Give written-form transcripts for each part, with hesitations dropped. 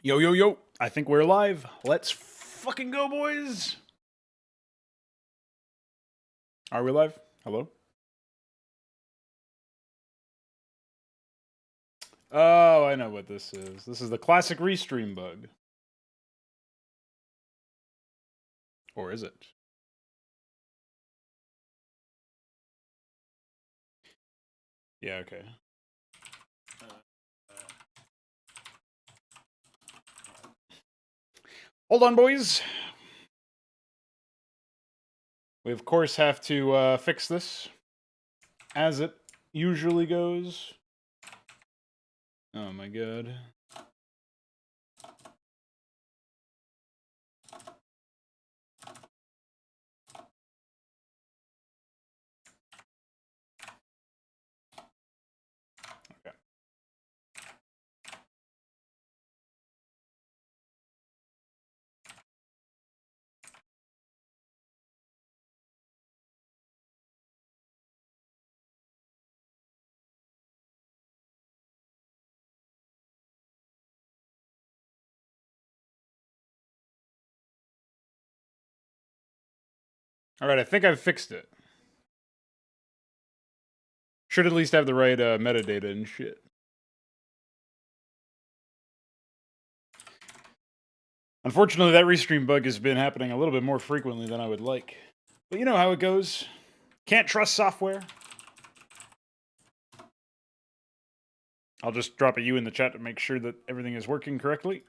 Yo, yo, yo. I think we're live. Let's fucking go, boys. Are we live? Hello? Oh, I know what this is. This is the classic restream bug. Or is it? Yeah, okay. Hold on, boys. We, of course, have to fix this. As it usually goes. Oh my god. Okay. Alright, I think I've fixed it. Should at least have the right metadata and shit. Unfortunately, that restream bug has been happening a little bit more frequently than I would like. But you know how it goes. Can't trust software. I'll just drop a U in the chat to make sure that everything is working correctly.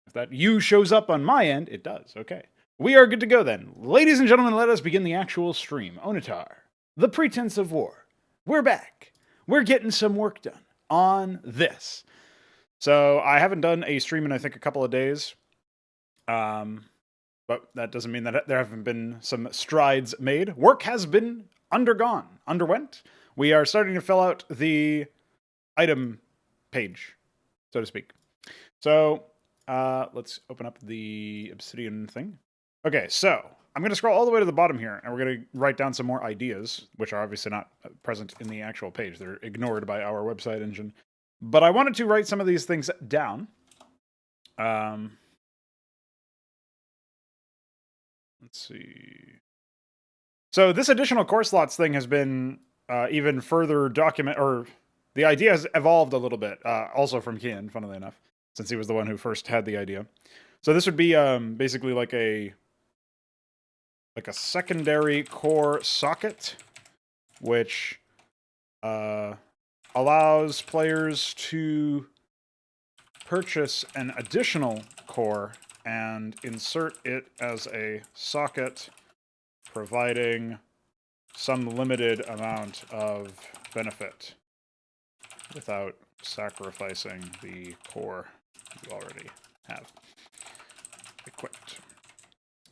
If that U shows up on my end, it does. Okay. We are good to go then. Ladies and gentlemen, let us begin the actual stream. Onitar, the Pretense of War. We're back. We're getting some work done on this. So I haven't done a stream in, I think, a couple of days. But that doesn't mean that there haven't been some strides made. Work has been underwent. We are starting to fill out the item page, so to speak. So let's open up the Obsidian thing. Okay, so I'm going to scroll all the way to the bottom here, and we're going to write down some more ideas, which are obviously not present in the actual page. They're ignored by our website engine. But I wanted to write some of these things down. Let's see. So this additional core slots thing has been even further or the idea has evolved a little bit, also from Kian, funnily enough, since he was the one who first had the idea. So this would be basically like a secondary core socket, which allows players to purchase an additional core and insert it as a socket, providing some limited amount of benefit without sacrificing the core you already have equipped.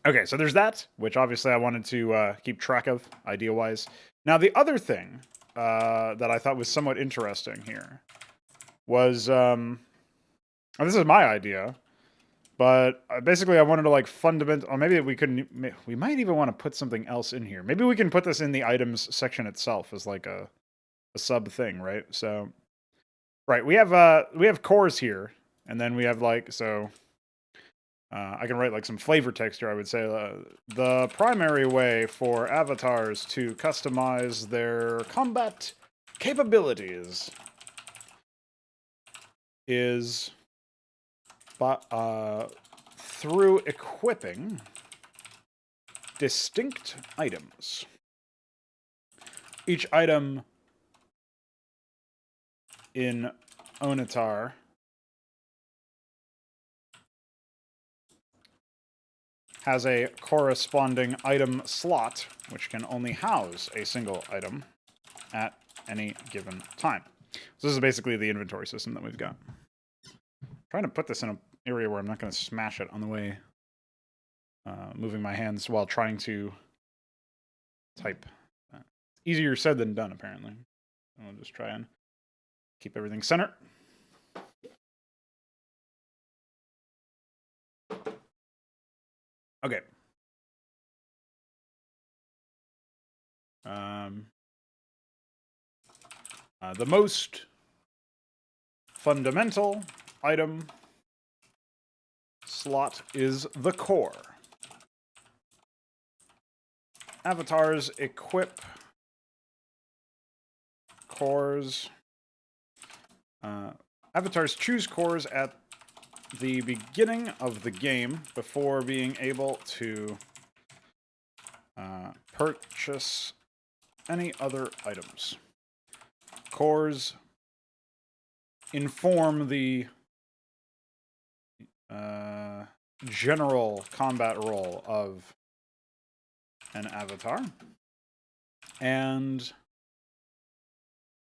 Okay, so there's that, which obviously I wanted to keep track of, idea-wise. Now, the other thing that I thought was somewhat interesting here was, this is my idea, but basically I wanted to like or maybe we might even want to put something else in here. Maybe we can put this in the items section itself as like a sub thing, right? So, right, we have cores here, and then we have like, so I can write like some flavor text here. I would say the primary way for avatars to customize their combat capabilities is through equipping distinct items. Each item in Onitar has a corresponding item slot, which can only house a single item at any given time. So this is basically the inventory system that we've got. I'm trying to put this in an area where I'm not going to smash it on the way, moving my hands while trying to type. Easier said than done, apparently. I'll just try and keep everything centered. Okay. The most fundamental item slot is the core. Avatars equip cores. Avatars choose cores at the beginning of the game before being able to purchase any other items. Cores inform the general combat role of an avatar, and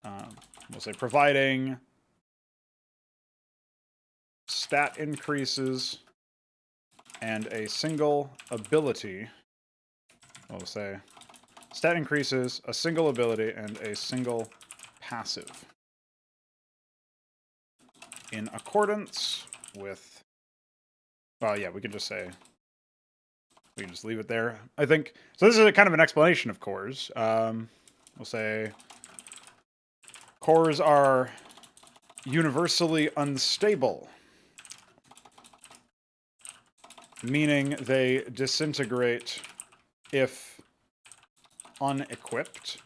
we'll say providing stat increases and a single ability. We'll say stat increases, a single ability, and a single passive. In accordance with... Well, yeah, we could just say... We can just leave it there, I think. So this is a kind of an explanation of cores. We'll say... Cores are universally unstable, meaning they disintegrate if unequipped,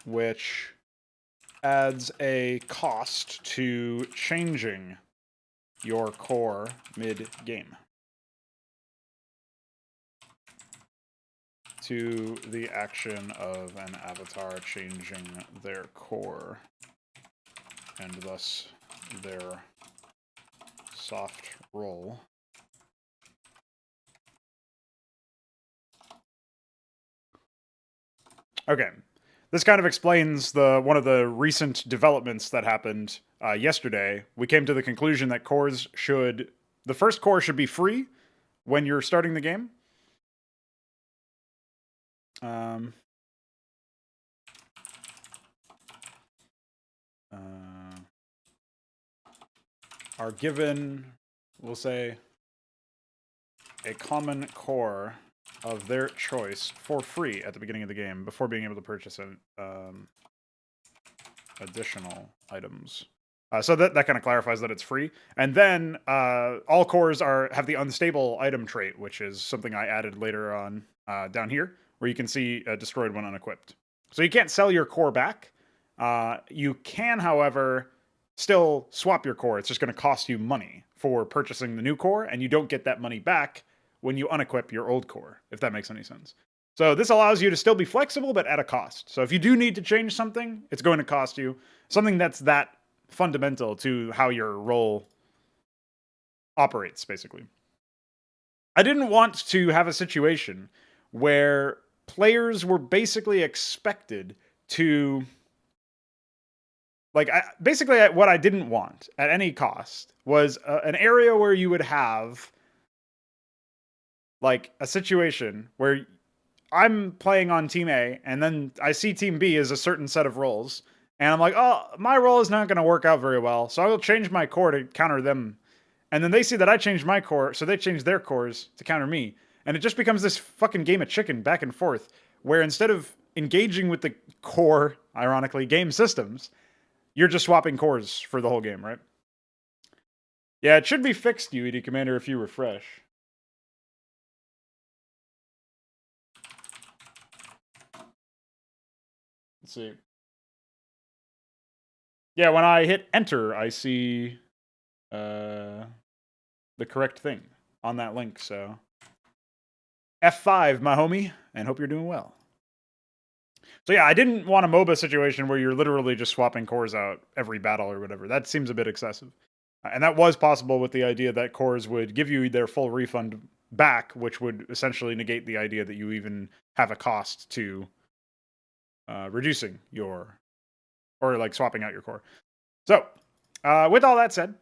which adds a cost to changing your core mid-game to the action of an avatar changing their core, and thus their soft roll. Okay, this kind of explains one of the recent developments that happened yesterday. We came to the conclusion that cores should... The first core should be free when you're starting the game. Are given, we'll say, a common core of their choice for free at the beginning of the game before being able to purchase additional items. So that kind of clarifies that it's free. And then all cores have the unstable item trait, which is something I added later on down here, where you can see destroyed when unequipped. So you can't sell your core back. You can, however, still swap your core. It's just going to cost you money for purchasing the new core, and you don't get that money back when you unequip your old core, if that makes any sense. So this allows you to still be flexible, but at a cost. So if you do need to change something, it's going to cost you something that's that fundamental to how your role operates, basically. I didn't want to have a situation where players were basically expected to... basically, what I didn't want at any cost was an area where you would have like a situation where I'm playing on Team A, and then I see Team B as a certain set of roles, and I'm like, oh, my role is not going to work out very well, so I will change my core to counter them. And then they see that I changed my core, so they change their cores to counter me. And it just becomes this fucking game of chicken back and forth, where instead of engaging with the core, ironically, game systems, you're just swapping cores for the whole game, right? Yeah, it should be fixed, UED Commander, if you refresh. Let's see. Yeah, when I hit enter, I see the correct thing on that link, so... F5, my homie, and hope you're doing well. So yeah, I didn't want a MOBA situation where you're literally just swapping cores out every battle or whatever. That seems a bit excessive. And that was possible with the idea that cores would give you their full refund back, which would essentially negate the idea that you even have a cost to reducing your... or like swapping out your core. So, with all that said,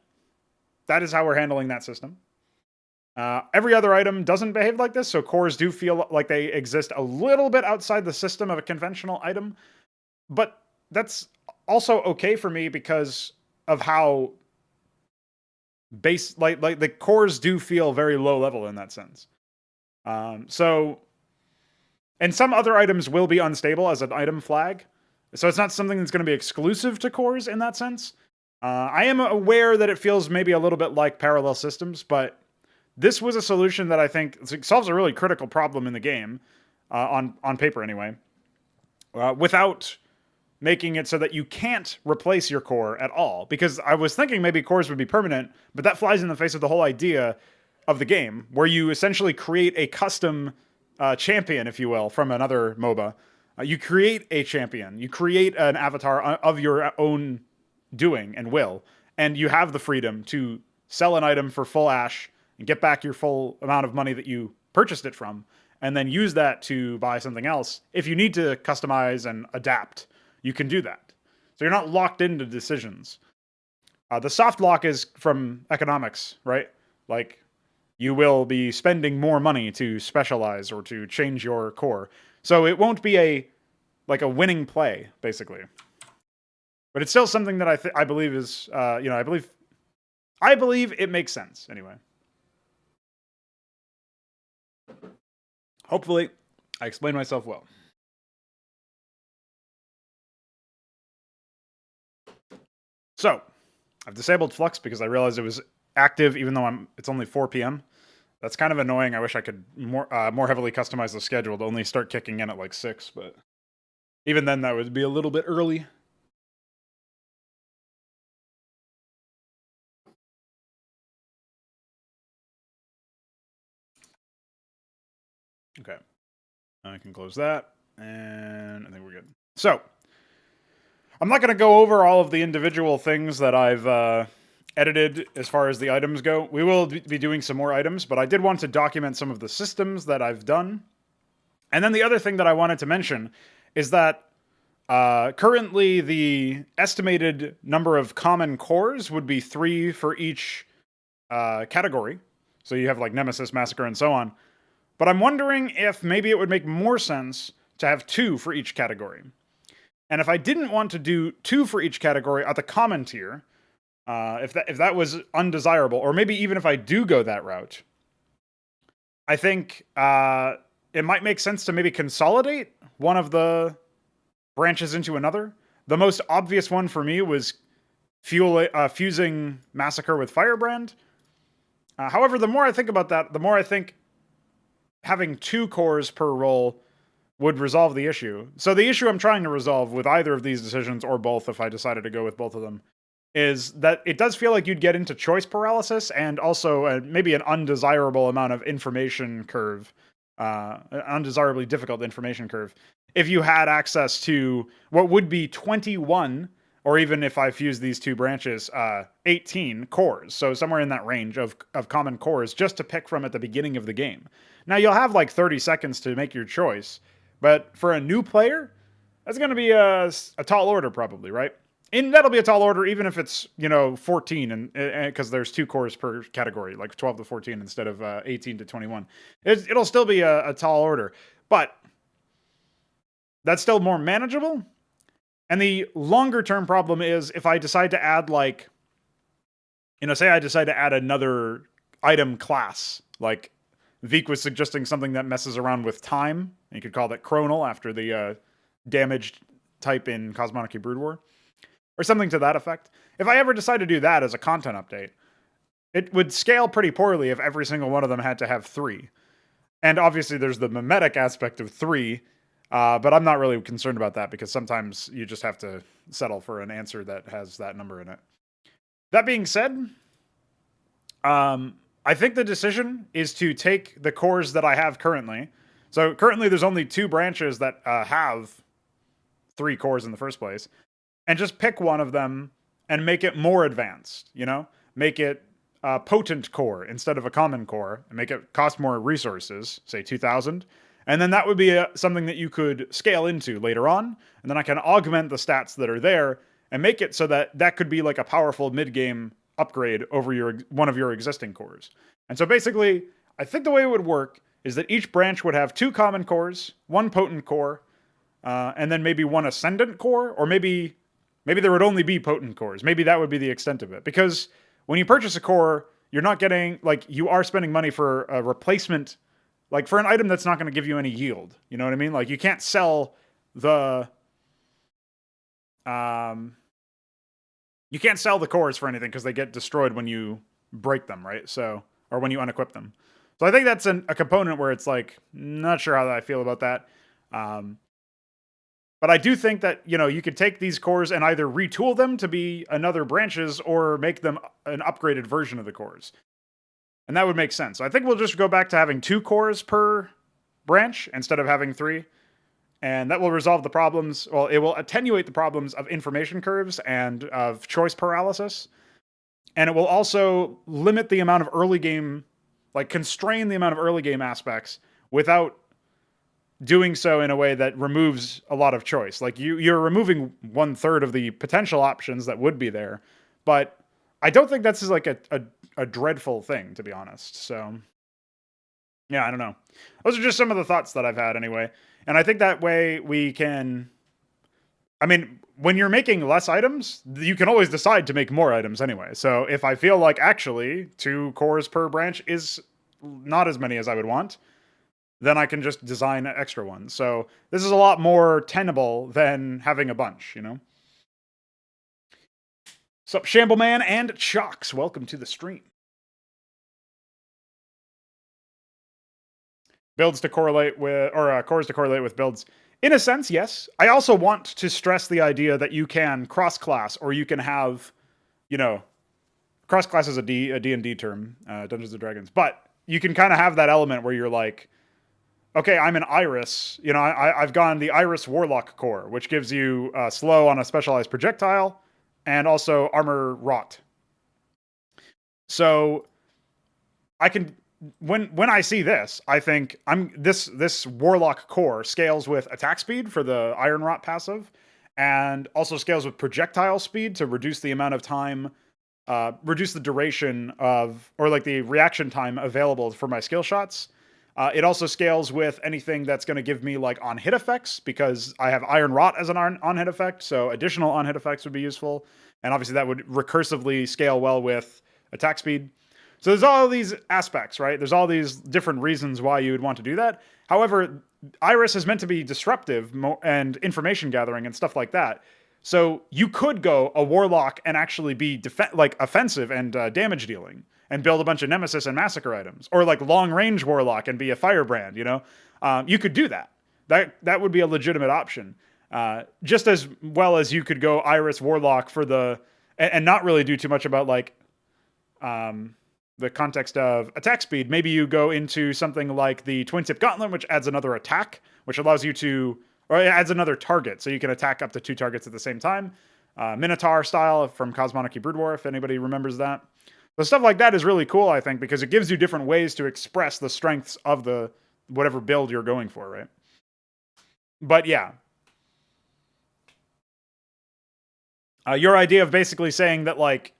that is how we're handling that system. Every other item doesn't behave like this, so cores do feel like they exist a little bit outside the system of a conventional item. But that's also okay for me because of how base, like the cores do feel very low level in that sense. So, and some other items will be unstable as an item flag. So it's not something that's going to be exclusive to cores in that sense. I am aware that it feels maybe a little bit like parallel systems, but this was a solution that I think solves a really critical problem in the game, on paper anyway, without making it so that you can't replace your core at all. Because I was thinking maybe cores would be permanent, but that flies in the face of the whole idea of the game, where you essentially create a custom champion, if you will, from another MOBA. You create a champion, you create an avatar of your own doing and will, and you have the freedom to sell an item for full ash and get back your full amount of money that you purchased it from, and then use that to buy something else. If you need to customize and adapt, you can do that. So you're not locked into decisions. The soft lock is from economics, right? Like, you will be spending more money to specialize or to change your core. So it won't be a winning play, basically. But it's still something that I believe is, I believe it makes sense, anyway. Hopefully, I explained myself well. So, I've disabled Flux because I realized it was active even though it's only 4 p.m. That's kind of annoying. I wish I could more heavily customize the schedule to only start kicking in at like 6, but even then that would be a little bit early. Okay. I can close that, and I think we're good. So, I'm not going to go over all of the individual things that I've edited as far as the items go. We will be doing some more items, but I did want to document some of the systems that I've done. And then the other thing that I wanted to mention is that currently the estimated number of common cores would be 3 for each category. So you have like Nemesis, Massacre, and so on. But I'm wondering if maybe it would make more sense to have 2 for each category. And if I didn't want to do 2 for each category at the common tier, if that was undesirable, or maybe even if I do go that route, I think it might make sense to maybe consolidate one of the branches into another. The most obvious one for me was fusing Massacre with Firebrand. However, the more I think about that, the more I think having 2 cores per role would resolve the issue. So the issue I'm trying to resolve with either of these decisions, or both if I decided to go with both of them, is that it does feel like you'd get into choice paralysis and also maybe an undesirable amount of information curve, an undesirably difficult information curve, if you had access to what would be 21, or even if I fuse these 2 branches, 18 cores. So somewhere in that range of common cores just to pick from at the beginning of the game. Now you'll have like 30 seconds to make your choice, but for a new player, that's going to be a tall order probably, right? And that'll be a tall order even if it's, 14, and because there's 2 cores per category, like 12 to 14 instead of 18 to 21. It'll still be a tall order, but that's still more manageable. And the longer term problem is if I decide to add say I decide to add another item class, like Veek was suggesting something that messes around with time. You could call that Chronal after the damaged type in Cosmonic Brood War, or something to that effect. If I ever decide to do that as a content update, it would scale pretty poorly if every single one of them had to have 3. And obviously there's the mimetic aspect of 3, but I'm not really concerned about that because sometimes you just have to settle for an answer that has that number in it. That being said, I think the decision is to take the cores that I have currently. So currently there's only 2 branches that have 3 cores in the first place, and just pick one of them and make it more advanced, Make it a potent core instead of a common core, and make it cost more resources, say 2,000. And then that would be something that you could scale into later on, and then I can augment the stats that are there and make it so that could be like a powerful mid-game upgrade over one of your existing cores. And so basically, I think the way it would work is that each branch would have 2 common cores, 1 potent core, and then maybe 1 ascendant core, or maybe there would only be potent cores. Maybe that would be the extent of it. Because when you purchase a core, you're not getting, you are spending money for a replacement, for an item that's not going to give you any yield. You know what I mean? You can't sell the You can't sell the cores for anything because they get destroyed when you break them, right? So, or when you unequip them. So I think that's a component where it's like, not sure how I feel about that. But I do think that, you could take these cores and either retool them to be another branches or make them an upgraded version of the cores. And that would make sense. So I think we'll just go back to having 2 cores per branch instead of having 3. And that will resolve the problems. Well, it will attenuate the problems of information curves and of choice paralysis. And it will also limit the amount of early game, like constrain the amount of early game aspects without doing so in a way that removes a lot of choice. Like you're removing 1/3 of the potential options that would be there. But I don't think that's like a dreadful thing, to be honest. So, yeah, I don't know. Those are just some of the thoughts that I've had anyway. And I think that way we can... I mean, when you're making less items, you can always decide to make more items anyway. So if I feel like actually 2 cores per branch is not as many as I would want, then I can just design extra ones. So this is a lot more tenable than having a bunch, Sup, Shambleman and Chocks, welcome to the stream. Builds to correlate with, or cores to correlate with builds. In a sense, yes. I also want to stress the idea that you can cross-class, or you can have, cross-class is a D&D term, Dungeons & Dragons, but you can kind of have that element where you're like, okay, I'm an Iris, I've gone the Iris Warlock core, which gives you slow on a specialized projectile, and also armor rot. So, I can... When I see this, I think this Warlock core scales with attack speed for the Iron Rot passive, and also scales with projectile speed to reduce the amount of time, reduce the duration of, or like the reaction time available for my skill shots. It also scales with anything that's going to give me like on-hit effects, because I have Iron Rot as an on-hit effect, so additional on-hit effects would be useful, and obviously that would recursively scale well with attack speed. So there's all these aspects, right? There's all these different reasons why you would want to do that. However, Iris is meant to be disruptive and information gathering and stuff like that. So you could go a Warlock and actually be offensive and damage dealing, and build a bunch of Nemesis and Massacre items. Or like long range Warlock and be a Firebrand, You could do that. That would be a legitimate option. Just as well as you could go Iris Warlock for and not really do too much about like... the context of attack speed. Maybe you go into something like the Twin Tip Gauntlet, which adds another attack, which allows you to, or it adds another target, so you can attack up to 2 targets at the same time. Minotaur style from Cosmonarchy Brood War, if anybody remembers that. So stuff like that is really cool, I think, because it gives you different ways to express the strengths of the whatever build you're going for, right? But yeah. Your idea of basically saying that, like,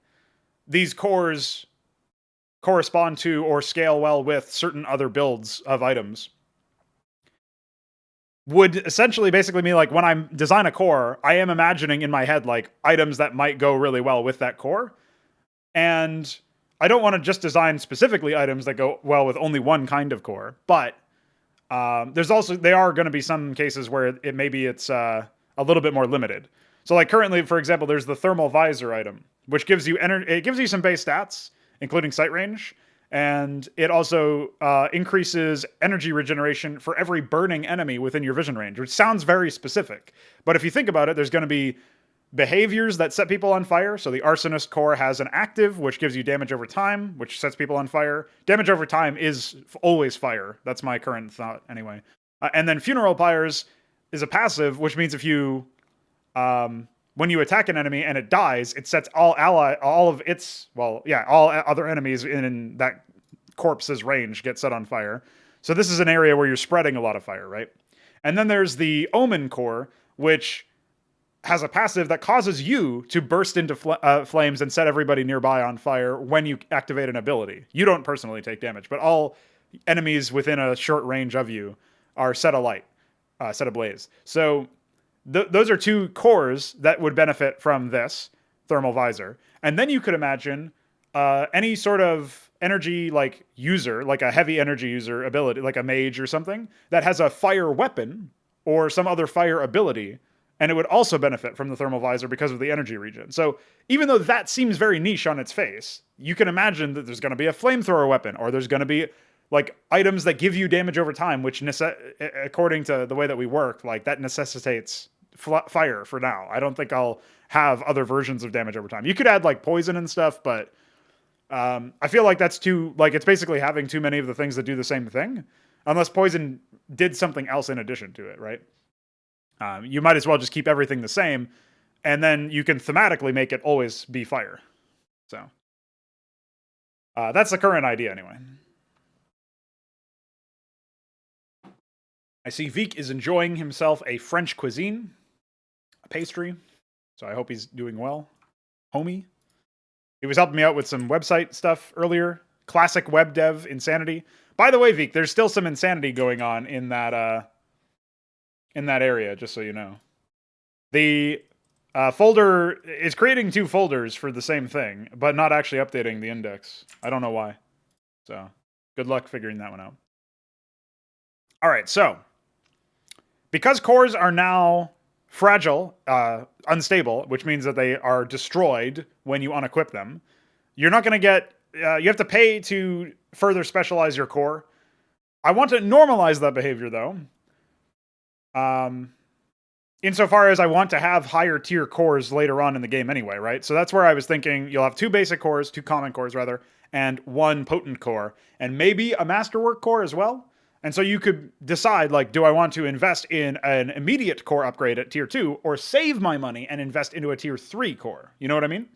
these cores correspond to or scale well with certain other builds of items would essentially basically mean, like, when I design a core, I am imagining in my head like items that might go really well with that core, and I don't want to just design specifically items that go well with only one kind of core. But there are going to be some cases where it's a little bit more limited. So like currently, for example, there's the Thermal Visor item, which gives you it gives you some base stats, including sight range, and it also increases energy regeneration for every burning enemy within your vision range, which sounds very specific. But if you think about it, there's going to be behaviors that set people on fire. So the Arsonist core has an active, which gives you damage over time, which sets people on fire. Damage over time is always fire. That's my current thought anyway. And then Funeral Pyres is a passive, which means if you... when you attack an enemy and it dies, it sets all other enemies in that corpse's range get set on fire. So this is an area where you're spreading a lot of fire, right? And then there's the Omen core, which has a passive that causes you to burst into flames and set everybody nearby on fire when you activate an ability. You don't personally take damage, but all enemies within a short range of you are set alight, set ablaze. So those are 2 cores that would benefit from this Thermal Visor. And then you could imagine any sort of energy like user, like a heavy energy user ability, like a mage or something, that has a fire weapon or some other fire ability and it would also benefit from the thermal visor because of the energy regen. So even though that seems very niche on its face, you can imagine that there's going to be a flamethrower weapon, or there's going to be like items that give you damage over time, which according to the way that we work, like that necessitates fire for now. I don't think I'll have other versions of damage over time. You could add like poison and stuff, but I feel like that's too, like, it's basically having too many of the things that do the same thing, unless poison did something else in addition to it, right? You might as well just keep everything the same, and then you can thematically make it always be fire. So that's the current idea anyway. I see Vic is enjoying himself a French cuisine, a pastry, so I hope he's doing well. Homie. He was helping me out with some website stuff earlier. Classic web dev insanity. By the way, Vic, there's still some insanity going on in that area, just so you know. The folder is creating 2 folders for the same thing, but not actually updating the index. I don't know why. So, good luck figuring that one out. All right, so because cores are now fragile, unstable, which means that they are destroyed when you unequip them, you're not going to get... you have to pay to further specialize your core. I want to normalize that behavior, though. Insofar as I want to have higher tier cores later on in the game anyway, right? So that's where I was thinking you'll have 2 basic cores, 2 common cores rather, and 1 potent core, and maybe a masterwork core as well. And so you could decide, like, do I want to invest in an immediate core upgrade at tier 2, or save my money and invest into a tier 3 core? You know what I mean?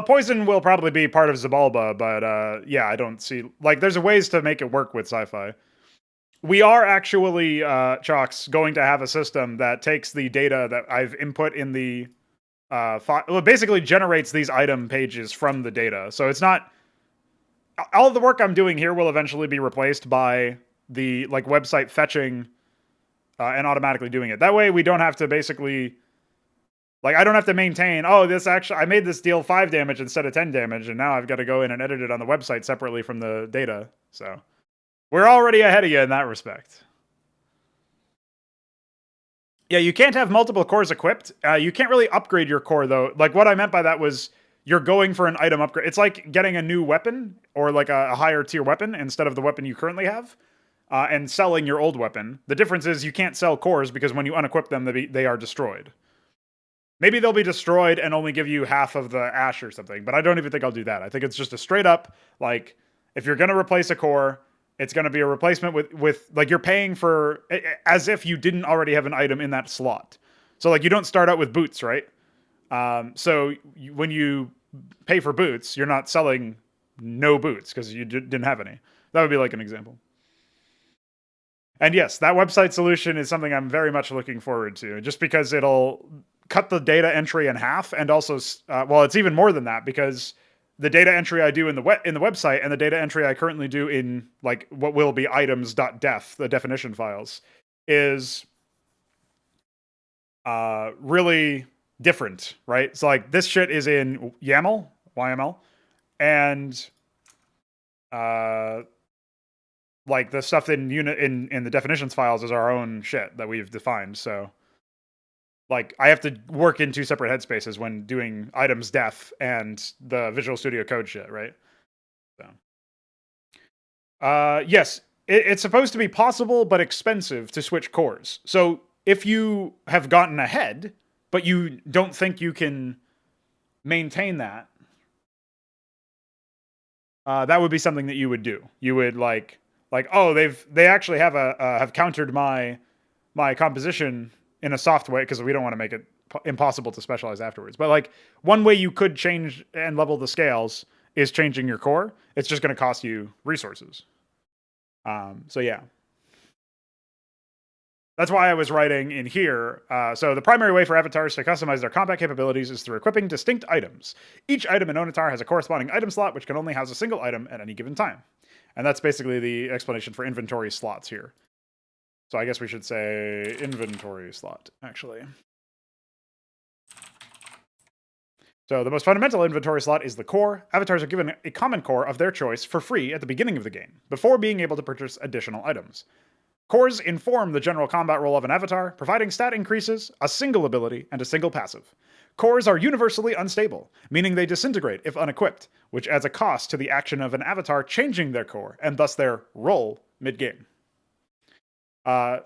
Poison will probably be part of Zabalba, but yeah, I don't see... Like, there's ways to make it work with sci-fi. We are actually, Chalks, going to have a system that takes the data that I've input in the... well, it basically generates these item pages from the data. So it's not... All of the work I'm doing here will eventually be replaced by the, like, website fetching and automatically doing it. That way we don't have to basically... Like, I don't have to maintain, oh, this actually, I made this deal 5 damage instead of 10 damage, and now I've got to go in and edit it on the website separately from the data. So, we're already ahead of you in that respect. Yeah, you can't have multiple cores equipped. You can't really upgrade your core, though. Like, what I meant by that was you're going for an item upgrade. It's like getting a new weapon, or like a higher tier weapon, instead of the weapon you currently have, and selling your old weapon. The difference is you can't sell cores, because when you unequip them, they are destroyed. Maybe they'll be destroyed and only give you half of the ash or something, but I don't even think I'll do that. I think it's just a straight up, like, if you're going to replace a core, it's going to be a replacement with, like, you're paying for, as if you didn't already have an item in that slot. So, like, you don't start out with boots, right? So when you pay for boots, you're not selling no boots because you didn't have any. That would be like an example. And yes, that website solution is something I'm very much looking forward to, just because it'll cut the data entry in half, and also, well, it's even more than that, because the data entry I do in the website and the data entry I currently do in, like, what will be items.def, the definition files, is really different, right? So, like, this shit is in YML, and like, the stuff in the definitions files is our own shit that we've defined. So, like, I have to work in 2 separate headspaces when doing items def and the Visual Studio Code shit, right? So, yes, it's supposed to be possible but expensive to switch cores. So if you have gotten ahead, but you don't think you can maintain that, that would be something that you would do. You would like, oh, they actually have countered my composition in a soft way, because we don't want to make it impossible to specialize afterwards. But, like, one way you could change and level the scales is changing your core. It's just going to cost you resources. So yeah. That's why I was writing in here. So the primary way for avatars to customize their combat capabilities is through equipping distinct items. Each item in Onitar has a corresponding item slot, which can only house a single item at any given time. And that's basically the explanation for inventory slots here. So I guess we should say inventory slot, actually. So the most fundamental inventory slot is the core. Avatars are given a common core of their choice for free at the beginning of the game, before being able to purchase additional items. Cores inform the general combat role of an avatar, providing stat increases, a single ability, and a single passive. Cores are universally unstable, meaning they disintegrate if unequipped, which adds a cost to the action of an avatar changing their core, and thus their role mid-game.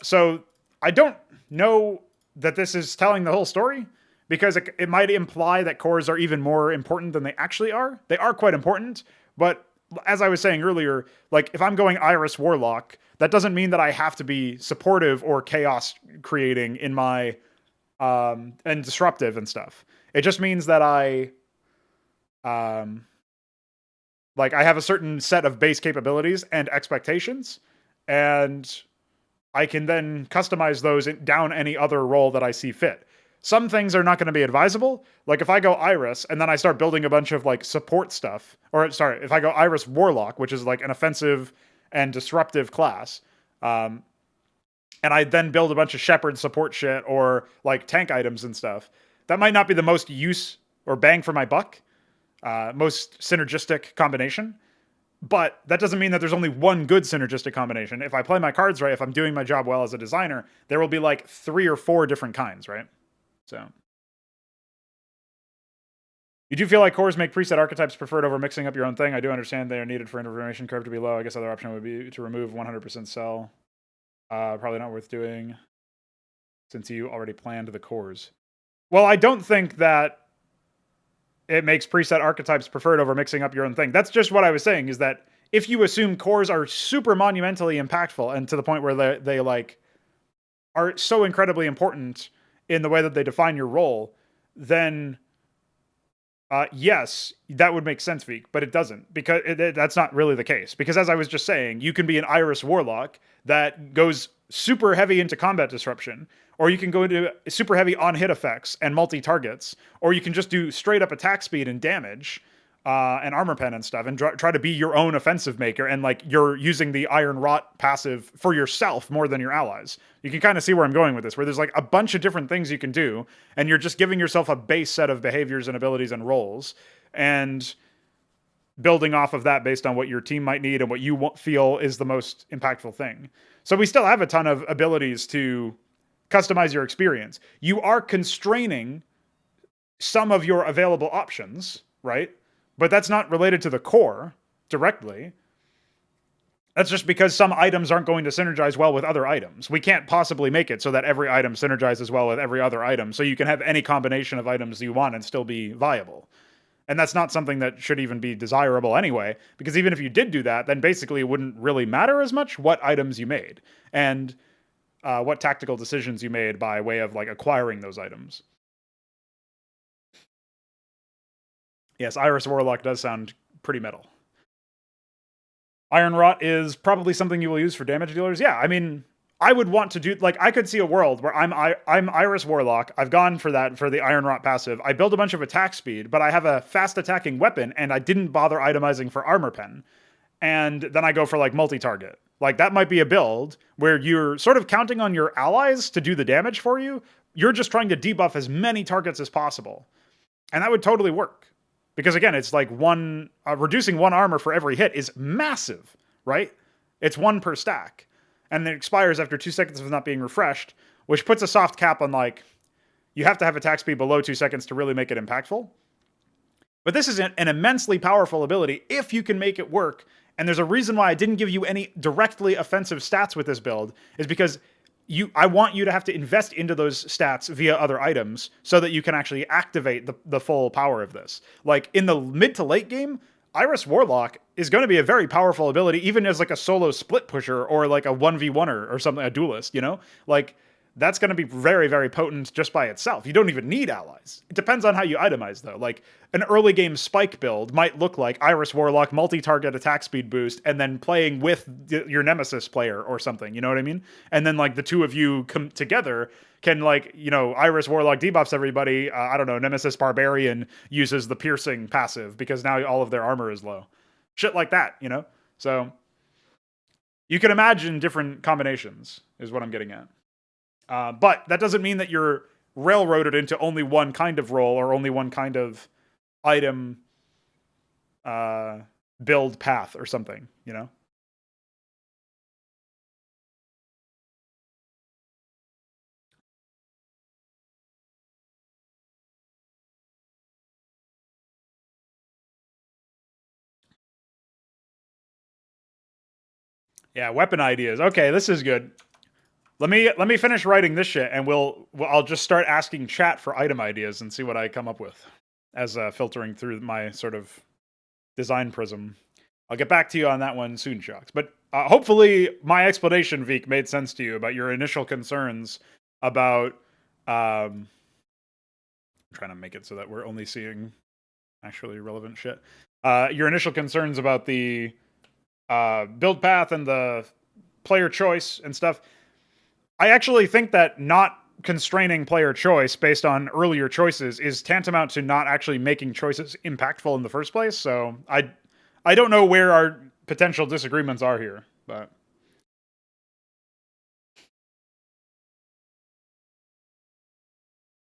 So I don't know that this is telling the whole story, because it might imply that cores are even more important than they actually are. They are quite important, but as I was saying earlier, like if I'm going Iris Warlock, that doesn't mean that I have to be supportive or chaos creating in my and disruptive and stuff. It just means that I have a certain set of base capabilities and expectations, and I can then customize those down any other role that I see fit. Some things are not going to be advisable. Like if I go Iris and then I start building a bunch of like support stuff, if I go Iris Warlock, which is like an offensive and disruptive class, and I then build a bunch of Shepherd support shit or like tank items and stuff, that might not be the most use or bang for my buck, most synergistic combination. But that doesn't mean that there's only one good synergistic combination. If I play my cards right, if I'm doing my job well as a designer, there will be like 3 or 4 different kinds, right? So you do feel like cores make preset archetypes preferred over mixing up your own thing. I do understand they are needed for information curve to be low. I guess other option would be to remove 100% cell. Probably not worth doing since you already planned the cores. Well, I don't think that it makes preset archetypes preferred over mixing up your own thing. That's just what I was saying, is that if you assume cores are super monumentally impactful and to the point where they like are so incredibly important in the way that they define your role, then yes, that would make sense, Veek, but it doesn't, because that's not really the case. Because as I was just saying, you can be an Iris Warlock that goes super heavy into combat disruption, or you can go into super heavy on-hit effects and multi-targets, or you can just do straight-up attack speed and damage and armor pen and stuff, and try to be your own offensive maker, and like you're using the Iron Rot passive for yourself more than your allies. You can kind of see where I'm going with this, where there's like a bunch of different things you can do, and you're just giving yourself a base set of behaviors and abilities and roles, and building off of that based on what your team might need and what you feel is the most impactful thing. So we still have a ton of abilities to customize your experience. You are constraining some of your available options, right? But that's not related to the core directly. That's just because some items aren't going to synergize well with other items. We can't possibly make it so that every item synergizes well with every other item, so you can have any combination of items you want and still be viable. And that's not something that should even be desirable anyway, because even if you did do that, then basically it wouldn't really matter as much what items you made and what tactical decisions you made by way of like acquiring those items. Yes, Iris Warlock does sound pretty metal. Iron Rot is probably something you will use for damage dealers. Yeah, I mean, I would want to do, like, I could see a world where I'm Iris Warlock. I've gone for that, for the Iron Rot passive. I build a bunch of attack speed, but I have a fast attacking weapon, and I didn't bother itemizing for armor pen. And then I go for, like, multi-target. Like, that might be a build where you're sort of counting on your allies to do the damage for you. You're just trying to debuff as many targets as possible. And that would totally work. Because again, it's like reducing 1 armor for every hit is massive, right? It's 1 per stack. And it expires after 2 seconds of not being refreshed, which puts a soft cap on, like, you have to have attack speed below 2 seconds to really make it impactful. But this is an immensely powerful ability if you can make it work. And there's a reason why I didn't give you any directly offensive stats with this build, is because I want you to have to invest into those stats via other items so that you can actually activate the full power of this. Like, in the mid to late game, Iris Warlock is going to be a very powerful ability, even as like a solo split pusher or like a 1v1er or something, a duelist, you know? Like, that's going to be very, very potent just by itself. You don't even need allies. It depends on how you itemize, though. Like, an early game spike build might look like Iris Warlock multi-target attack speed boost and then playing with your Nemesis player or something, you know what I mean? And then, like, the two of you come together can, like, you know, Iris Warlock debuffs everybody. I don't know, Nemesis Barbarian uses the piercing passive because now all of their armor is low. Shit like that, you know? So, you can imagine different combinations, is what I'm getting at. But that doesn't mean that you're railroaded into only one kind of role or only one kind of item build path or something, you know? Yeah, weapon ideas. Okay, this is good. Let me finish writing this shit, and I'll just start asking chat for item ideas and see what I come up with as filtering through my sort of design prism. I'll get back to you on that one soon, Shocks. But hopefully, my explanation, Veek, made sense to you about your initial concerns about. I'm trying to make it so that we're only seeing actually relevant shit. Your initial concerns about the build path and the player choice and stuff. I actually think that not constraining player choice based on earlier choices is tantamount to not actually making choices impactful in the first place. So I don't know where our potential disagreements are here, but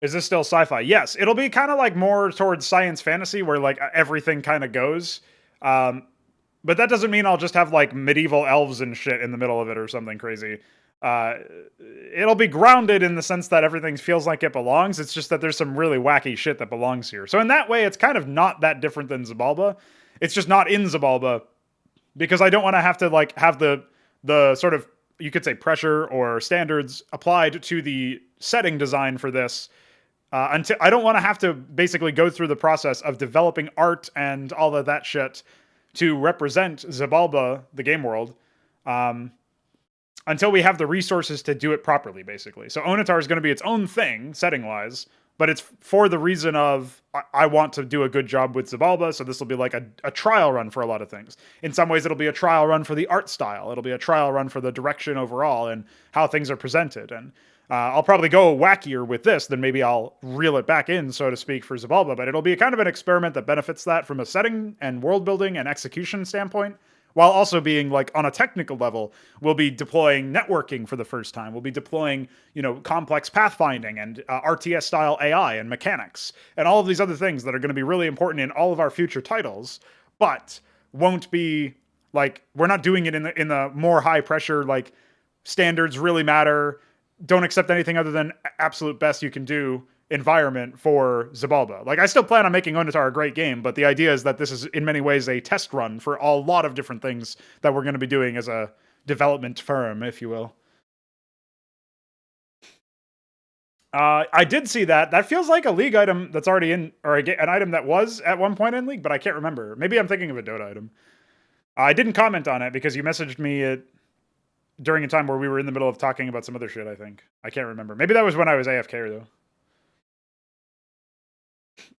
is this still sci-fi? Yes, it'll be kind of like more towards science fantasy where like everything kind of goes. But that doesn't mean I'll just have like medieval elves and shit in the middle of it or something crazy. Uh, it'll be grounded in the sense that everything feels like it belongs. It's just that there's some really wacky shit that belongs here. So in that way, it's kind of not that different than Zabalba. It's just not in Zabalba because I don't want to have to like have the sort of, you could say, pressure or standards applied to the setting design for this. Until I don't want to have to basically go through the process of developing art and all of that shit to represent Zabalba, the game world, until we have the resources to do it properly, basically. So Onitar is going to be its own thing, setting-wise, but it's for the reason of, I want to do a good job with Zabalba, so this will be like a trial run for a lot of things. In some ways, it'll be a trial run for the art style. It'll be a trial run for the direction overall and how things are presented. And I'll probably go wackier with this, then maybe I'll reel it back in, so to speak, for Zabalba, but it'll be kind of an experiment that benefits that from a setting and world building and execution standpoint, while also being like on a technical level, we'll be deploying networking for the first time. We'll be deploying, complex pathfinding and RTS style AI and mechanics and all of these other things that are going to be really important in all of our future titles, but won't be like, we're not doing it in the more high pressure, like standards really matter, don't accept anything other than absolute best you can do environment for Zabalba. Like, I still plan on making Onitar a great game, but the idea is that this is in many ways a test run for a lot of different things that we're going to be doing as a development firm, if you will. I did see that. That feels like a League item that's already in, or an item that was at one point in League, but I can't remember. Maybe I'm thinking of a Dota item. I didn't comment on it because you messaged me during a time where we were in the middle of talking about some other shit, I think. I can't remember. Maybe that was when I was AFK, though.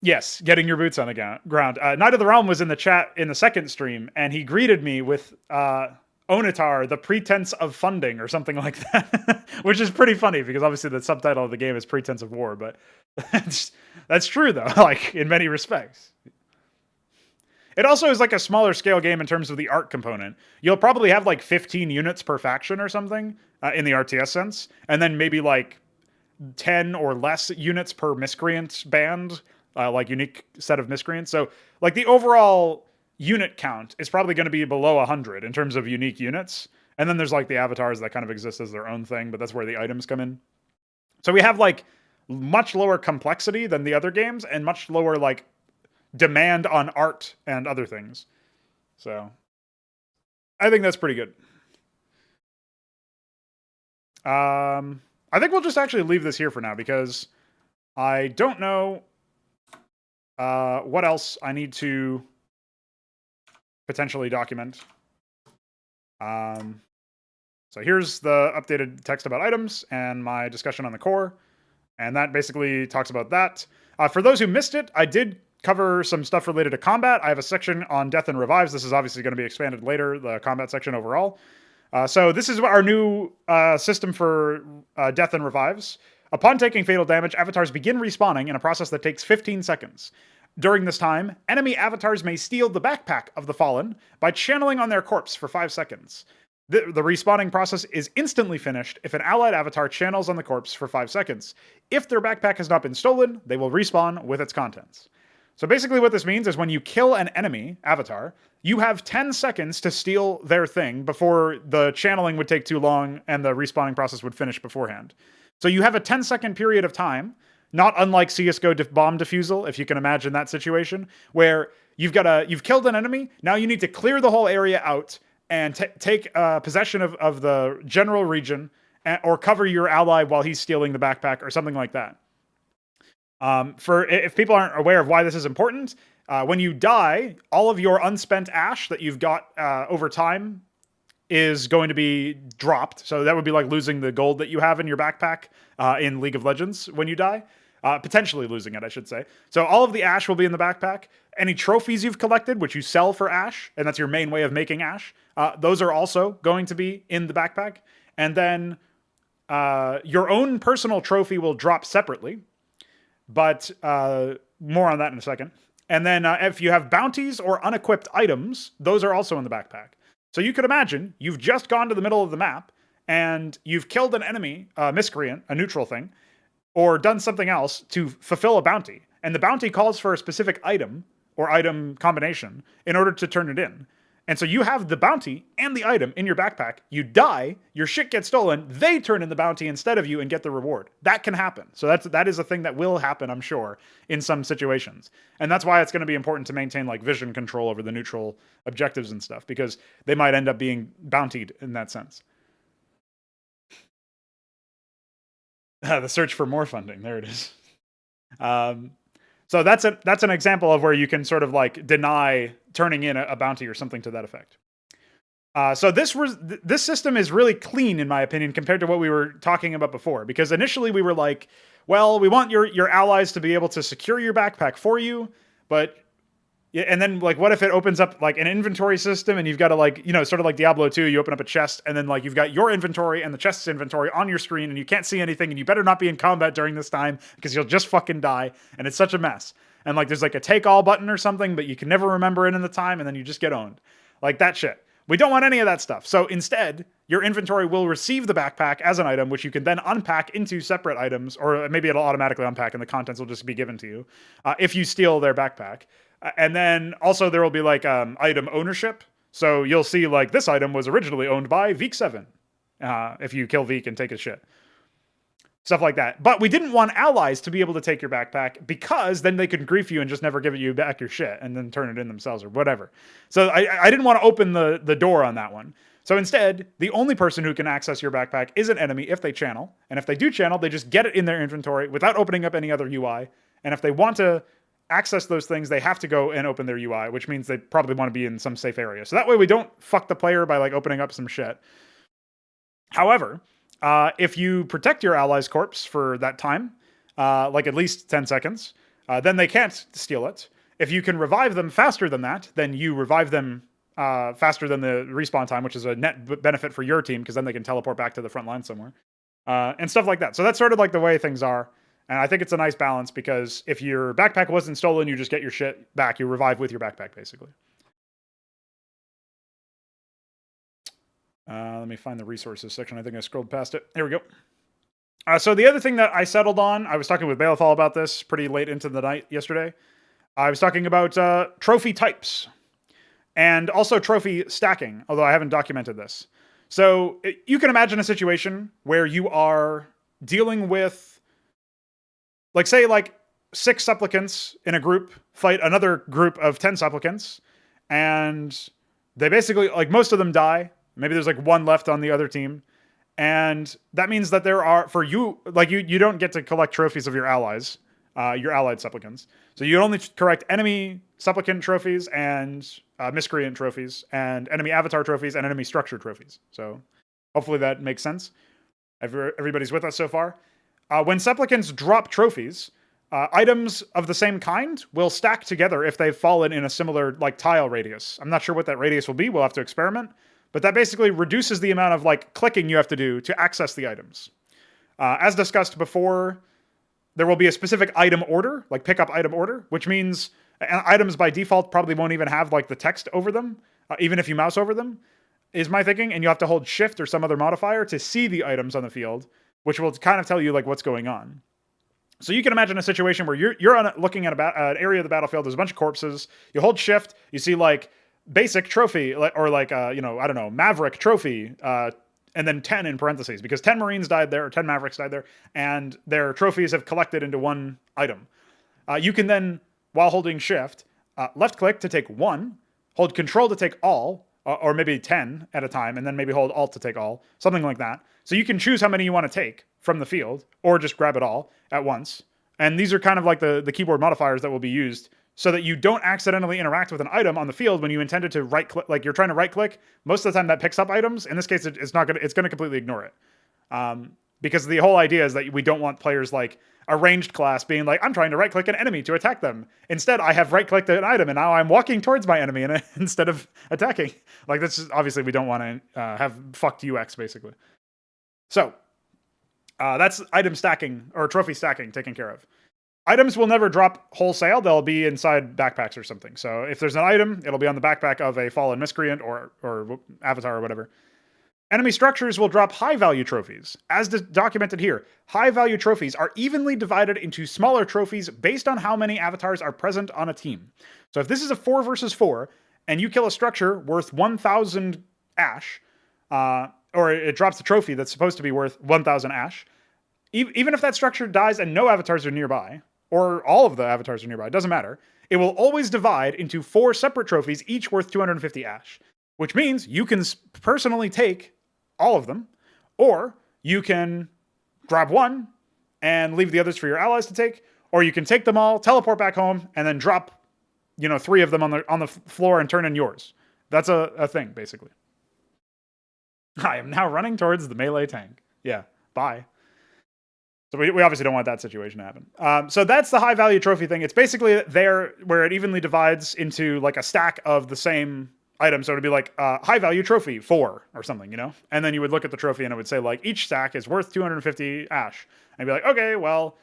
Yes, getting your boots on the ground. Knight of the Realm was in the chat in the second stream, and he greeted me with Onitar, the pretense of funding, or something like that, which is pretty funny because obviously the subtitle of the game is Pretense of War, but that's true, though, like, in many respects. It also is like a smaller scale game in terms of the art component. You'll probably have like 15 units per faction or something in the RTS sense, and then maybe like 10 or less units per miscreant band, like unique set of miscreants. So like the overall unit count is probably going to be below 100 in terms of unique units. And then there's like the avatars that kind of exist as their own thing, but that's where the items come in. So we have like much lower complexity than the other games and much lower like demand on art and other things. So I think that's pretty good. I think we'll just actually leave this here for now because I don't know what else I need to potentially document. So here's the updated text about items and my discussion on the core. And that basically talks about that. For those who missed it, I did cover some stuff related to combat. I have a section on death and revives. This is obviously going to be expanded later, the combat section overall. So this is our new system for death and revives. Upon taking fatal damage, avatars begin respawning in a process that takes 15 seconds. During this time, enemy avatars may steal the backpack of the fallen by channeling on their corpse for 5 seconds. The respawning process is instantly finished if an allied avatar channels on the corpse for 5 seconds. If their backpack has not been stolen, they will respawn with its contents. So basically what this means is when you kill an enemy avatar, you have 10 seconds to steal their thing before the channeling would take too long and the respawning process would finish beforehand. So you have a 10-second period of time, not unlike CSGO bomb defusal, if you can imagine that situation, where you've killed an enemy, now you need to clear the whole area out and take possession of the general region, or cover your ally while he's stealing the backpack or something like that. If people aren't aware of why this is important, when you die, all of your unspent ash that you've got over time is going to be dropped. So that would be like losing the gold that you have in your backpack in League of Legends when you die. Potentially losing it, I should say. So all of the ash will be in the backpack. Any trophies you've collected, which you sell for ash, and that's your main way of making ash, those are also going to be in the backpack. And then your own personal trophy will drop separately, but more on that in a second. And then if you have bounties or unequipped items, those are also in the backpack. So you could imagine you've just gone to the middle of the map and you've killed an enemy, a miscreant, a neutral thing, or done something else to fulfill a bounty. And the bounty calls for a specific item or item combination in order to turn it in. And so you have the bounty and the item in your backpack. You die, your shit gets stolen, they turn in the bounty instead of you and get the reward. That can happen. So that is a thing that will happen, I'm sure, in some situations. And that's why it's going to be important to maintain like vision control over the neutral objectives and stuff, because they might end up being bountied in that sense. The search for more funding. There it is. So that's an example of where you can sort of like deny turning in a bounty or something to that effect. So this system is really clean, in my opinion, compared to what we were talking about before. Because initially we were like, well, we want your allies to be able to secure your backpack for you, but and then like, what if it opens up like an inventory system and you've got to like, sort of like Diablo 2, you open up a chest and then like you've got your inventory and the chest's inventory on your screen and you can't see anything and you better not be in combat during this time because you'll just fucking die. And it's such a mess. And like, there's like a take all button or something, but you can never remember it in the time and then you just get owned. Like that shit. We don't want any of that stuff. So instead, your inventory will receive the backpack as an item, which you can then unpack into separate items, or maybe it'll automatically unpack and the contents will just be given to you if you steal their backpack. And then also there will be like item ownership. So you'll see like this item was originally owned by Veek7 if you kill Veek and take his shit. Stuff like that. But we didn't want allies to be able to take your backpack because then they could grief you and just never give you back your shit and then turn it in themselves or whatever. So I didn't want to open the door on that one. So instead, the only person who can access your backpack is an enemy if they channel. And if they do channel, they just get it in their inventory without opening up any other UI. And if they want to access those things, they have to go and open their UI, which means they probably want to be in some safe area. So that way we don't fuck the player by like opening up some shit. However, if you protect your ally's corpse for that time, like at least 10 seconds, then they can't steal it. If you can revive them faster than that, then you revive them faster than the respawn time, which is a net benefit for your team, because then they can teleport back to the front line somewhere. And stuff like that. So that's sort of like the way things are. And I think it's a nice balance because if your backpack wasn't stolen, you just get your shit back. You revive with your backpack, basically. Let me find the resources section. I think I scrolled past it. Here we go. So the other thing that I settled on, I was talking with Balefall about this pretty late into the night yesterday. I was talking about trophy types and also trophy stacking, although I haven't documented this. So you can imagine a situation where you are dealing with, like, say, like 6 supplicants in a group fight another group of 10 supplicants, and they basically, like, most of them die. Maybe there's like 1 left on the other team. And that means that there are, for you, like you don't get to collect trophies of your allies, your allied supplicants. So you only collect enemy supplicant trophies and miscreant trophies and enemy avatar trophies and enemy structure trophies. So hopefully that makes sense. Everybody's with us so far. When supplicants drop trophies, items of the same kind will stack together if they've fallen in a similar like tile radius. I'm not sure what that radius will be. We'll have to experiment. But that basically reduces the amount of like clicking you have to do to access the items. As discussed before, there will be a specific item order, like pickup item order, which means items by default probably won't even have like the text over them, even if you mouse over them, is my thinking. And you have to hold shift or some other modifier to see the items on the field, which will kind of tell you like what's going on. So you can imagine a situation where you're on looking at an area of the battlefield. There's a bunch of corpses. You hold shift. You see like basic trophy or like I don't know, Maverick trophy, and then 10 in parentheses because 10 Marines died there or 10 Mavericks died there, and their trophies have collected into one item. You can then, while holding shift, left click to take one, hold control to take all, or maybe 10 at a time, and then maybe hold alt to take all, something like that. So you can choose how many you want to take from the field, or just grab it all at once. And these are kind of like the keyboard modifiers that will be used so that you don't accidentally interact with an item on the field when you intended to right click, like you're trying to right click. Most of the time that picks up items. In this case, it's going to completely ignore it. Because the whole idea is that we don't want players like a ranged class being like, I'm trying to right click an enemy to attack them. Instead, I have right clicked an item and now I'm walking towards my enemy instead of attacking. Like this is obviously we don't want to have fucked UX basically. So that's item stacking or trophy stacking taken care of. Items will never drop wholesale. They'll be inside backpacks or something. So if there's an item, it'll be on the backpack of a fallen miscreant or avatar or whatever. Enemy structures will drop high-value trophies. As documented here, high-value trophies are evenly divided into smaller trophies based on how many avatars are present on a team. So if this is a 4 versus 4, and you kill a structure worth 1,000 ash, or it drops a trophy that's supposed to be worth 1,000 ash, even if that structure dies and no avatars are nearby, or all of the avatars are nearby, it doesn't matter, it will always divide into 4 separate trophies, each worth 250 ash. Which means you can personally take all of them, or you can grab one and leave the others for your allies to take, or you can take them all, teleport back home, and then drop, 3 of them on the floor and turn in yours. That's a thing, basically. I am now running towards the melee tank. Yeah, bye. So we obviously don't want that situation to happen. So that's the high value trophy thing. It's basically there where it evenly divides into like a stack of the same item. So it'd be like high value trophy 4 or something, and then you would look at the trophy and it would say like each stack is worth 250 ash, and you'd be like, okay, well,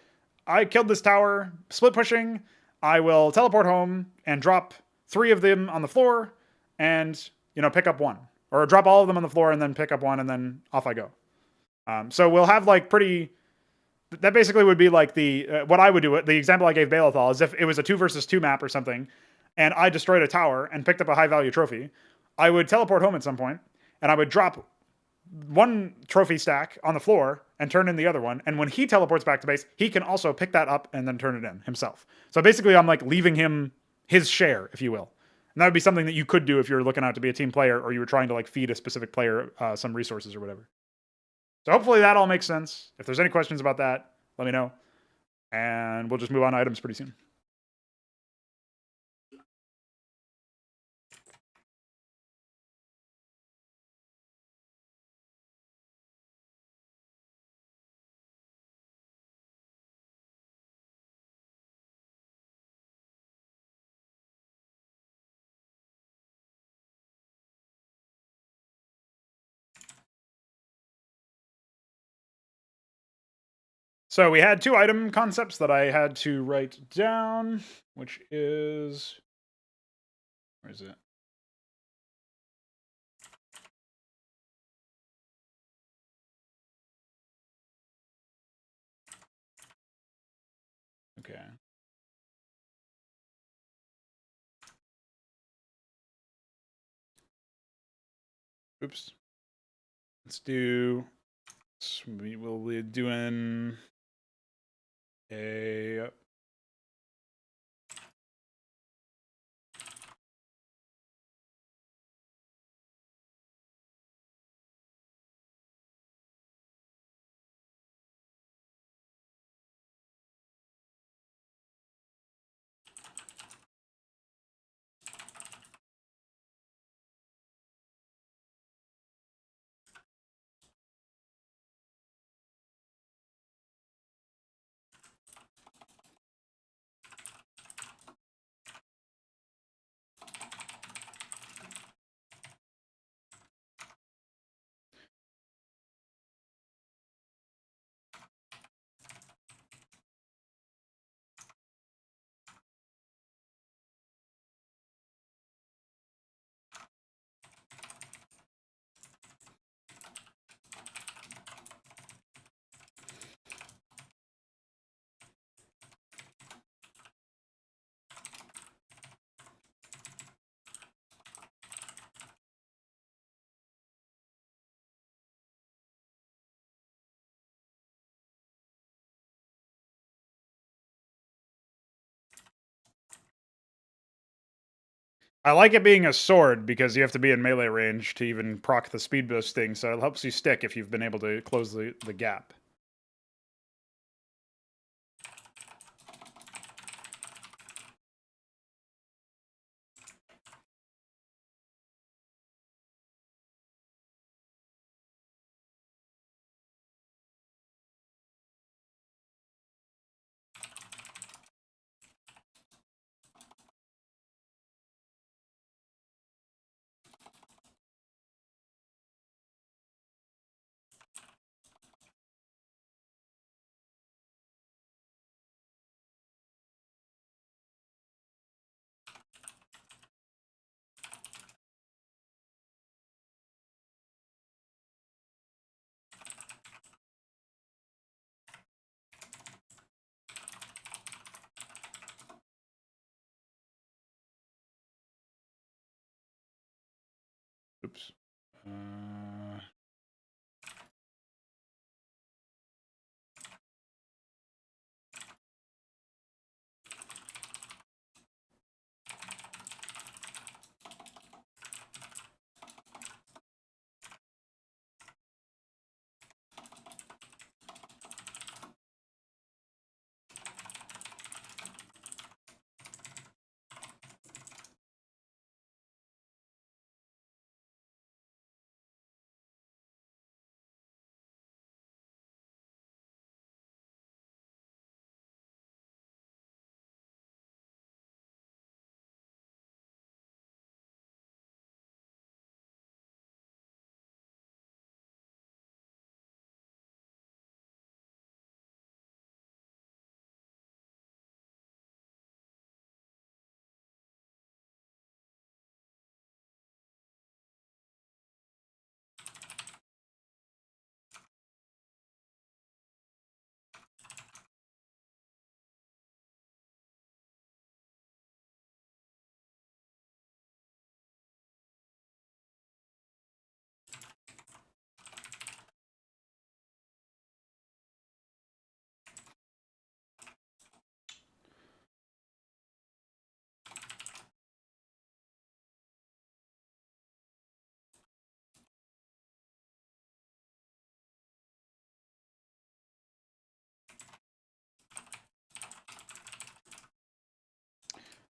I killed this tower split pushing. I will teleport home and drop 3 of them on the floor and pick up 1, or drop all of them on the floor and then pick up 1, and then off I go. So we'll have like that basically would be like what I would do. The example I gave Balathal is if it was a 2 versus 2 map or something, and I destroyed a tower and picked up a high-value trophy, I would teleport home at some point, and I would drop 1 trophy stack on the floor and turn in the other one, and when he teleports back to base, he can also pick that up and then turn it in himself. So basically, I'm like leaving him his share, if you will. And that would be something that you could do if you're looking out to be a team player, or you were trying to like feed a specific player some resources or whatever. So hopefully that all makes sense. If there's any questions about that, let me know, and we'll just move on to items pretty soon. So we had 2 item concepts that I had to write down, which is, where is it? Okay. Oops. We will be doing a I like it being a sword because you have to be in melee range to even proc the speed boosting, so it helps you stick if you've been able to close the gap. Oops.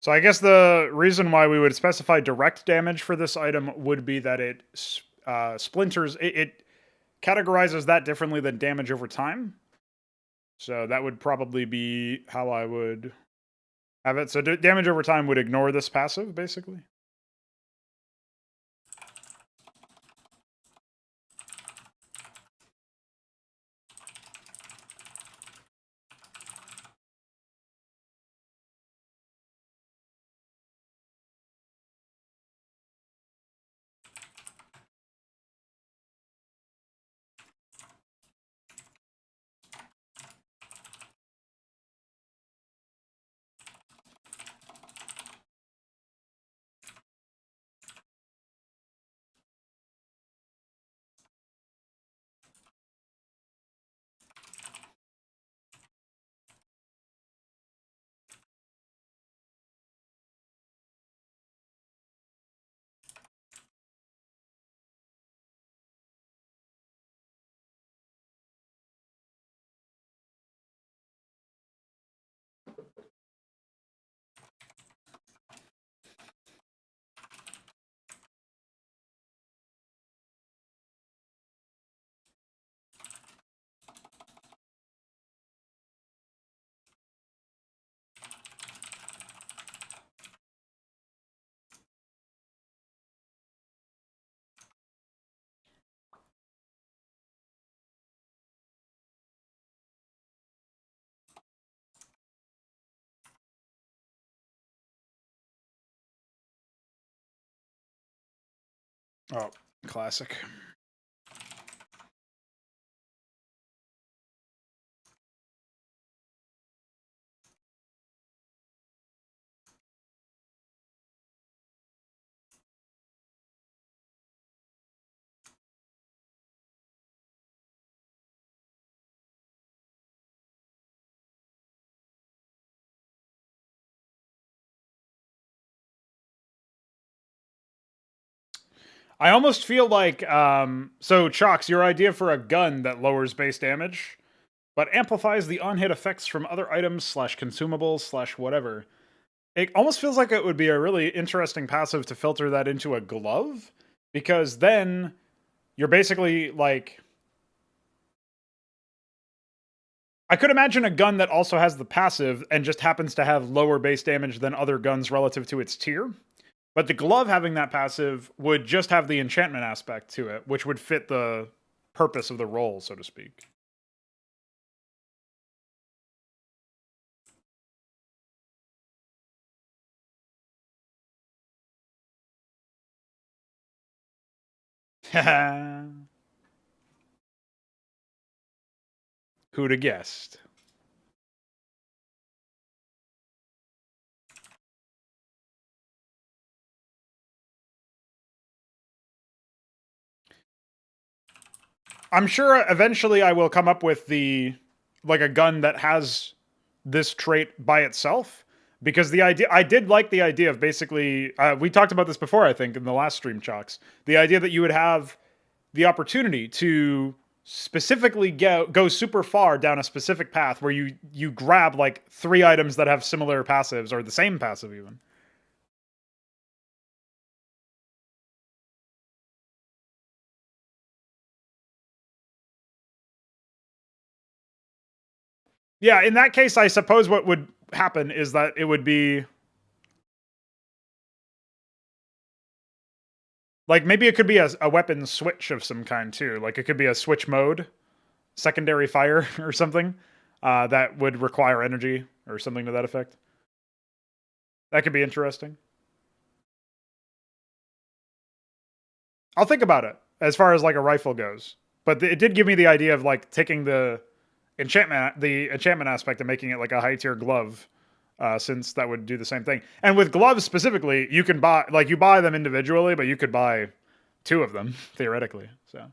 So I guess the reason why we would specify direct damage for this item would be that it splinters. It categorizes that differently than damage over time. So that would probably be how I would have it. So damage over time would ignore this passive, basically. Oh, classic. I almost feel like, so Chalks, your idea for a gun that lowers base damage, but amplifies the on-hit effects from other items / consumables / whatever. It almost feels like it would be a really interesting passive to filter that into a glove, because then you're basically like... I could imagine a gun that also has the passive and just happens to have lower base damage than other guns relative to its tier. But the glove having that passive would just have the enchantment aspect to it, which would fit the purpose of the role, so to speak. Who'd have guessed? I'm sure eventually I will come up with like a gun that has this trait by itself, because I did like the idea of basically, we talked about this before, I think, in the last stream, Chalks. The idea that you would have the opportunity to specifically go super far down a specific path where you grab like 3 items that have similar passives or the same passive even. Yeah, in that case, I suppose what would happen is that it would be like, maybe it could be a weapon switch of some kind too. Like it could be a switch mode, secondary fire or something, that would require energy or something to that effect. That could be interesting. I'll think about it as far as like a rifle goes. But it did give me the idea of like taking the enchantment aspect and making it like a high tier glove, since that would do the same thing. And with gloves specifically, you can buy, like, you buy them individually, but you could buy 2 of them theoretically. So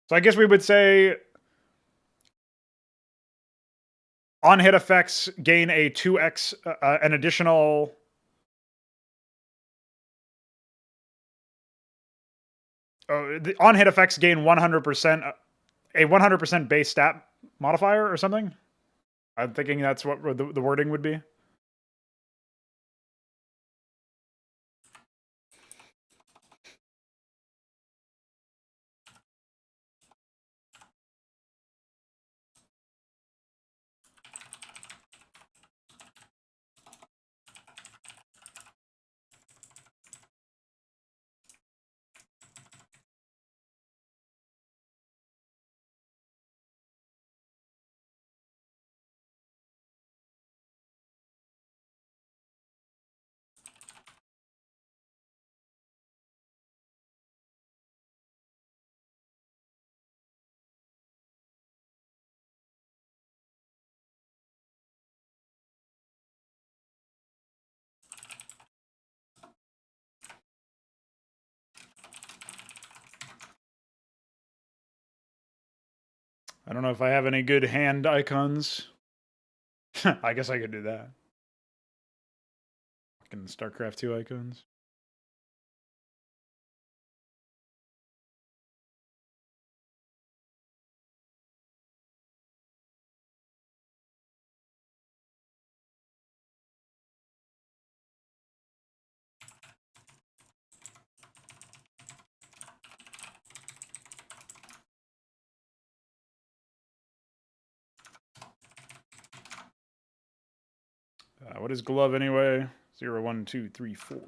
I guess we would say on hit effects gain a 2x, an additional. The on hit effects gain 100%, a 100% base stat modifier or something. I'm thinking that's what the wording would be. I don't know if I have any good hand icons. I guess I could do that. Fucking StarCraft 2 icons. What is glove anyway? 0, 1, 2, 3, 4.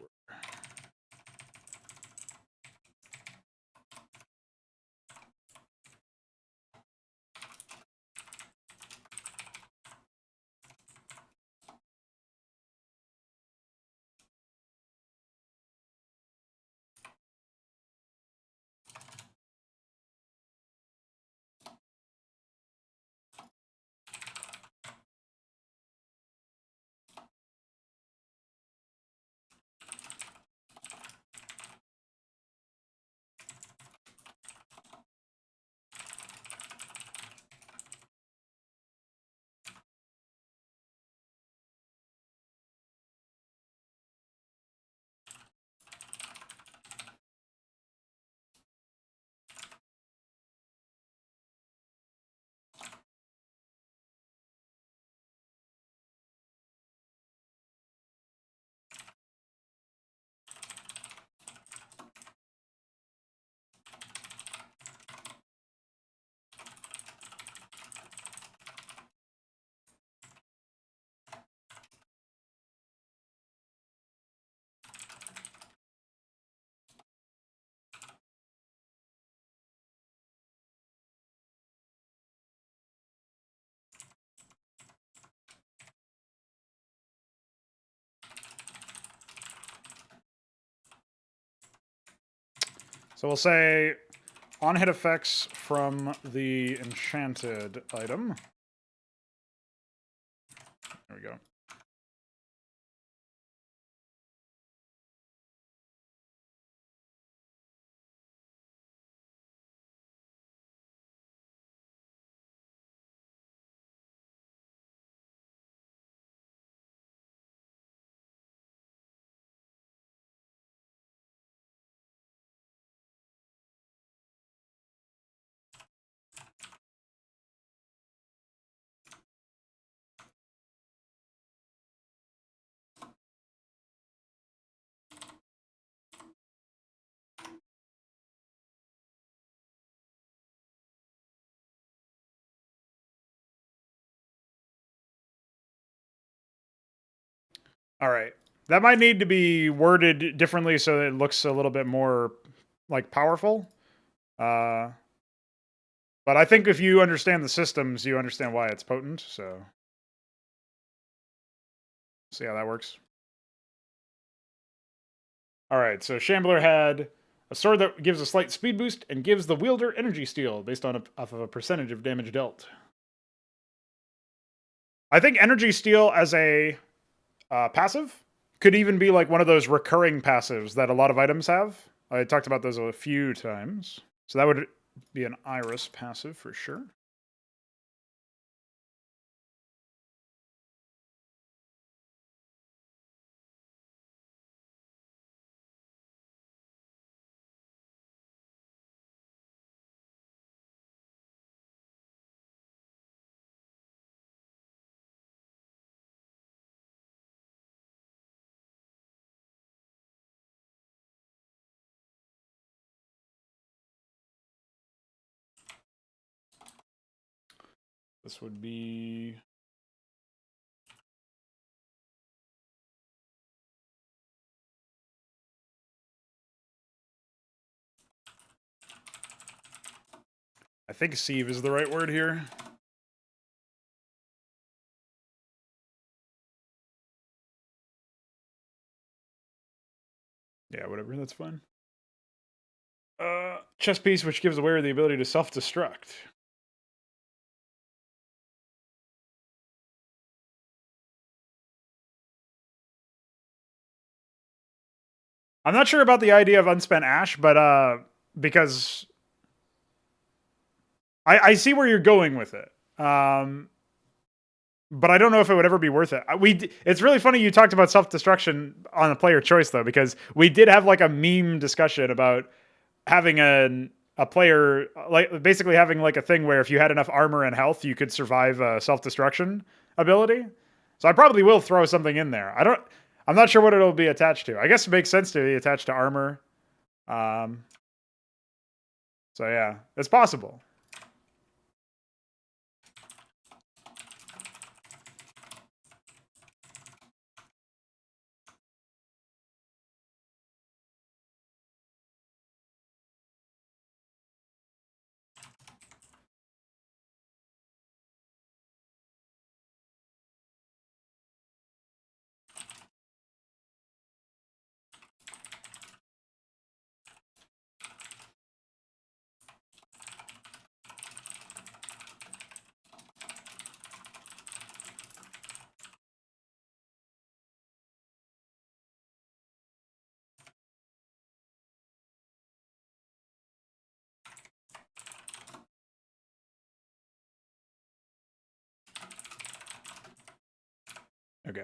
So we'll say on-hit effects from the enchanted item. There we go. All right. That might need to be worded differently so that it looks a little bit more like powerful. But I think if you understand the systems, you understand why it's potent. So see how that works. All right. So Shambler had a sword that gives a slight speed boost and gives the wielder energy steal based on off of a percentage of damage dealt. I think energy steal as a passive could even be like one of those recurring passives that a lot of items have. I talked about those a few times. So that would be an Iris passive for sure. This would be... I think sieve is the right word here. Yeah, whatever, that's fine. Chess piece, which gives the wearer the ability to self-destruct. I'm not sure about the idea of unspent ash, but because I see where you're going with it. But I don't know if it would ever be worth it. It's really funny you talked about self-destruction on a player choice though, because we did have like a meme discussion about having a player like basically having like a thing where if you had enough armor and health, you could survive a self-destruction ability. So I probably will throw something in there. I'm not sure what it'll be attached to. I guess it makes sense to be attached to armor. So yeah, it's possible. Okay.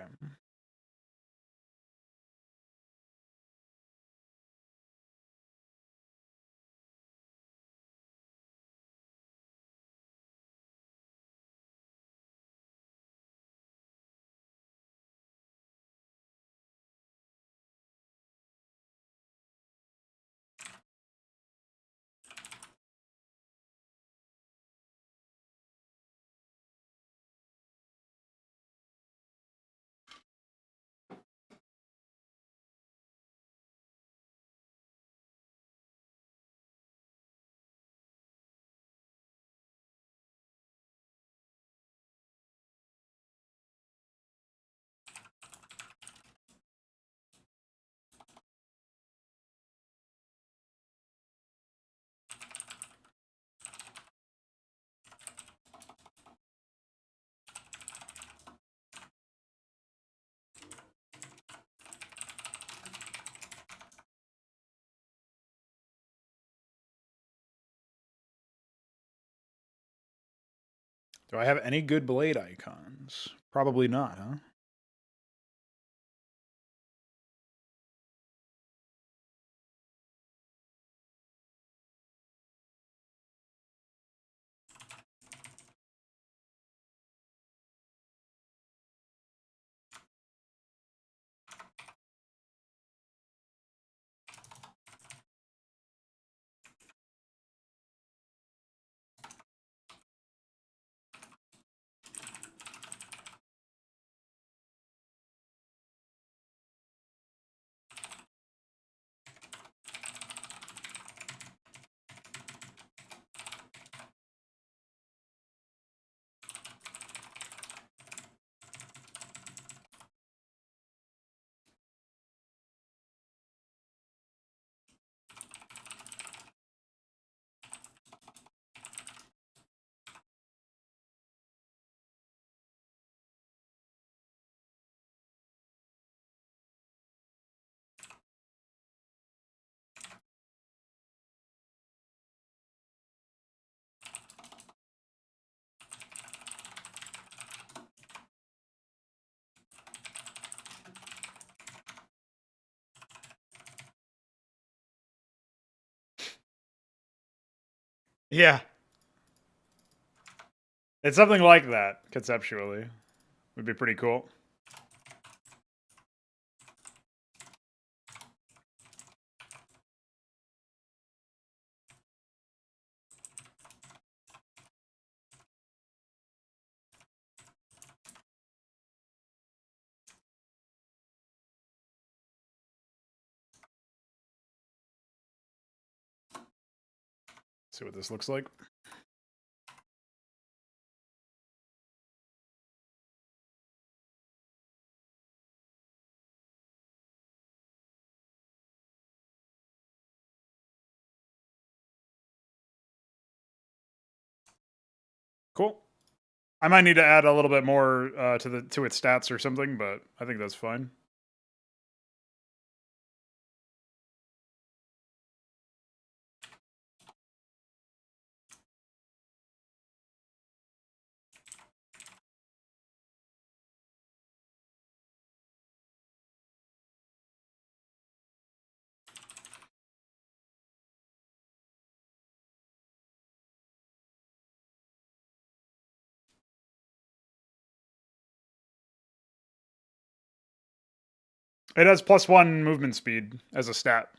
Do I have any good blade icons? Probably not, huh? Yeah. It's something like that, conceptually. Would be pretty cool. See what this looks like. Cool. I might need to add a little bit more to its stats or something, but I think that's fine. It has +1 movement speed as a stat.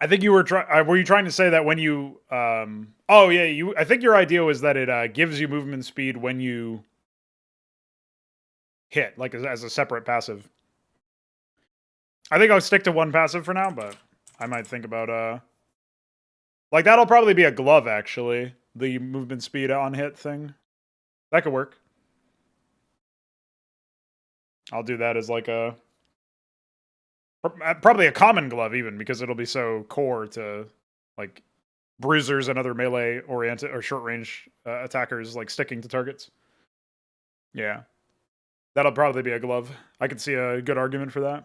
I think you were were you trying to say that when you oh yeah, I think your idea was that it gives you movement speed when you hit, like as a separate passive. I think I'll stick to one passive for now, but I might think about like that'll probably be a glove actually, the movement speed on hit thing. That could work. I'll do that as like a probably a common glove even because it'll be so core to like bruisers and other melee oriented or short range attackers like sticking to targets. Yeah. That'll probably be a glove. I could see a good argument for that.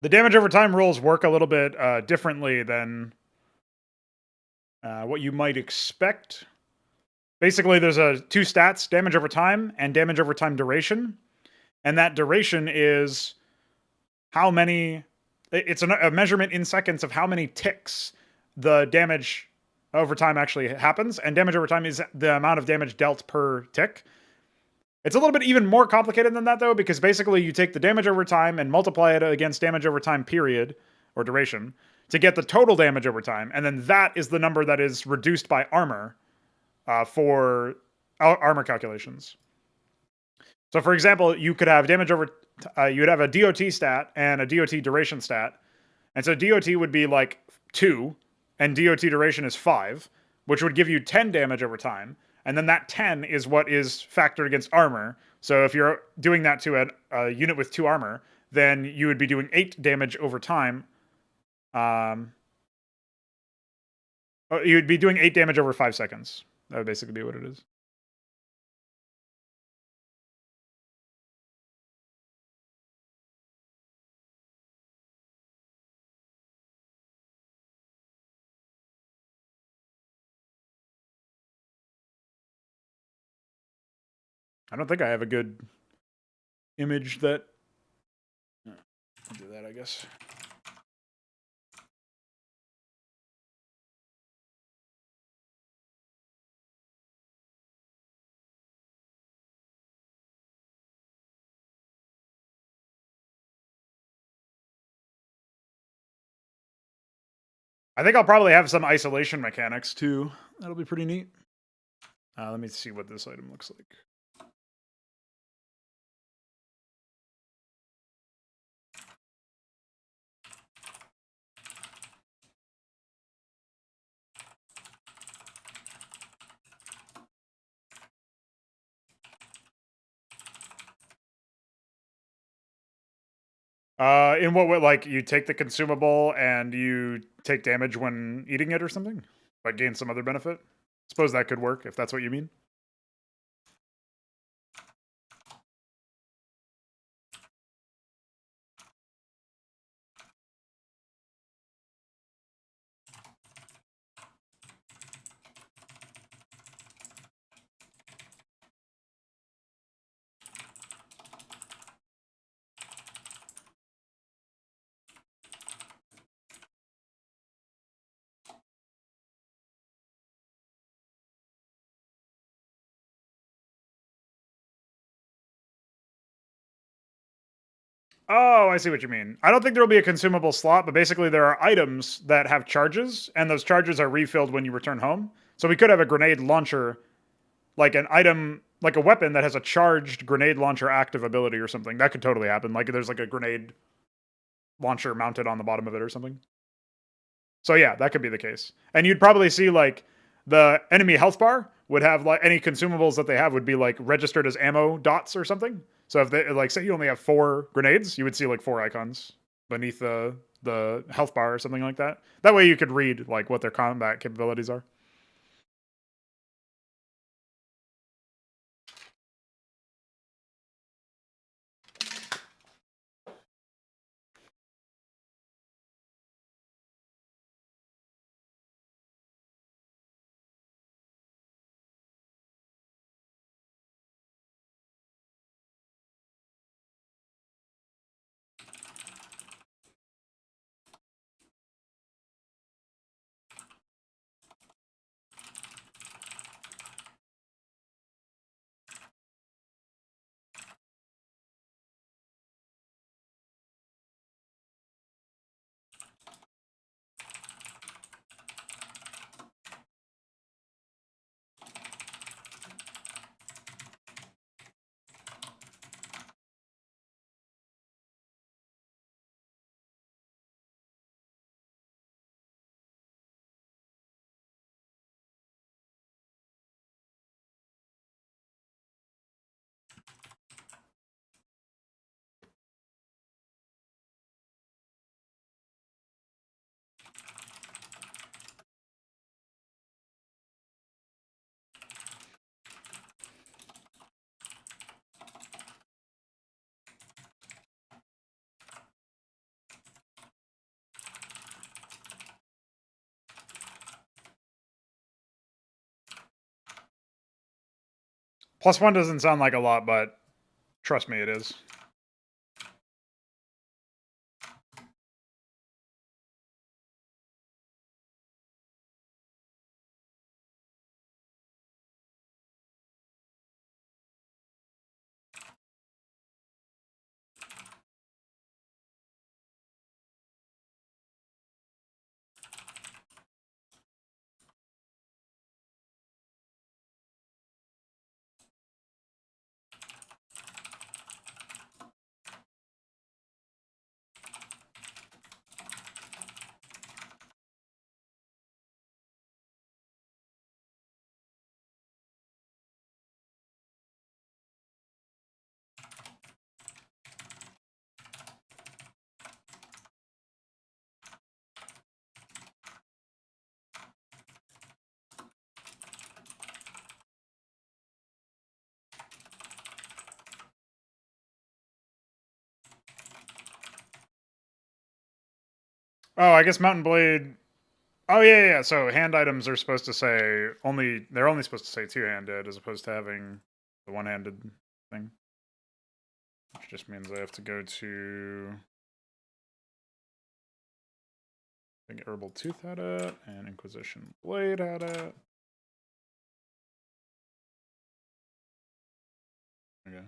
The damage over time rules work a little bit differently than what you might expect. Basically, there's two stats, damage over time and damage over time duration. And that duration is how many... It's a measurement in seconds of how many ticks the damage over time actually happens. And damage over time is the amount of damage dealt per tick. It's a little bit even more complicated than that, though, because basically you take the damage over time and multiply it against damage over time period, or duration, to get the total damage over time. And then that is the number that is reduced by armor for armor calculations. So, for example, you could have damage over... you would have a DOT stat and a DOT duration stat. And so DOT would be like 2, and DOT duration is 5, which would give you 10 damage over time. And then that 10 is what is factored against armor. So if you're doing that to a unit with 2 armor, then you would be doing 8 damage over time. You'd be doing 8 damage over 5 seconds. That would basically be what it is. I don't think I have a good image that... I'll do that, I guess. I think I'll probably have some isolation mechanics, too. That'll be pretty neat. Let me see what this item looks like. In what way? Like, you take the consumable and you take damage when eating it or something? Like, gain some other benefit? Suppose that could work, if that's what you mean. Oh, I see what you mean. I don't think there will be a consumable slot, but basically there are items that have charges, and those charges are refilled when you return home. So we could have a grenade launcher, like an item, like a weapon that has a charged grenade launcher active ability or something. That could totally happen. Like there's like a grenade launcher mounted on the bottom of it or something. So yeah, that could be the case. And you'd probably see like the enemy health bar would have like any consumables that they have would be like registered as ammo dots or something. So if they like say you only have 4 grenades, you would see like 4 icons beneath the health bar or something like that. That way you could read like what their combat capabilities are. +1 doesn't sound like a lot, but trust me, it is. Oh, I guess Mountain Blade. Oh yeah. So hand items are supposed to say only. They're only supposed to say two-handed, as opposed to having the one-handed thing. Which just means I have to go to. I think Herbal Tooth had it, and Inquisition Blade had it. Okay.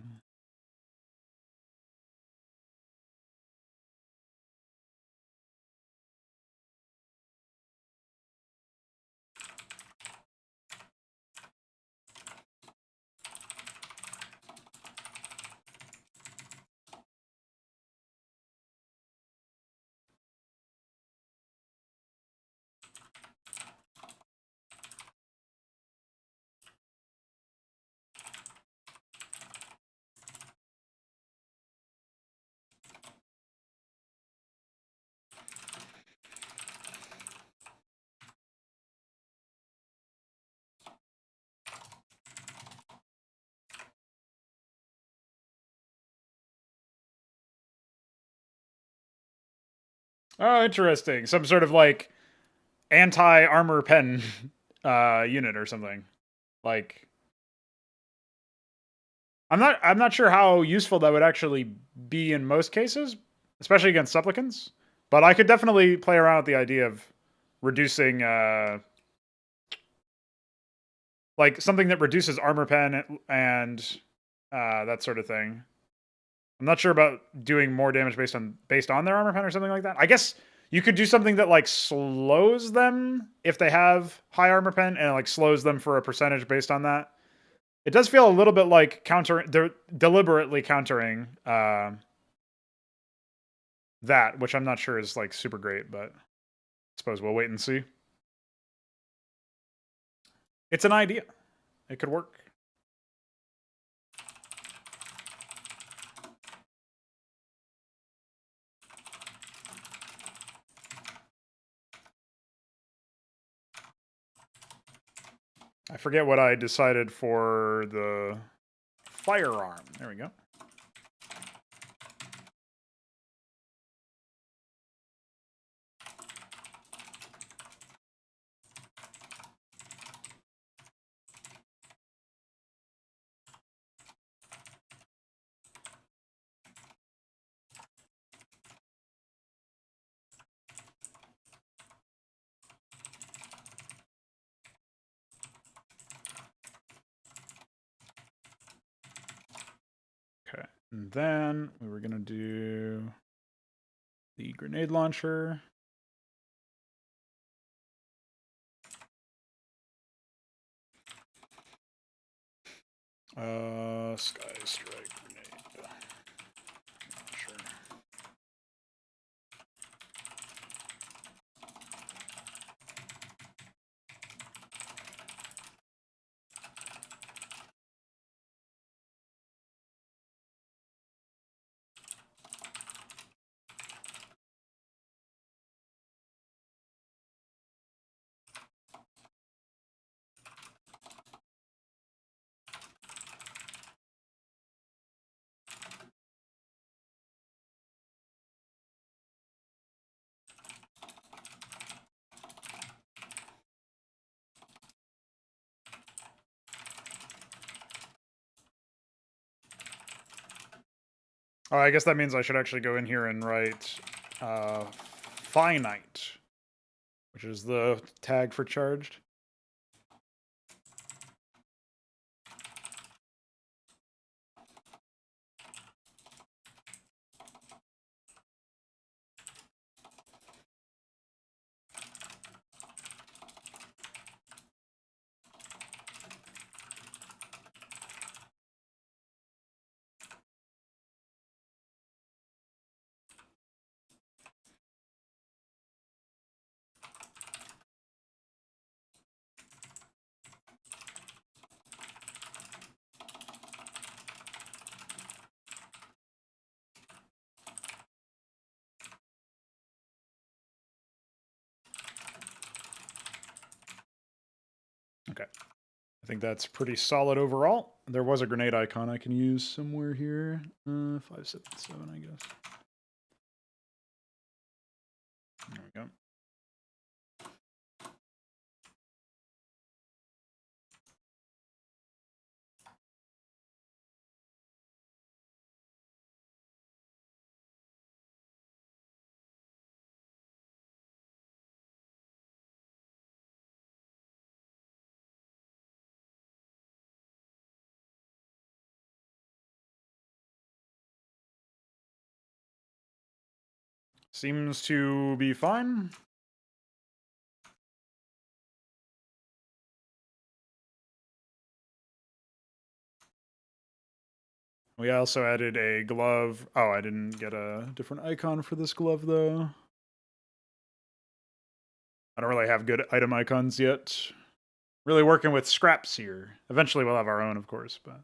Oh, interesting. Some sort of like anti-armor pen unit or something. Like I'm not sure how useful that would actually be in most cases, especially against supplicants. But I could definitely play around with the idea of reducing like something that reduces armor pen and that sort of thing. I'm not sure about doing more damage based on their armor pen or something like that. I guess you could do something that like slows them if they have high armor pen and like slows them for a percentage based on that. It does feel a little bit like they're deliberately countering that, which I'm not sure is like super great, but I suppose we'll wait and see. It's an idea. It could work. I forget what I decided for the firearm. There we go. Okay, and then we were gonna do the grenade launcher. Sky Strike grenade launcher. Oh, I guess that means I should actually go in here and write finite, which is the tag for charged. Okay. I think that's pretty solid overall. There was a grenade icon I can use somewhere here. 577, I guess. There we go. Seems to be fine. We also added a glove. Oh, I didn't get a different icon for this glove, though. I don't really have good item icons yet. Really working with scraps here. Eventually we'll have our own, of course, but...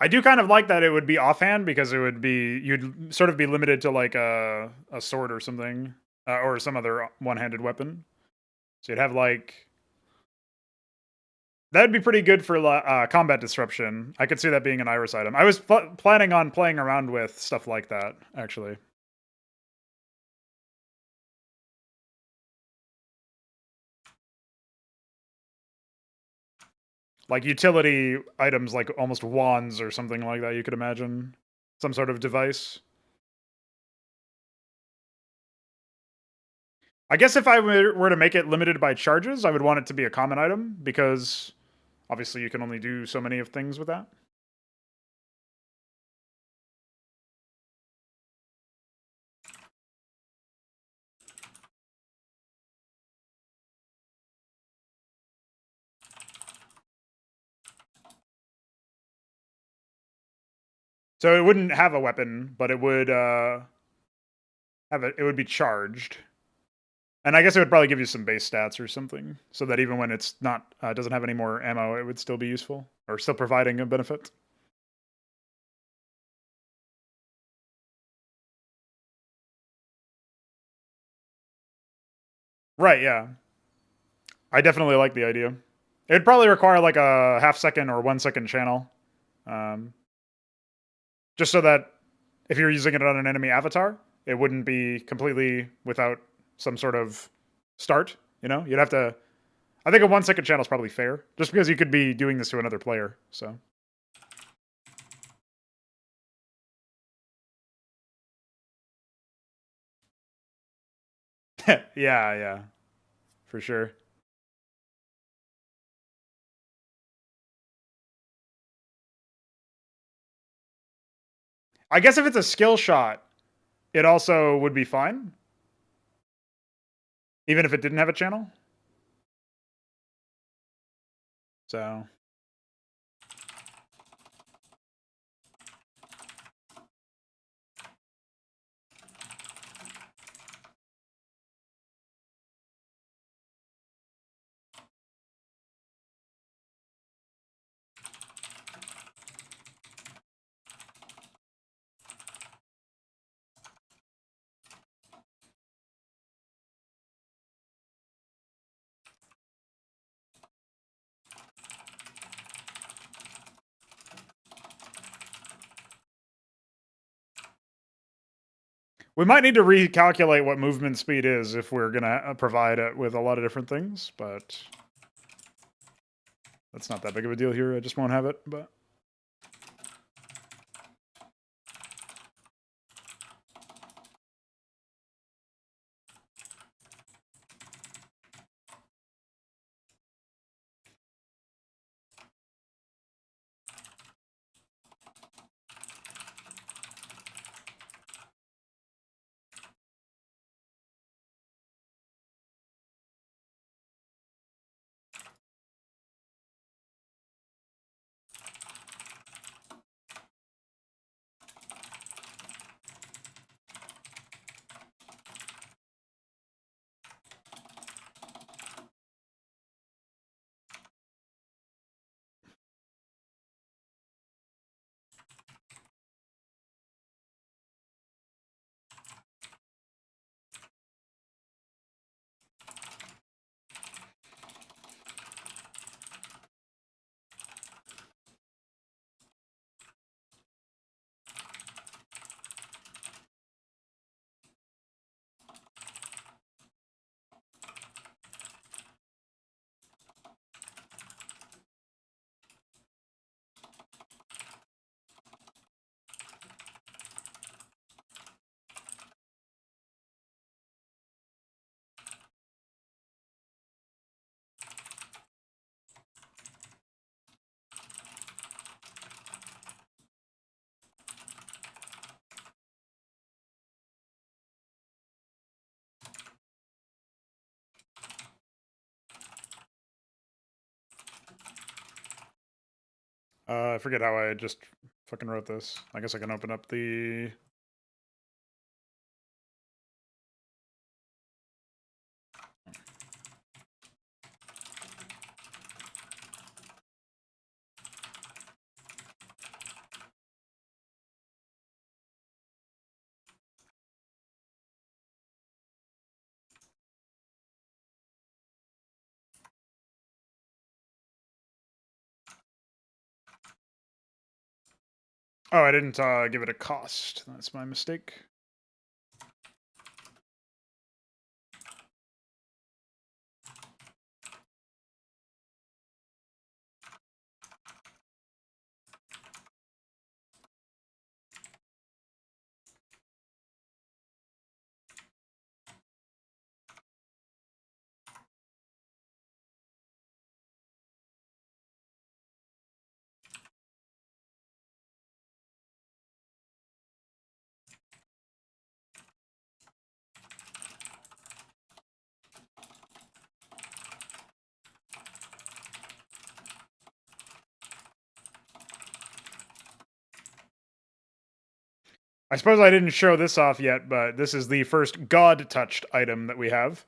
I do kind of like that it would be offhand because it would be you'd sort of be limited to like a sword or something or some other one-handed weapon. So you'd have like that'd be pretty good for combat disruption. I could see that being an iris item. I was planning on playing around with stuff like that actually. Like utility items like almost wands or something like that, you could imagine. Some sort of device. I guess if I were to make it limited by charges, I would want it to be a common item because obviously you can only do so many of things with that. So it wouldn't have a weapon, but it would it would be charged. And I guess it would probably give you some base stats or something, so that even when it's not doesn't have any more ammo, it would still be useful or still providing a benefit. Right? Yeah, I definitely like the idea. It'd probably require like a half-second or 1-second channel, um, just so that if you're using it on an enemy avatar, it wouldn't be completely without some sort of start. You know, you'd have to. I think a 1-second channel is probably fair, just because you could be doing this to another player. So. Yeah, yeah, for sure. I guess if it's a skill shot, it also would be fine, even if it didn't have a channel. So. We might need to recalculate what movement speed is if we're going to provide it with a lot of different things, but that's not that big of a deal here. I just won't have it, but... I forget how I just fucking wrote this. I guess I can open up the... Oh, I didn't give it a cost. That's my mistake. I suppose I didn't show this off yet, but this is the first God-touched item that we have,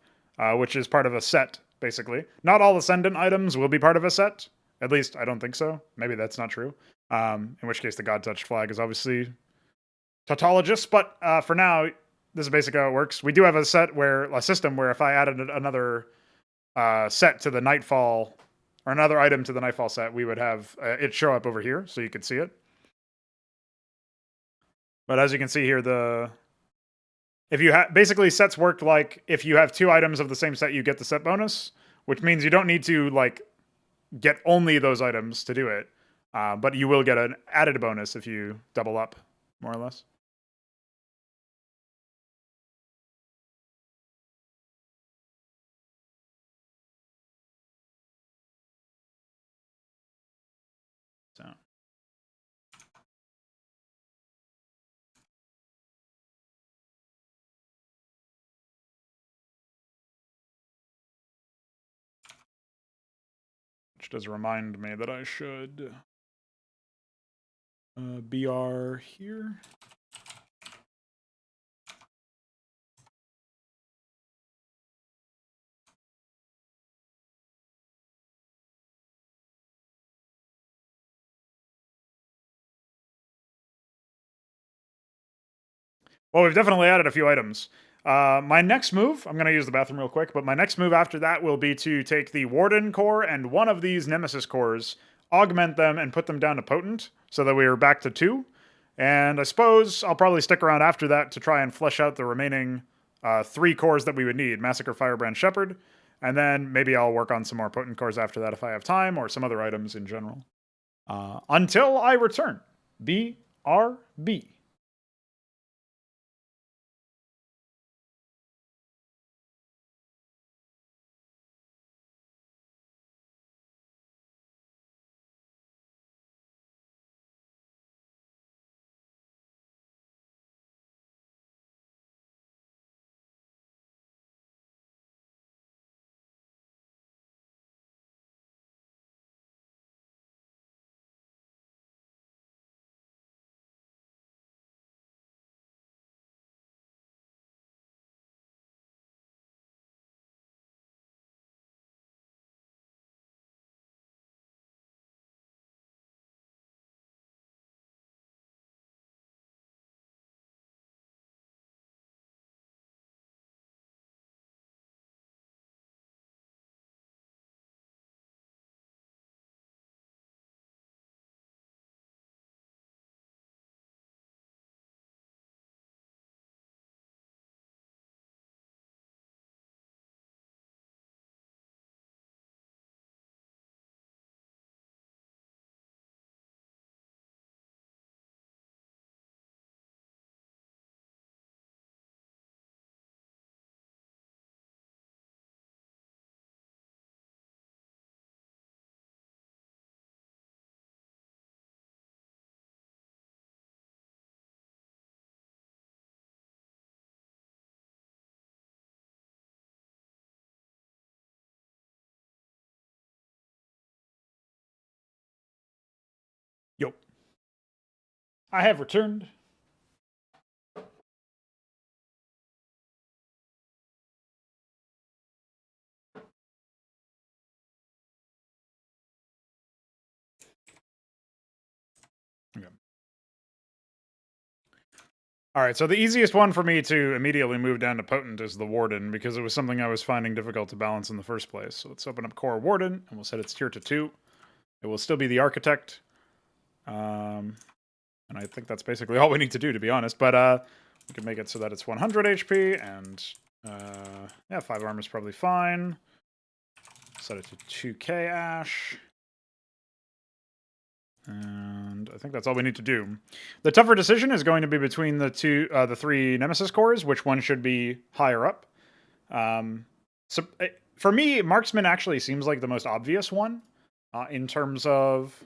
which is part of a set, basically. Not all Ascendant items will be part of a set. At least, I don't think so. Maybe that's not true. In which case, the God-touched flag is obviously tautologous, but for now, this is basically how it works. We do have a system where if I added another set to the Nightfall, or another item to the Nightfall set, we would have it show up over here, so you could see it. But as you can see here, if you basically sets work like if you have 2 items of the same set, you get the set bonus, which means you don't need to like get only those items to do it, but you will get an added bonus if you double up, more or less. So. Which does remind me that I should BR here. Well, we've definitely added a few items. My next move, I'm going to use the bathroom real quick, but my next move after that will be to take the Warden core and one of these Nemesis cores, augment them, and put them down to Potent, so that we are back to 2. And I suppose I'll probably stick around after that to try and flesh out the remaining 3 cores that we would need, Massacre, Firebrand, Shepherd, and then maybe I'll work on some more potent cores after that if I have time, or some other items in general. Until I return. BRB. Yo. I have returned. Okay. All right, so the easiest one for me to immediately move down to Potent is the Warden, because it was something I was finding difficult to balance in the first place. So let's open up Core Warden, and we'll set its tier to 2. It will still be the Architect. And I think that's basically all we need to do, to be honest. But we can make it so that it's 100 HP, and yeah, 5 armor is probably fine. Set it to 2k Ash. And I think that's all we need to do. The tougher decision is going to be between the 3 Nemesis cores, which one should be higher up. So for me, Marksman actually seems like the most obvious one in terms of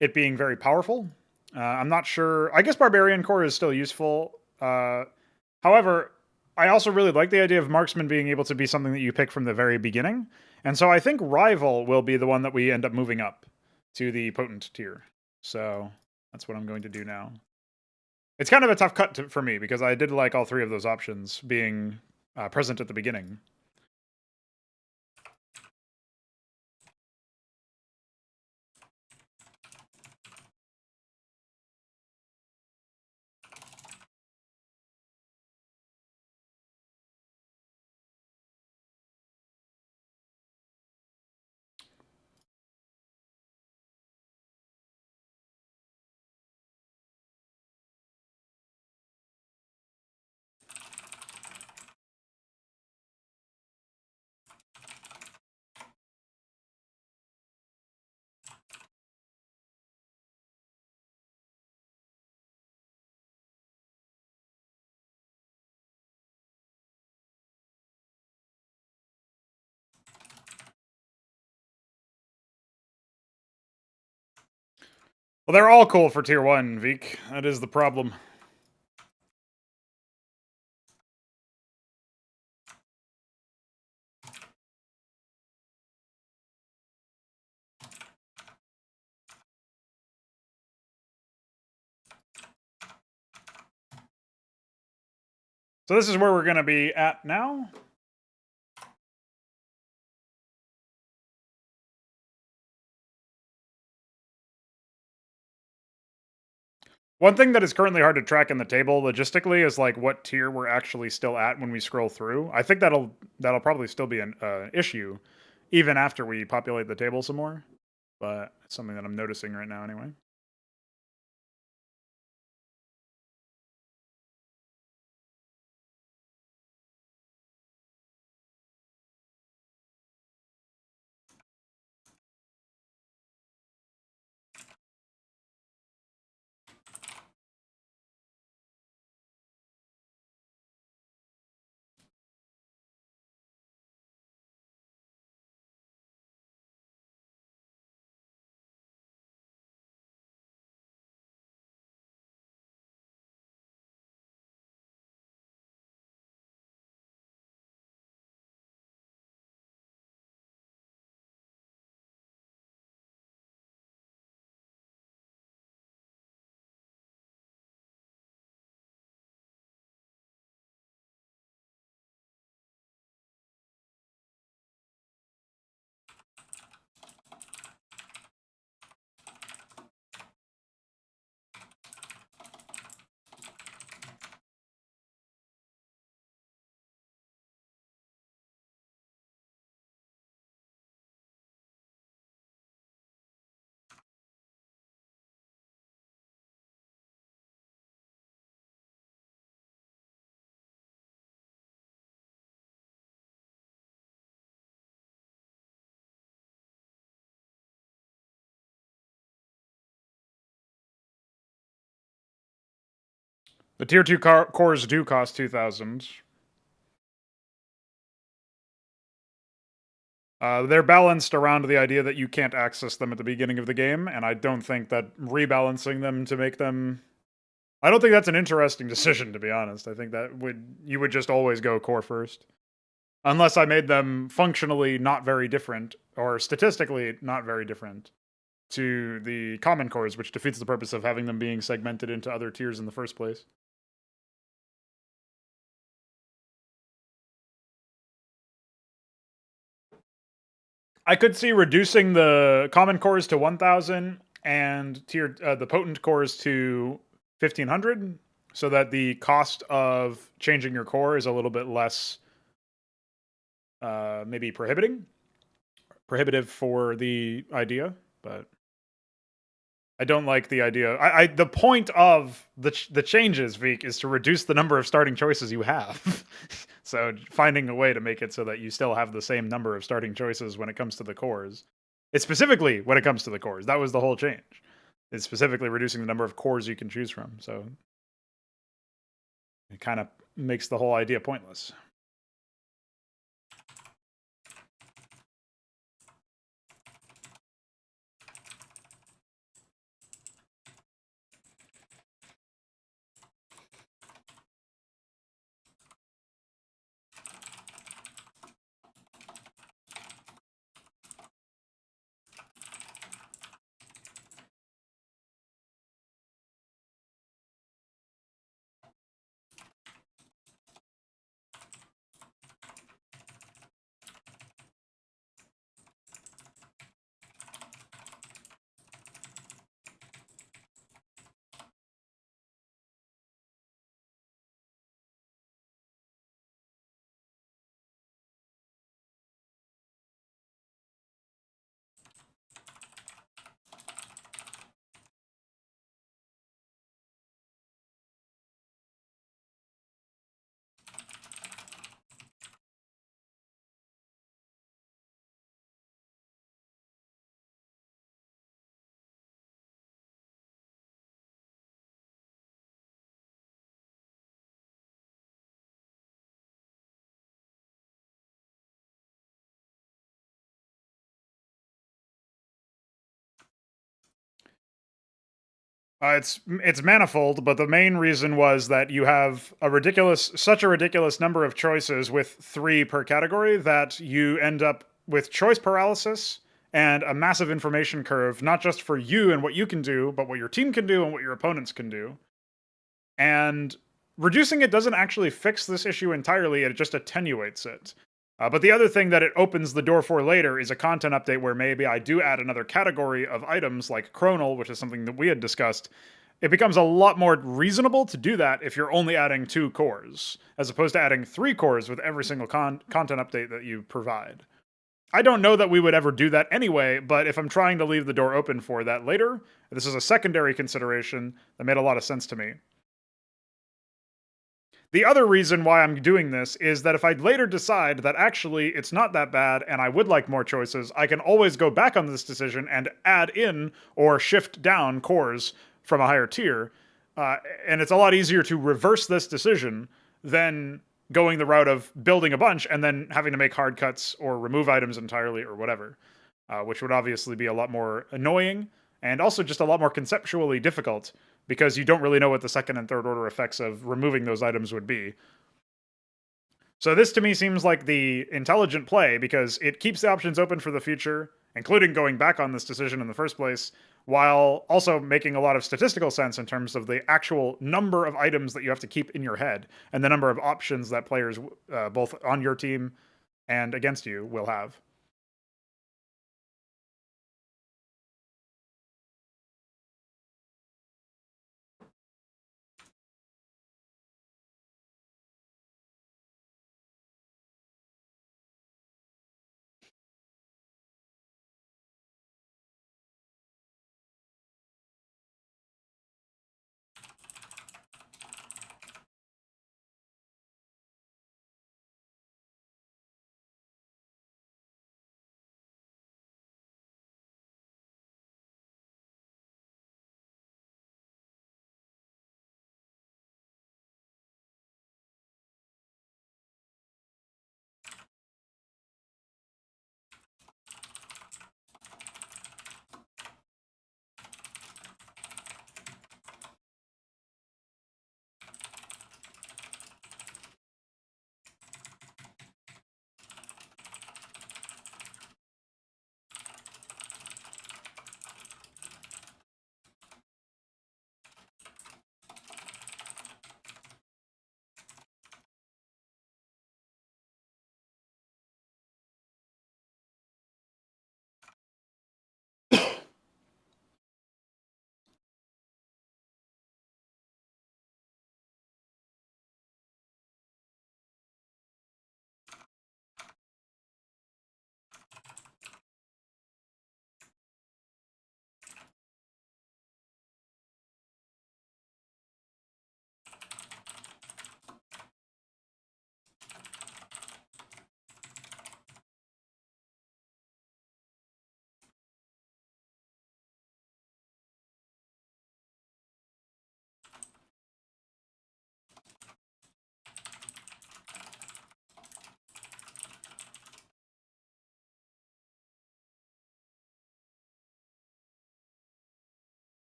it being very powerful. I'm not sure. I guess Barbarian core is still useful. However, I also really like the idea of Marksman being able to be something that you pick from the very beginning. And so I think Rival will be the one that we end up moving up to the Potent tier. So that's what I'm going to do now. It's kind of a tough cut for me, because I did like all 3 of those options being present at the beginning. Well, they're all cool for tier 1, Veek. That is the problem. So this is where we're going to be at now. One thing that is currently hard to track in the table logistically is like what tier we're actually still at when we scroll through. I think that'll probably still be an issue even after we populate the table some more, but it's something that I'm noticing right now anyway. The tier 2 cores do cost 2,000. They're balanced around the idea that you can't access them at the beginning of the game, and I don't think that rebalancing them to make them... I don't think that's an interesting decision, to be honest. I think that you would just always go core first. Unless I made them functionally not very different, or statistically not very different, to the common cores, which defeats the purpose of having them being segmented into other tiers in the first place. I could see reducing the common cores to 1,000 and the potent cores to 1,500, so that the cost of changing your core is a little bit less, maybe prohibitive for the idea, but I don't like the idea. The point of the changes, Veek, is to reduce the number of starting choices you have. So finding a way to make it so that you still have the same number of starting choices when it comes to the cores. It's specifically when it comes to the cores. That was the whole change. It's specifically reducing the number of cores you can choose from. So it kind of makes the whole idea pointless. It's manifold, but the main reason was that you have such a ridiculous number of choices with 3 per category that you end up with choice paralysis and a massive information curve, not just for you and what you can do, but what your team can do and what your opponents can do. And reducing it doesn't actually fix this issue entirely, it just attenuates it. But the other thing that it opens the door for later is a content update where maybe I do add another category of items like Chronal, which is something that we had discussed. It becomes a lot more reasonable to do that if you're only adding 2 cores, as opposed to adding 3 cores with every single content update that you provide. I don't know that we would ever do that anyway, but if I'm trying to leave the door open for that later, this is a secondary consideration that made a lot of sense to me. The other reason why I'm doing this is that if I later decide that actually it's not that bad and I would like more choices, I can always go back on this decision and add in or shift down cores from a higher tier. And it's a lot easier to reverse this decision than going the route of building a bunch and then having to make hard cuts or remove items entirely or whatever, which would obviously be a lot more annoying and also just a lot more conceptually difficult, because you don't really know what the second and third order effects of removing those items would be. So this to me seems like the intelligent play, because it keeps the options open for the future, including going back on this decision in the first place, while also making a lot of statistical sense in terms of the actual number of items that you have to keep in your head, and the number of options that players, both on your team and against you, will have.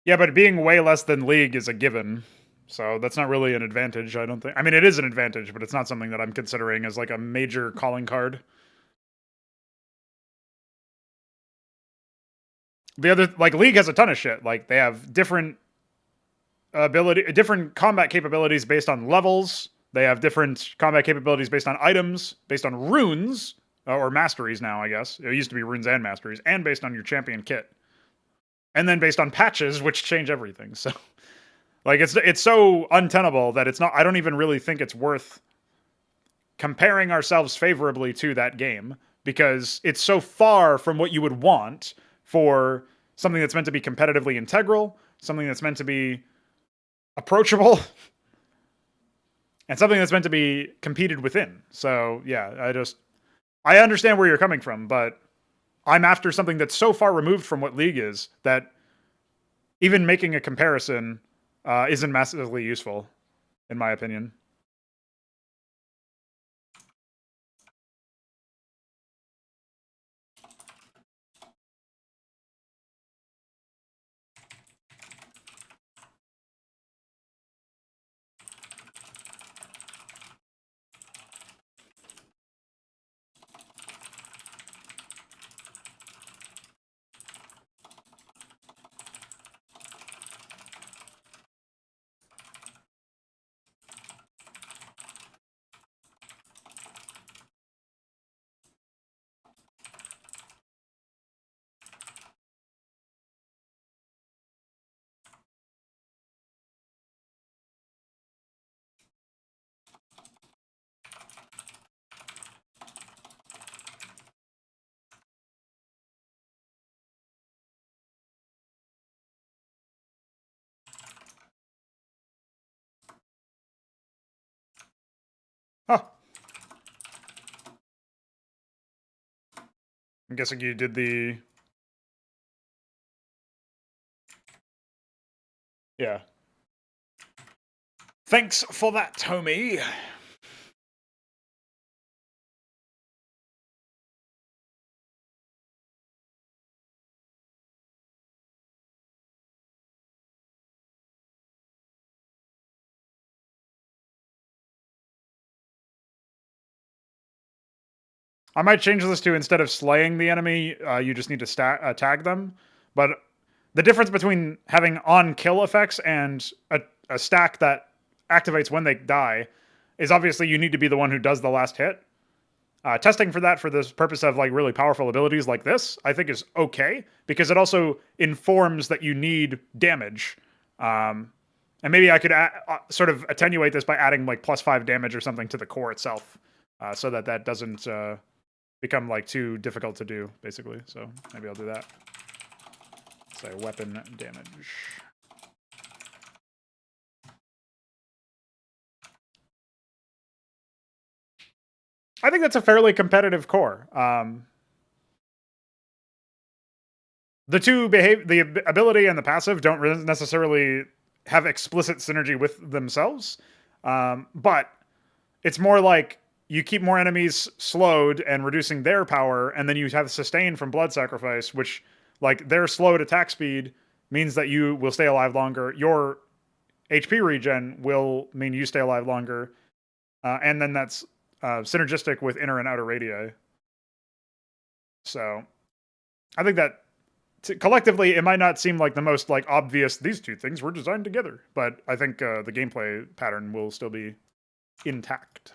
Yeah, but being way less than League is a given. So that's not really an advantage, I don't think. I mean, it is an advantage, but it's not something that I'm considering as like a major calling card. The other, like, League has a ton of shit. Like, they have different different combat capabilities based on levels. They have different combat capabilities based on items, based on runes, or masteries now, I guess. It used to be runes and masteries, and based on your champion kit. And then based on patches, which change everything. So, like, it's so untenable that it's not. I don't even really think it's worth comparing ourselves favorably to that game because it's so far from what you would want for something that's meant to be competitively integral, something that's meant to be approachable, and something that's meant to be competed within. So yeah, I understand where you're coming from, but I'm after something that's so far removed from what League is that even making a comparison isn't massively useful, in my opinion. Huh. I'm guessing you did the... Yeah. Thanks for that, homie. I might change this to instead of slaying the enemy, you just need to tag them. But the difference between having on-kill effects and a stack that activates when they die is obviously you need to be the one who does the last hit. Testing for that for the purpose of like really powerful abilities like this, I think is okay because it also informs that you need damage. And maybe I could sort of attenuate this by adding like +5 damage or something to the core itself, so that that doesn't become like too difficult to do, basically. So maybe I'll do that. Say weapon damage. I think that's a fairly competitive core. The two the ability and the passive don't necessarily have explicit synergy with themselves, but it's more like you keep more enemies slowed and reducing their power, and then you have sustain from blood sacrifice, which, like, their slowed attack speed means that you will stay alive longer. Your HP regen will mean you stay alive longer, and then that's synergistic with inner and outer radii. So I think that collectively, it might not seem like the most like obvious. These two things were designed together, but I think the gameplay pattern will still be intact.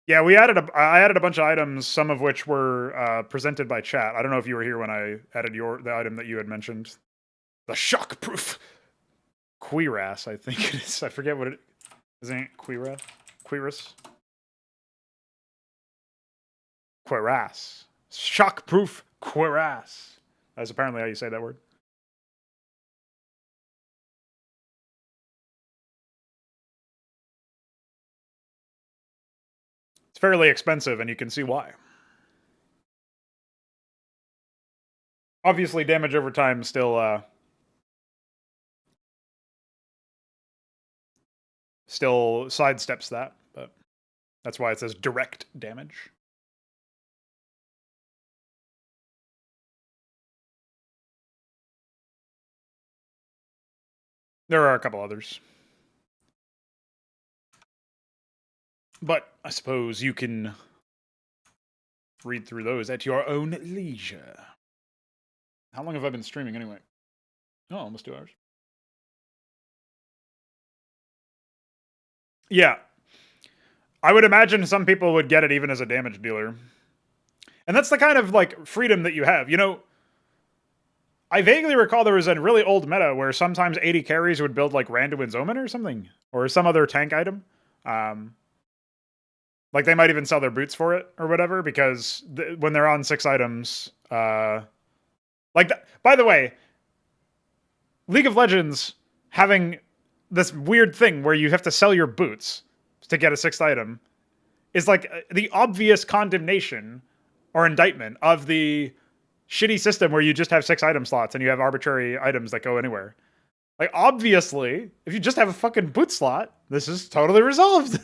Yeah, I added a bunch of items, some of which were presented by chat. I don't know if you were here when I added the item that you had mentioned, the shockproof cuirass. I think it is. I forget what it isn't it cuirass. Cuirass. Shockproof cuirass. That's apparently how you say that word. It's fairly expensive, and you can see why. Obviously, damage over time still sidesteps that, but that's why it says direct damage. There are a couple others. But I suppose you can read through those at your own leisure. How long have I been streaming anyway? Oh, almost 2 hours. Yeah. I would imagine some people would get it even as a damage dealer. And that's the kind of, like, freedom that you have. You know, I vaguely recall there was a really old meta where sometimes 80 carries would build, like, Randuin's Omen or something. Or some other tank item. Like, they might even sell their boots for it or whatever, because when they're on 6 items... by the way, League of Legends having this weird thing where you have to sell your boots to get a 6th item is like the obvious condemnation or indictment of the shitty system where you just have 6 item slots and you have arbitrary items that go anywhere. Like, obviously, if you just have a fucking boot slot, this is totally resolved.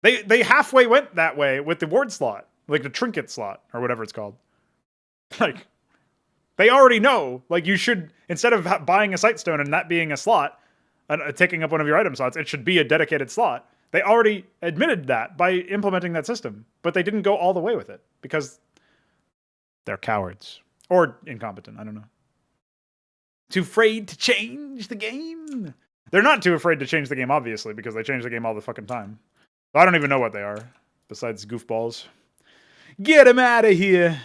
They halfway went that way with the ward slot, like the trinket slot or whatever it's called. Like, they already know, like, you should, instead of buying a Sightstone and that being a slot, taking up one of your item slots, it should be a dedicated slot. They already admitted that by implementing that system, but they didn't go all the way with it because they're cowards. Or incompetent, I don't know. Too afraid to change the game? They're not too afraid to change the game, obviously, because they change the game all the fucking time. I don't even know what they are, besides goofballs. Get them out of here!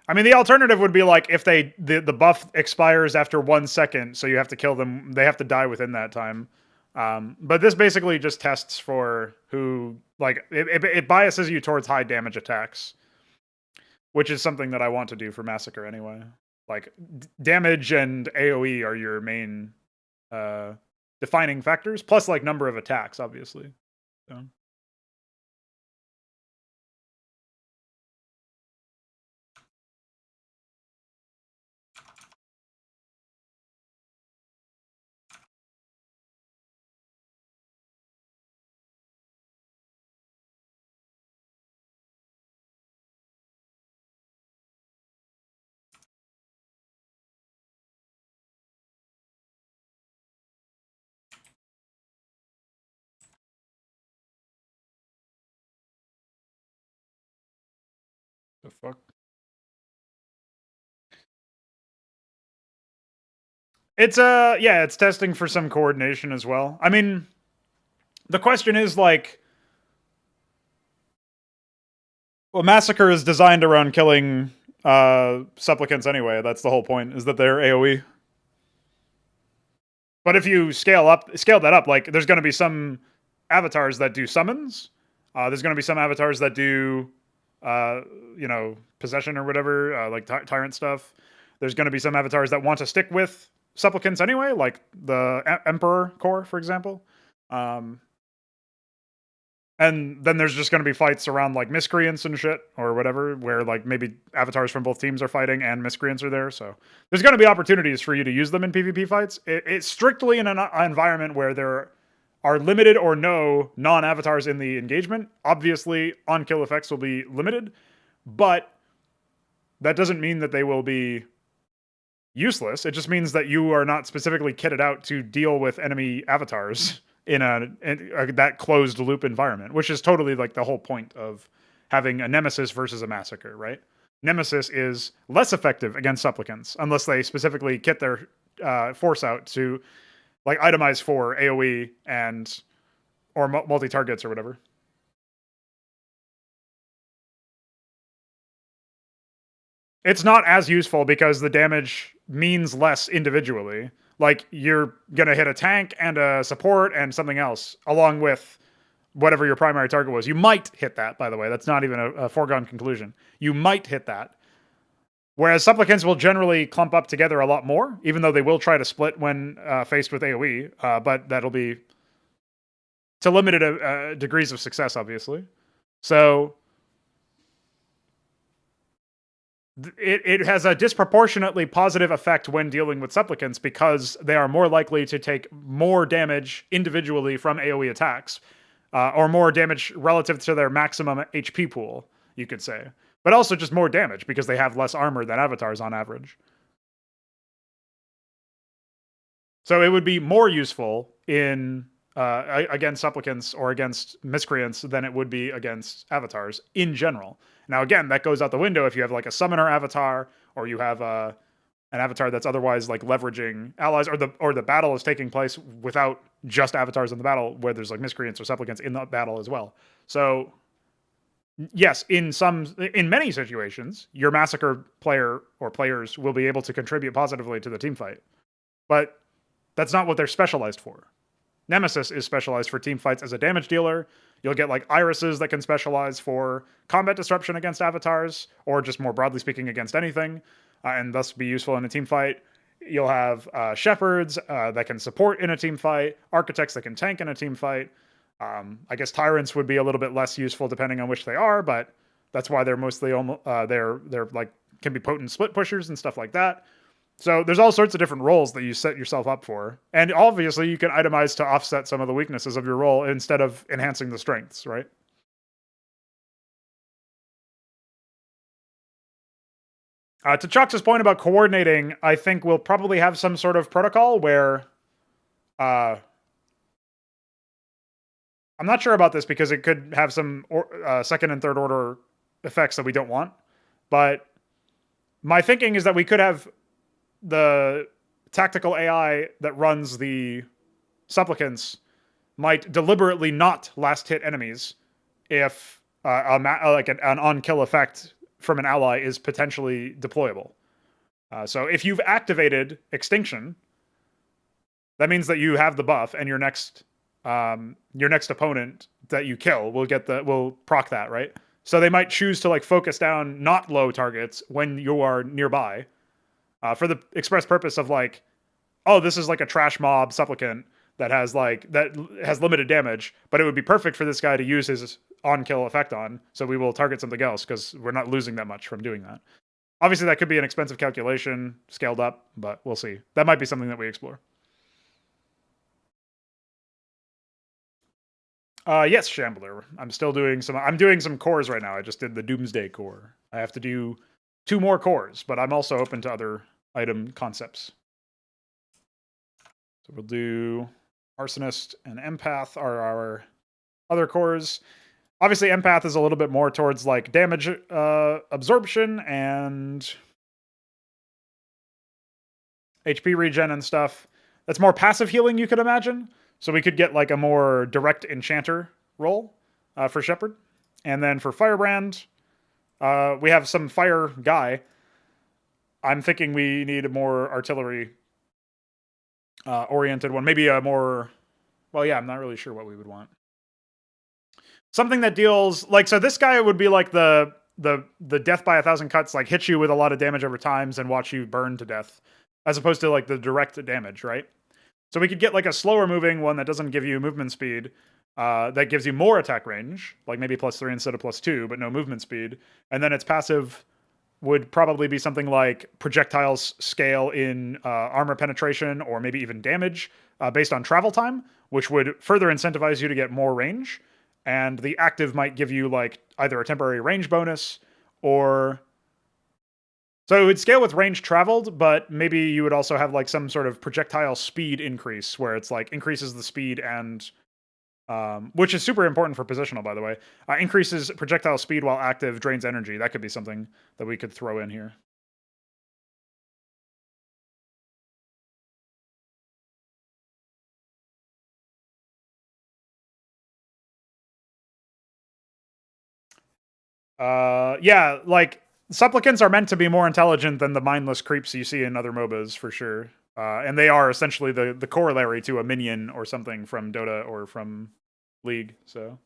I mean, the alternative would be like if the buff expires after 1 second, so you have to kill them. They have to die within that time. But this basically just tests for who, like, it biases you towards high damage attacks, which is something that I want to do for Massacre anyway. Like, damage and AoE are your main defining factors, plus like number of attacks, obviously. So. The fuck? It's yeah, it's testing for some coordination as well. I mean, the question is like, well, Massacre is designed around killing supplicants anyway. That's the whole point, is that they're AoE. But if you scale that up, like, there's going to be some avatars that do summons. There's going to be some avatars that do, you know, possession or whatever, like tyrant stuff. There's going to be some avatars that want to stick with supplicants anyway, like the Emperor core, for example. And then there's just going to be fights around, like, miscreants and shit, or whatever, where, like, maybe avatars from both teams are fighting and miscreants are there. So there's going to be opportunities for you to use them in PvP fights. It's strictly in an environment where there are limited or no non-avatars in the engagement. Obviously, on-kill effects will be limited, but that doesn't mean that they will be useless. It just means that you are not specifically kitted out to deal with enemy avatars in that closed loop environment, which is totally like the whole point of having a Nemesis versus a Massacre, right? Nemesis is less effective against supplicants unless they specifically kit their force out to, like, itemize for AoE and or multi-targets or whatever. It's not as useful because the damage means less individually. Like, you're going to hit a tank and a support and something else, along with whatever your primary target was. You might hit that, by the way. That's not even a foregone conclusion. You might hit that. Whereas supplicants will generally clump up together a lot more, even though they will try to split when faced with AoE. But that'll be to limited degrees of success, obviously. So it has a disproportionately positive effect when dealing with supplicants because they are more likely to take more damage individually from AoE attacks, or more damage relative to their maximum HP pool, you could say. But also just more damage because they have less armor than avatars on average. So it would be more useful in against supplicants or against miscreants than it would be against avatars in general. Now, again, that goes out the window if you have like a summoner avatar or you have an avatar that's otherwise like leveraging allies, or the battle is taking place without just avatars in the battle, where there's like miscreants or supplicants in the battle as well. So yes, in many situations, your massacre player or players will be able to contribute positively to the team fight, but that's not what they're specialized for. Nemesis is specialized for team fights as a damage dealer. You'll get like irises that can specialize for combat disruption against avatars, or just more broadly speaking against anything, and thus be useful in a team fight. You'll have shepherds that can support in a team fight, architects that can tank in a team fight. I guess tyrants would be a little bit less useful depending on which they are, but that's why they're mostly they're like can be potent split pushers and stuff like that. So there's all sorts of different roles that you set yourself up for. And obviously you can itemize to offset some of the weaknesses of your role instead of enhancing the strengths, right? To Chuck's point about coordinating, I think we'll probably have some sort of protocol where I'm not sure about this because it could have some second and third order effects that we don't want. But my thinking is that we could have the tactical AI that runs the supplicants might deliberately not last hit enemies if like an on-kill effect from an ally is potentially deployable. So if you've activated Extinction, that means that you have the buff, and your next opponent that you kill will proc that, right? So they might choose to like focus down not low targets when you are nearby, for the express purpose of like, oh, this is like a trash mob supplicant that has limited damage, but it would be perfect for this guy to use his on-kill effect on. So we will target something else because we're not losing that much from doing that. Obviously, that could be an expensive calculation, scaled up, but we'll see. That might be something that we explore. Yes, Shambler. I'm doing some cores right now. I just did the Doomsday core. I have to do 2 more cores, but I'm also open to other item concepts. So we'll do Arsonist and Empath are our other cores. Obviously, Empath is a little bit more towards like damage absorption and HP regen and stuff. That's more passive healing, you could imagine. So we could get like a more direct enchanter role for Shepherd. And then for Firebrand, we have some fire guy. I'm thinking we need a more artillery oriented one. Maybe a more, well, yeah, I'm not really sure what we would want. Something that deals like, so this guy would be like the death by 1,000 cuts, like hit you with a lot of damage over times and watch you burn to death, as opposed to like the direct damage, right? So we could get like a slower moving one that doesn't give you movement speed, that gives you more attack range, like maybe +3 instead of +2, but no movement speed. And then its passive would probably be something like projectiles scale in armor penetration or maybe even damage based on travel time, which would further incentivize you to get more range. And the active might give you like either a temporary range bonus or... So it would scale with range traveled, but maybe you would also have like some sort of projectile speed increase where it's like increases the speed and... which is super important for positional, by the way. Increases projectile speed while active, drains energy. That could be something that we could throw in here. Yeah, like supplicants are meant to be more intelligent than the mindless creeps you see in other MOBAs for sure. And they are essentially the corollary to a minion or something from Dota or from League. So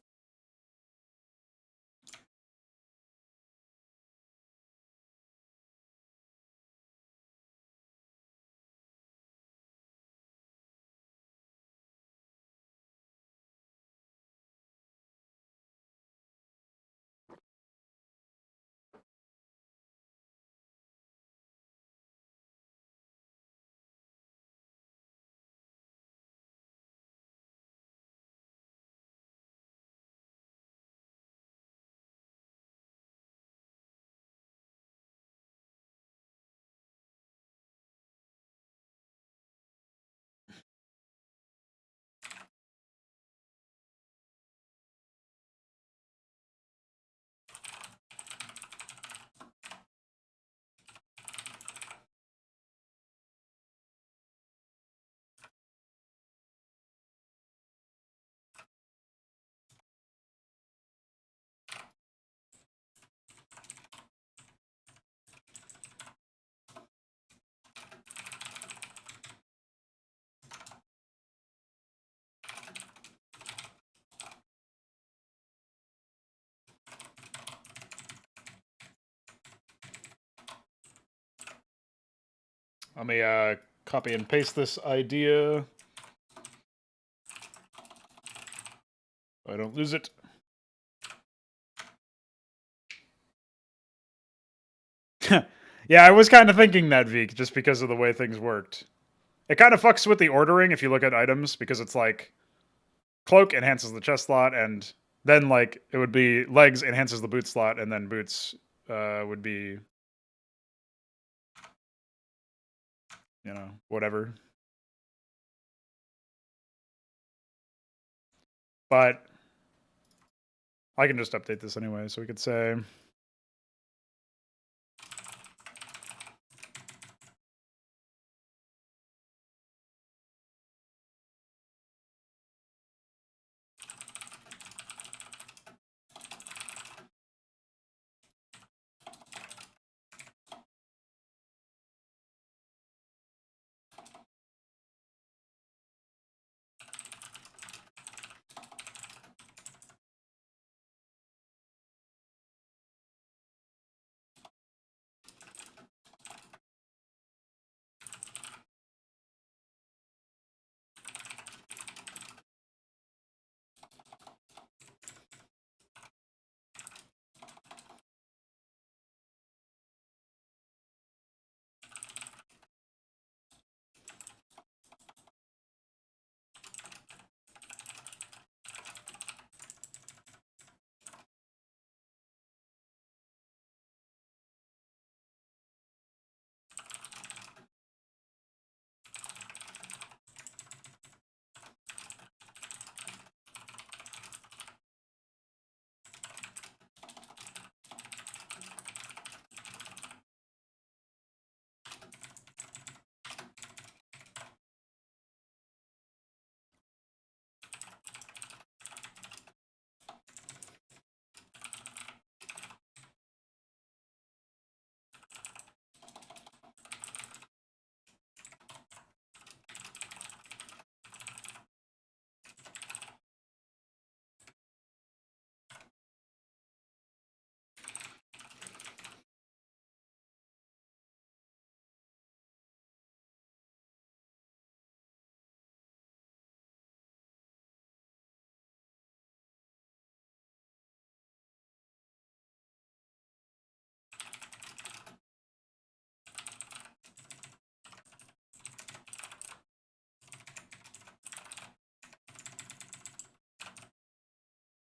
Let me copy and paste this idea. So I don't lose it. Yeah, I was kind of thinking that, Veek, just because of the way things worked. It kind of fucks with the ordering if you look at items, because it's like cloak enhances the chest slot, and then like it would be legs enhances the boot slot, and then boots would be, you know, whatever. But I can just update this anyway, so we could say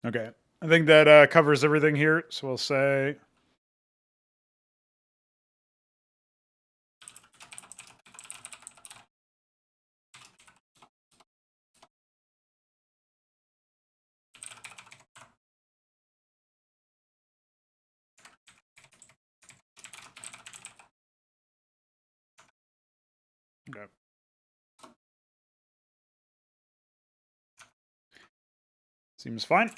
okay. I think that covers everything here. So we'll say okay. Seems fine.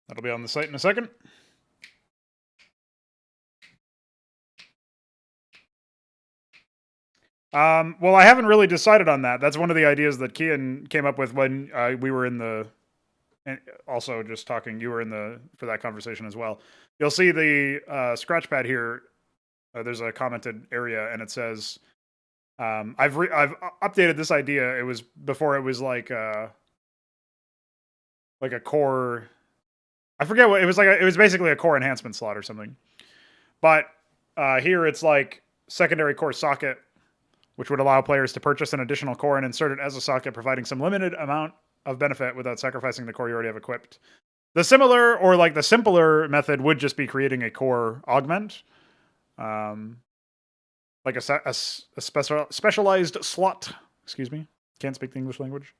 That'll be on the site in a second. Well, I haven't really decided on that. That's one of the ideas that Kian came up with when we were in the, and also just talking, you were in the, for that conversation as well. You'll see the scratch pad here. There's a commented area, and it says, I've updated this idea. It was before it was like a core. I forget what it was like. It was basically a core enhancement slot or something. But here it's like secondary core socket, which would allow players to purchase an additional core and insert it as a socket, providing some limited amount of benefit without sacrificing the core you already have equipped. The similar, or like the simpler method would just be creating a core augment. Like a specialized slot. Excuse me. Can't speak the English language.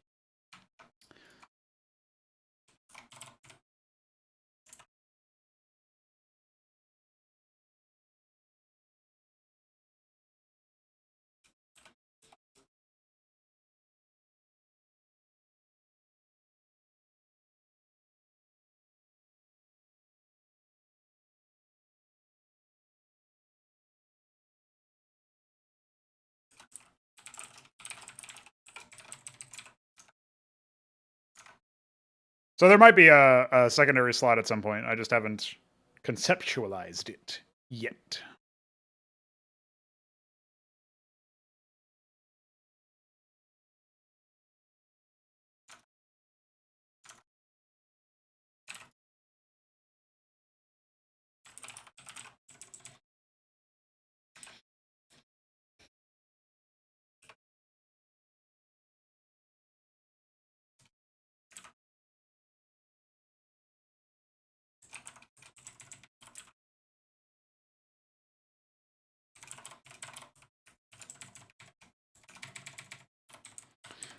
So there might be a secondary slot at some point. I just haven't conceptualized it yet.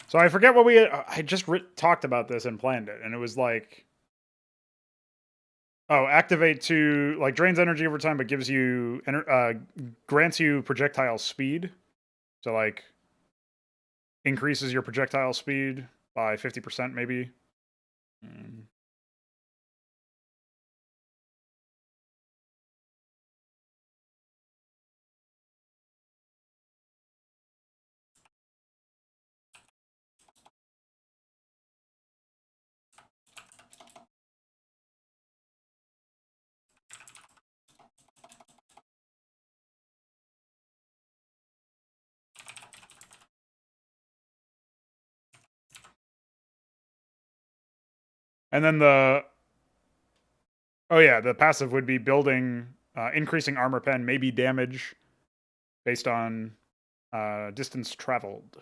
So I forget what I just talked about this and planned it, and it was like, oh, activate to, like, drains energy over time, but gives you, grants you projectile speed. So, like, increases your projectile speed by 50%, maybe. And then the passive would be building, increasing armor pen, maybe damage based on distance traveled.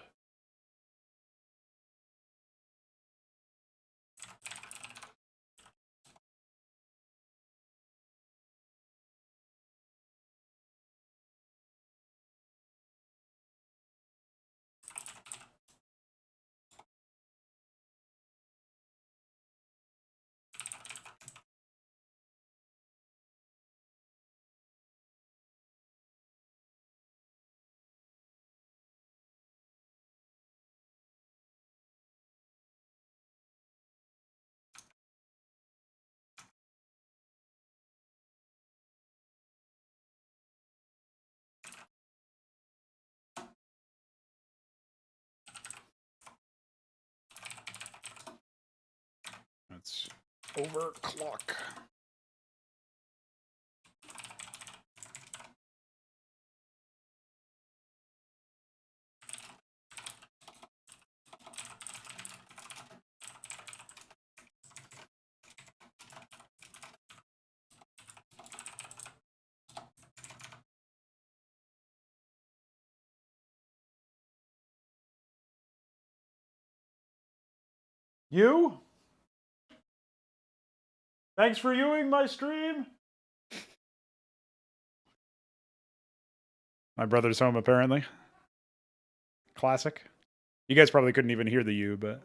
That's overclock. You? Thanks for viewing my stream. My brother's home, apparently. Classic. You guys probably couldn't even hear the U, but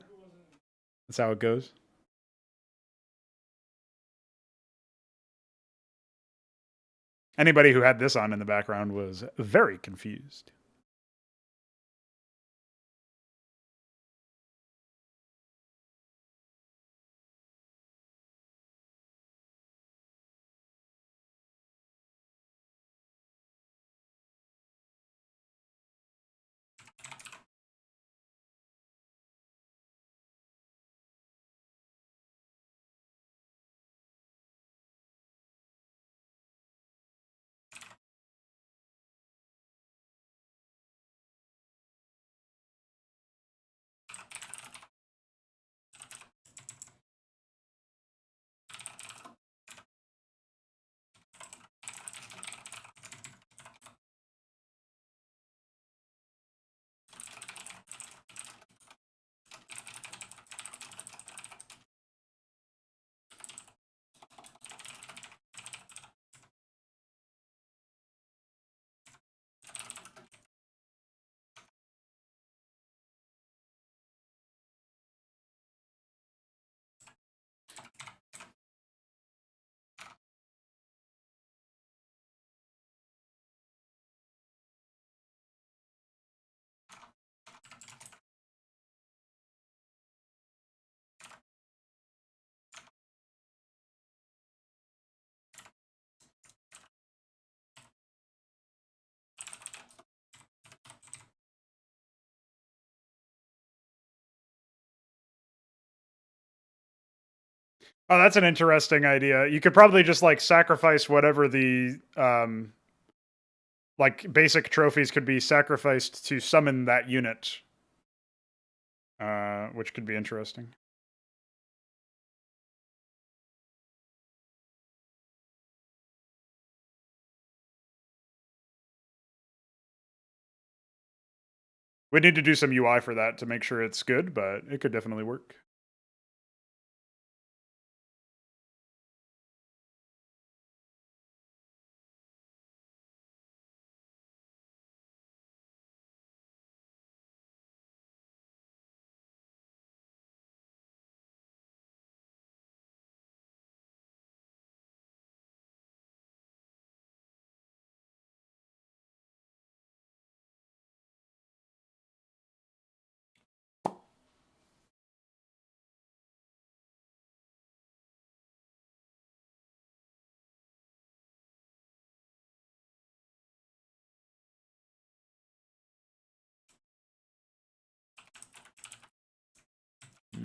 that's how it goes. Anybody who had this on in the background was very confused. Oh, that's an interesting idea. You could probably just like sacrifice whatever the like basic trophies could be sacrificed to summon that unit, which could be interesting. We need to do some UI for that to make sure it's good, but it could definitely work.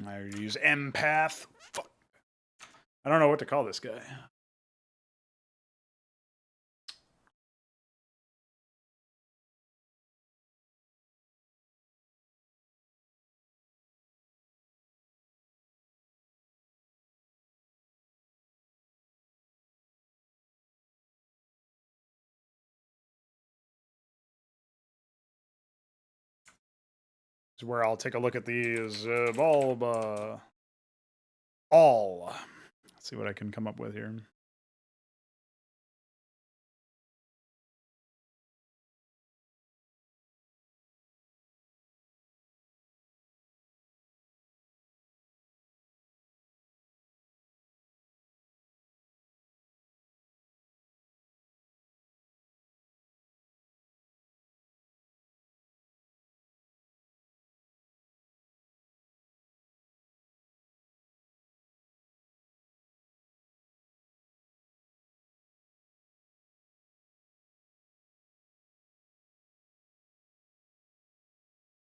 I use empath. Fuck. I don't know what to call this guy. This is where I'll take a look at these bulb. All. Let's see what I can come up with here.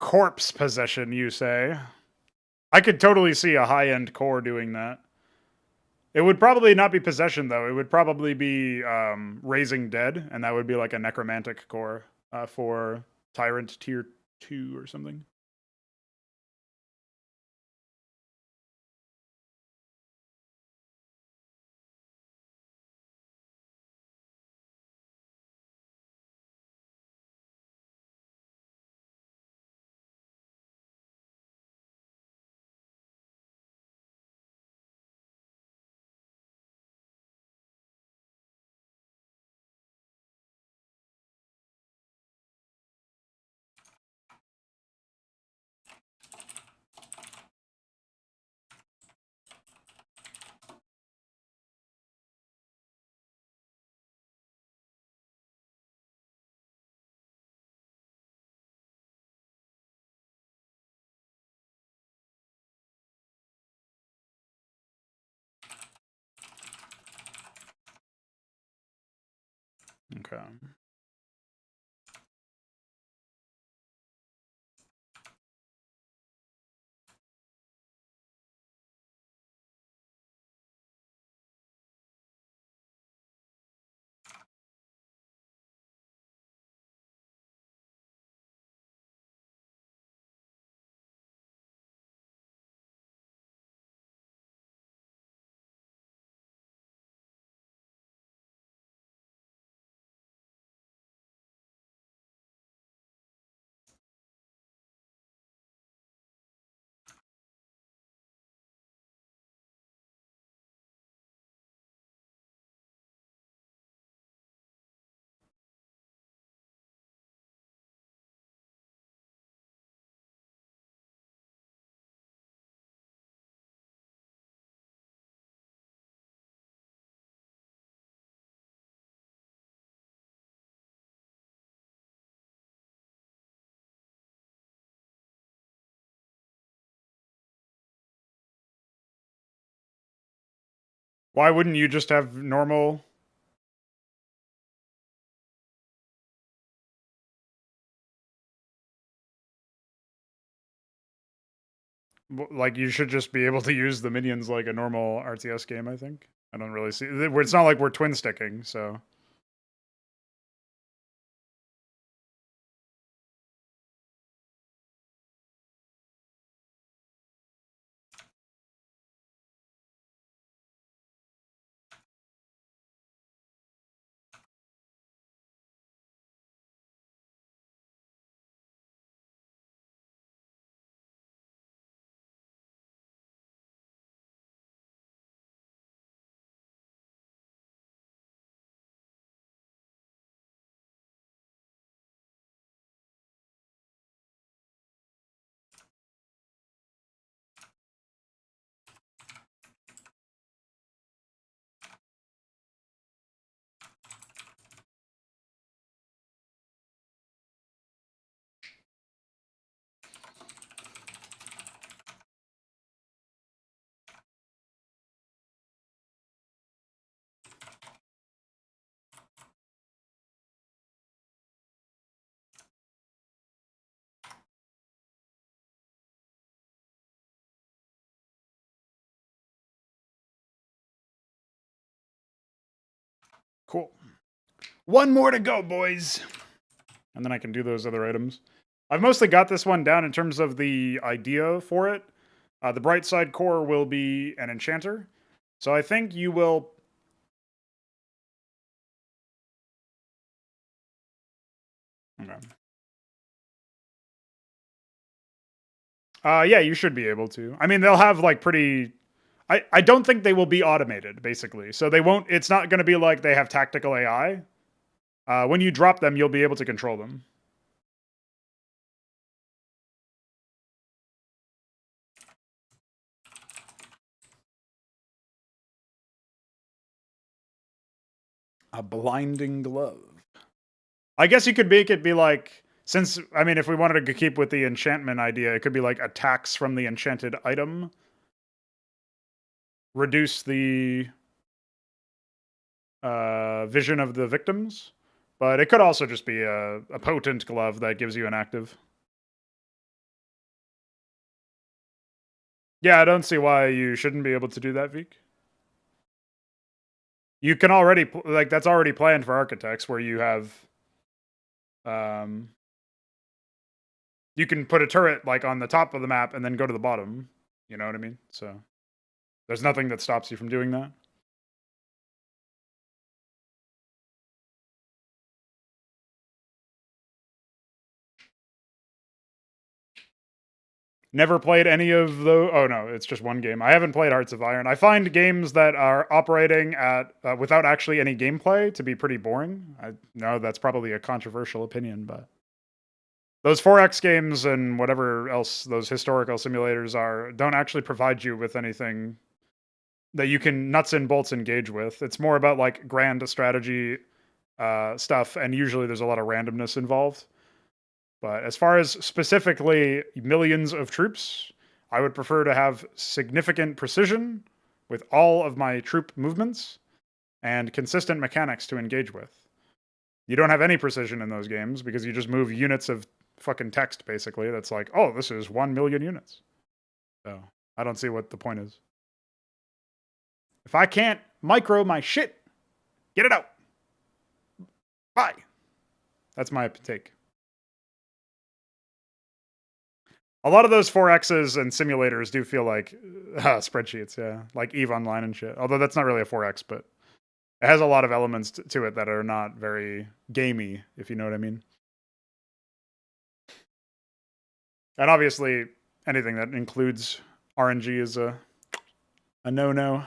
Corpse possession, you say? I could totally see a high-end core doing that. It would probably not be possession, though. It would probably be raising dead, and that would be like a necromantic core for Tyrant tier 2 or something. Okay. Why wouldn't you just have normal? Like, you should just be able to use the minions like a normal RTS game, I think. I don't really see... It's not like we're twin sticking, so... Cool. One more to go, boys! And then I can do those other items. I've mostly got this one down in terms of the idea for it. The bright side core will be an enchanter. So I think you will... Okay. Yeah, you should be able to. I mean, they'll have like pretty... I don't think they will be automated, basically. So they won't... It's not going to be like they have tactical AI. When you drop them, you'll be able to control them. A blinding glove. I guess you could make it be like... Since, I mean, if we wanted to keep with the enchantment idea, it could be like attacks from the enchanted item. Reduce the vision of the victims. But it could also just be a potent glove that gives you an active. Yeah, I don't see why you shouldn't be able to do that, Veek. You can already, like, that's already planned for architects, where you have... you can put a turret, like, on the top of the map and then go to the bottom. You know what I mean? So, there's nothing that stops you from doing that. Never played any of the... Oh, no, it's just one game. I haven't played Hearts of Iron. I find games that are operating at without actually any gameplay to be pretty boring. I know that's probably a controversial opinion, but... Those 4X games and whatever else those historical simulators are don't actually provide you with anything that you can nuts and bolts engage with. It's more about like grand strategy stuff, and usually there's a lot of randomness involved. But as far as specifically millions of troops, I would prefer to have significant precision with all of my troop movements and consistent mechanics to engage with. You don't have any precision in those games because you just move units of fucking text, basically. That's like, oh, this is 1 million units. So I don't see what the point is. If I can't micro my shit, get it out. Bye. That's my take. A lot of those 4Xs and simulators do feel like spreadsheets, yeah. Like EVE Online and shit. Although that's not really a 4X, but it has a lot of elements to it that are not very gamey, if you know what I mean. And obviously, anything that includes RNG is a no-no.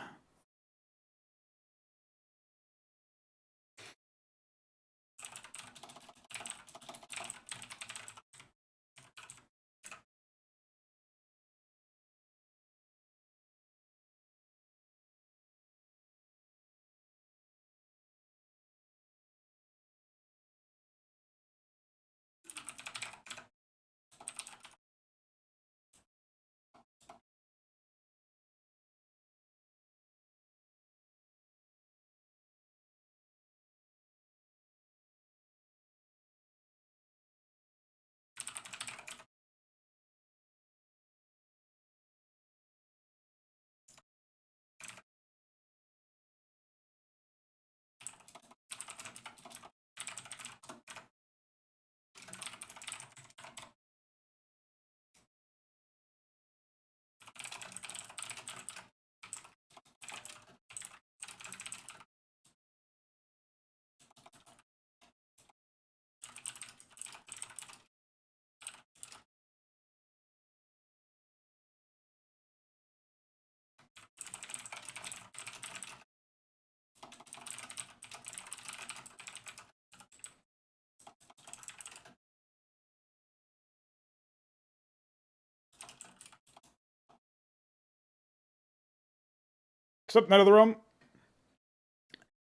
Sup, Night of the Realm?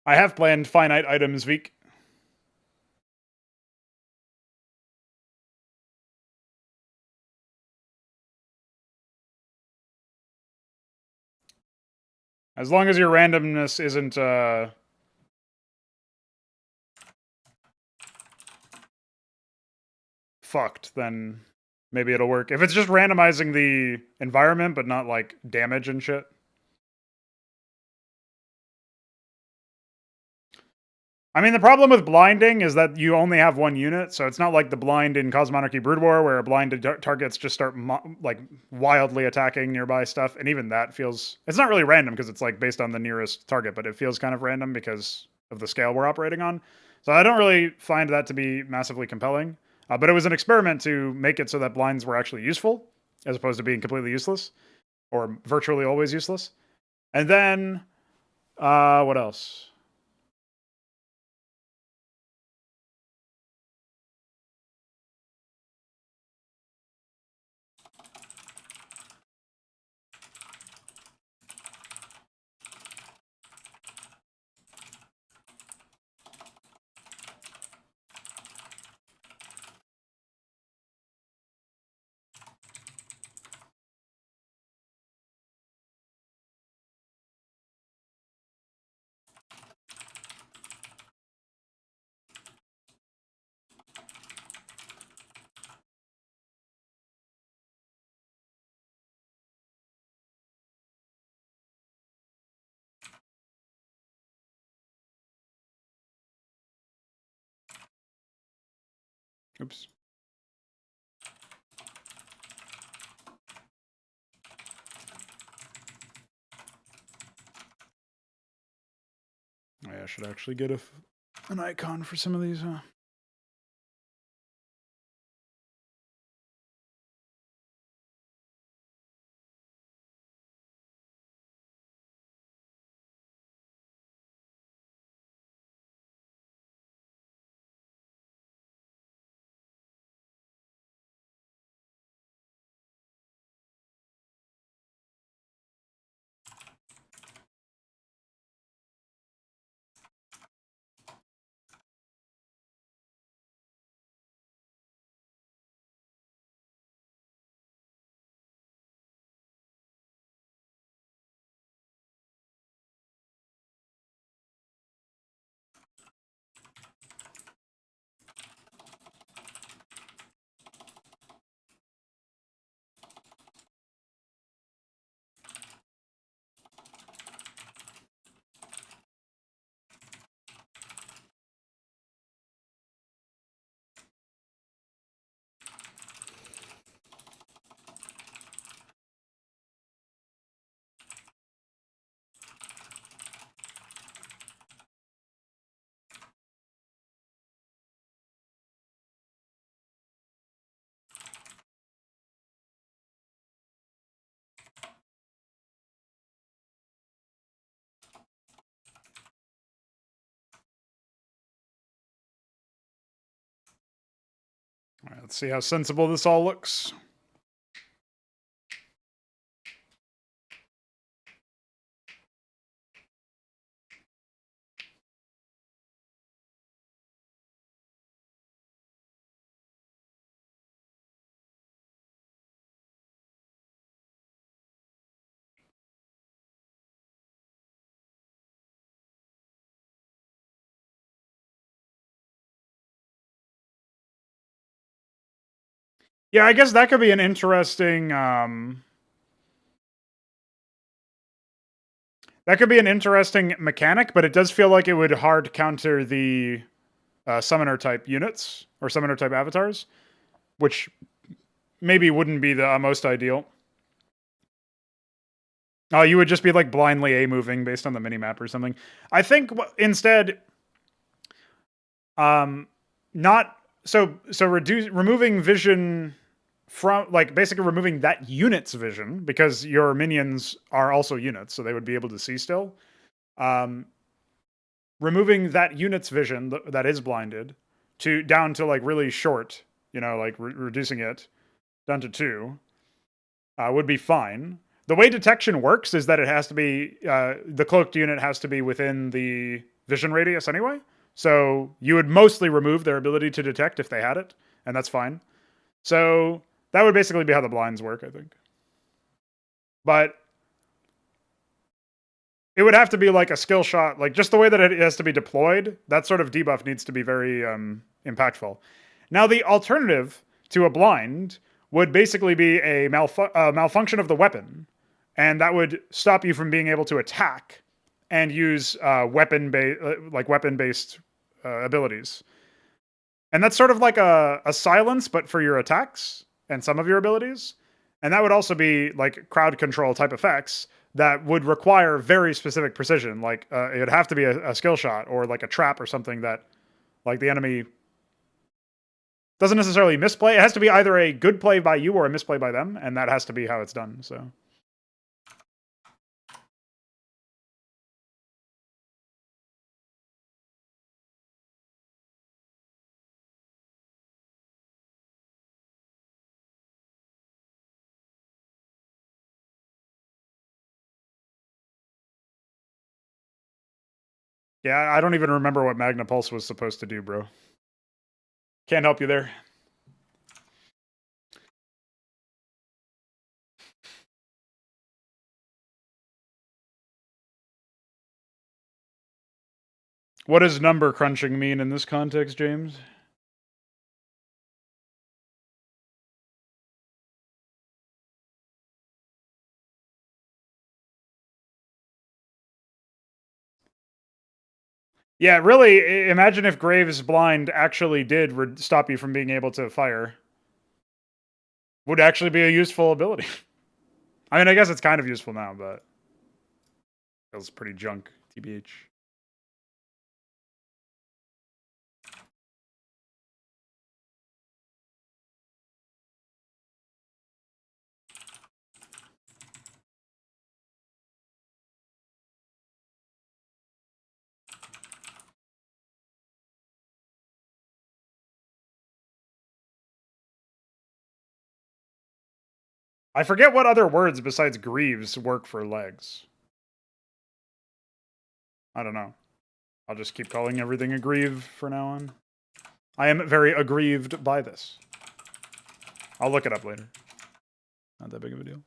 I have planned finite items week. As long as your randomness isn't, fucked, then maybe it'll work. If it's just randomizing the environment, but not, like, damage and shit. I mean, the problem with blinding is that you only have one unit, so it's not like the blind in Cosmonarchy Brood War, where blinded targets just start, like, wildly attacking nearby stuff, and even that feels... It's not really random, because it's, like, based on the nearest target, but it feels kind of random because of the scale we're operating on. So I don't really find that to be massively compelling. But it was an experiment to make it so that blinds were actually useful, as opposed to being completely useless, or virtually always useless. And then, what else? Oops. I should actually get an icon for some of these, huh? All right, let's see how sensible this all looks. Yeah, I guess that could be an interesting, that could be an interesting mechanic, but it does feel like it would hard counter the summoner type units, or summoner type avatars, which maybe wouldn't be the most ideal. Oh, you would just be like blindly A-moving based on the minimap or something. I think instead, not removing vision from, like, basically removing that unit's vision, because your minions are also units, so they would be able to see still. Removing that unit's vision that is blinded down to like really short, you know, like reducing it down to 2, would be fine. the way detection works is that it has to be, the cloaked unit has to be within the vision radius anyway. So you would mostly remove their ability to detect if they had it, and that's fine. So that would basically be how the blinds work, I think. But it would have to be like a skill shot, like just the way that it has to be deployed. That sort of debuff needs to be very impactful. Now, the alternative to a blind would basically be a malfunction of the weapon, and that would stop you from being able to attack and use weapon-based abilities. And that's sort of like a silence, but for your attacks and some of your abilities. And that would also be like crowd control type effects that would require very specific precision. Like it would have to be a skill shot or like a trap or something that like the enemy doesn't necessarily misplay. It has to be either a good play by you or a misplay by them, and that has to be how it's done. So yeah, I don't even remember what Magna Pulse was supposed to do, bro. Can't help you there. What does number crunching mean in this context, James? Yeah, really, imagine if Graves Blind actually did stop you from being able to fire. Would actually be a useful ability. I mean, I guess it's kind of useful now, but feels pretty junk, TBH. I forget what other words besides Greaves work for legs. I don't know. I'll just keep calling everything a Grieve for now on. I am very aggrieved by this. I'll look it up later. Not that big of a deal.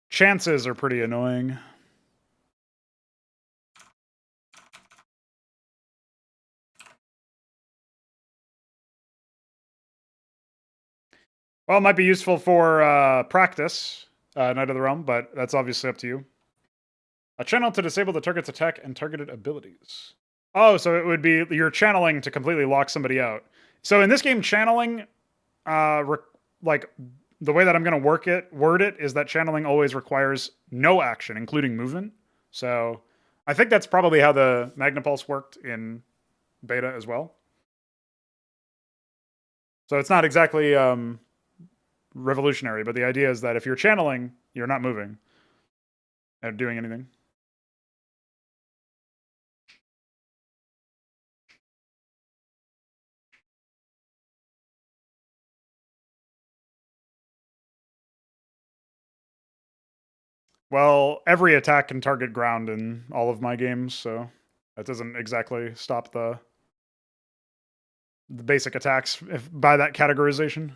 Chances are pretty annoying. Well, it might be useful for practice, Knight of the Realm, but that's obviously up to you. A channel to disable the target's attack and targeted abilities. Oh, so it would be you're channeling to completely lock somebody out. So in this game, channeling, like the way that I'm going to word it is that channeling always requires no action, including movement. So I think that's probably how the Magna Pulse worked in beta as well. So it's not exactly revolutionary, but the idea is that if you're channeling, you're not moving and doing anything. Well, every attack can target ground in all of my games, so that doesn't exactly stop the basic attacks by that categorization.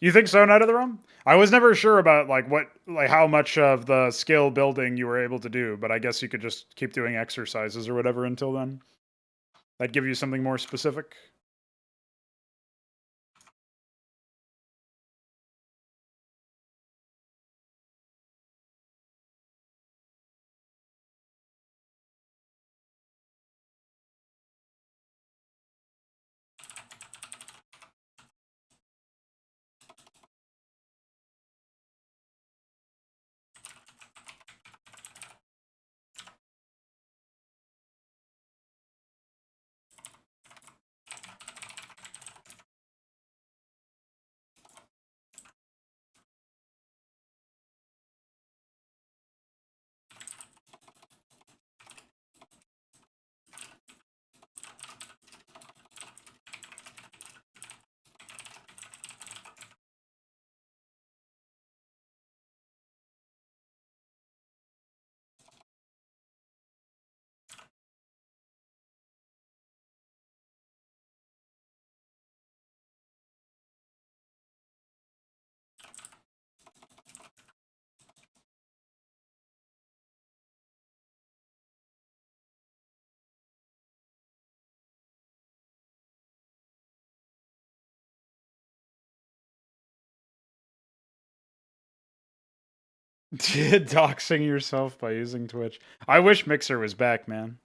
You think so, Knight of the Realm? I was never sure about how much of the skill building you were able to do, but I guess you could just keep doing exercises or whatever until then. That'd give you something more specific. Doxing yourself by using Twitch. I wish Mixer was back, man.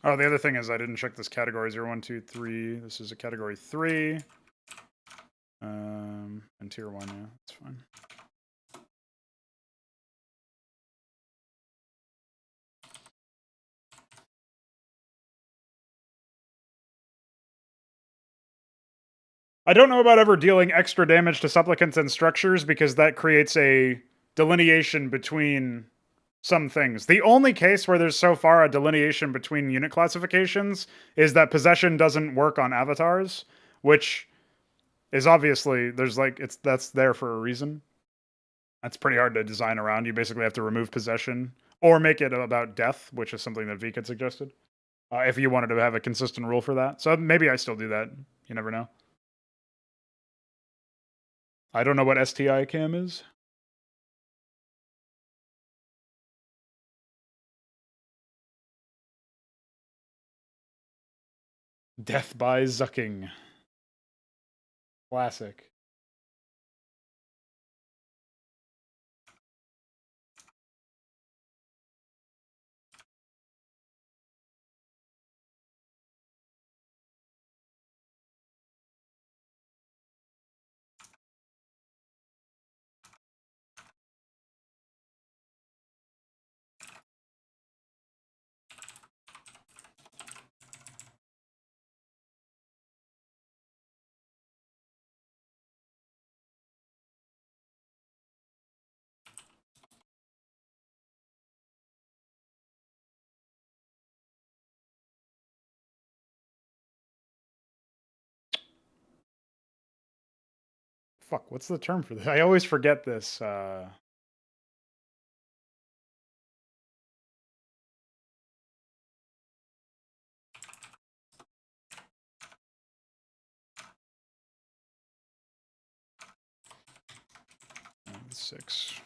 Oh, the other thing is I didn't check this category 0, 1, 2, 3. This is a category 3. And tier 1, yeah, that's fine. I don't know about ever dealing extra damage to supplicants and structures because that creates a delineation between some things. The only case where there's so far a delineation between unit classifications is that possession doesn't work on avatars, which is obviously that's there for a reason. That's pretty hard to design around. You basically have to remove possession or make it about death, which is something that Vik had suggested. If you wanted to have a consistent rule for that. So maybe I still do that. You never know. I don't know what STI cam is. Death by Zucking. Classic. Fuck, what's the term for this? I always forget this. 6.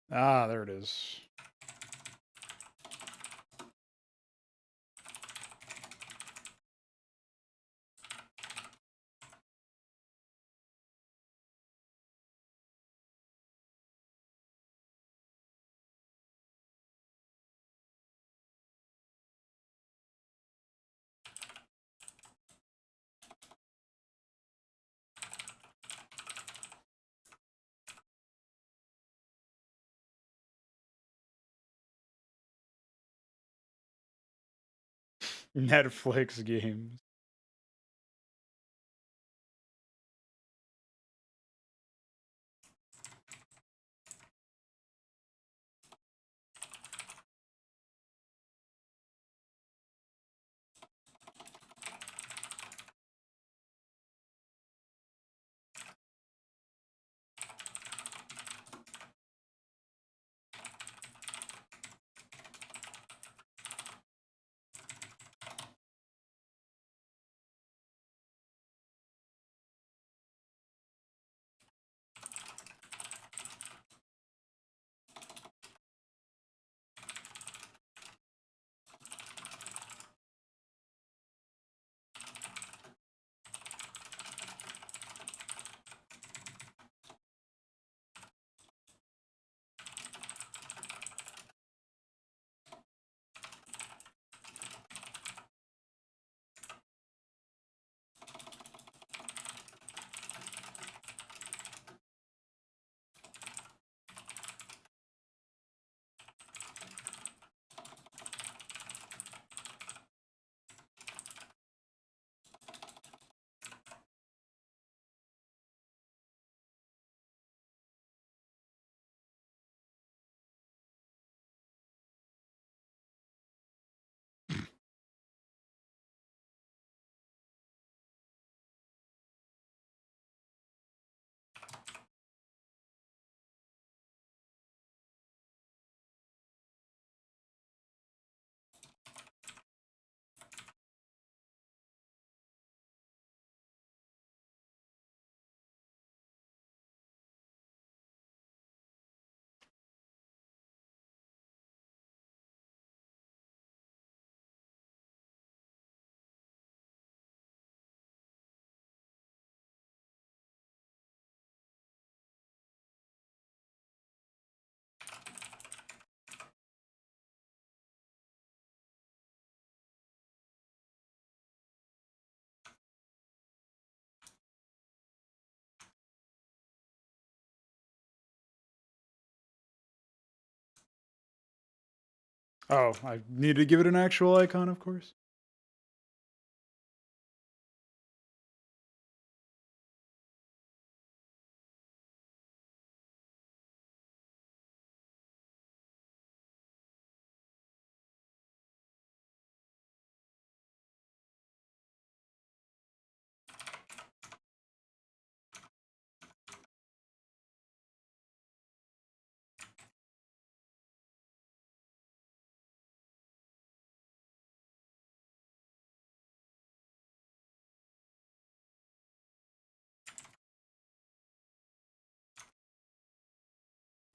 Ah, there it is. Netflix games. Oh, I need to give it an actual icon, of course.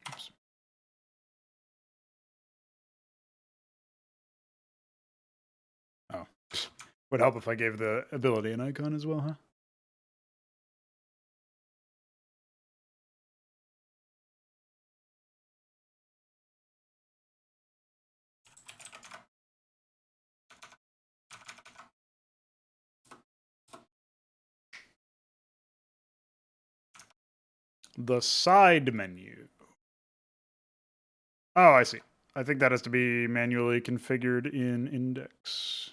Oops. Oh, would help if I gave the ability an icon as well, huh? The side menu. Oh, I see. I think that has to be manually configured in index.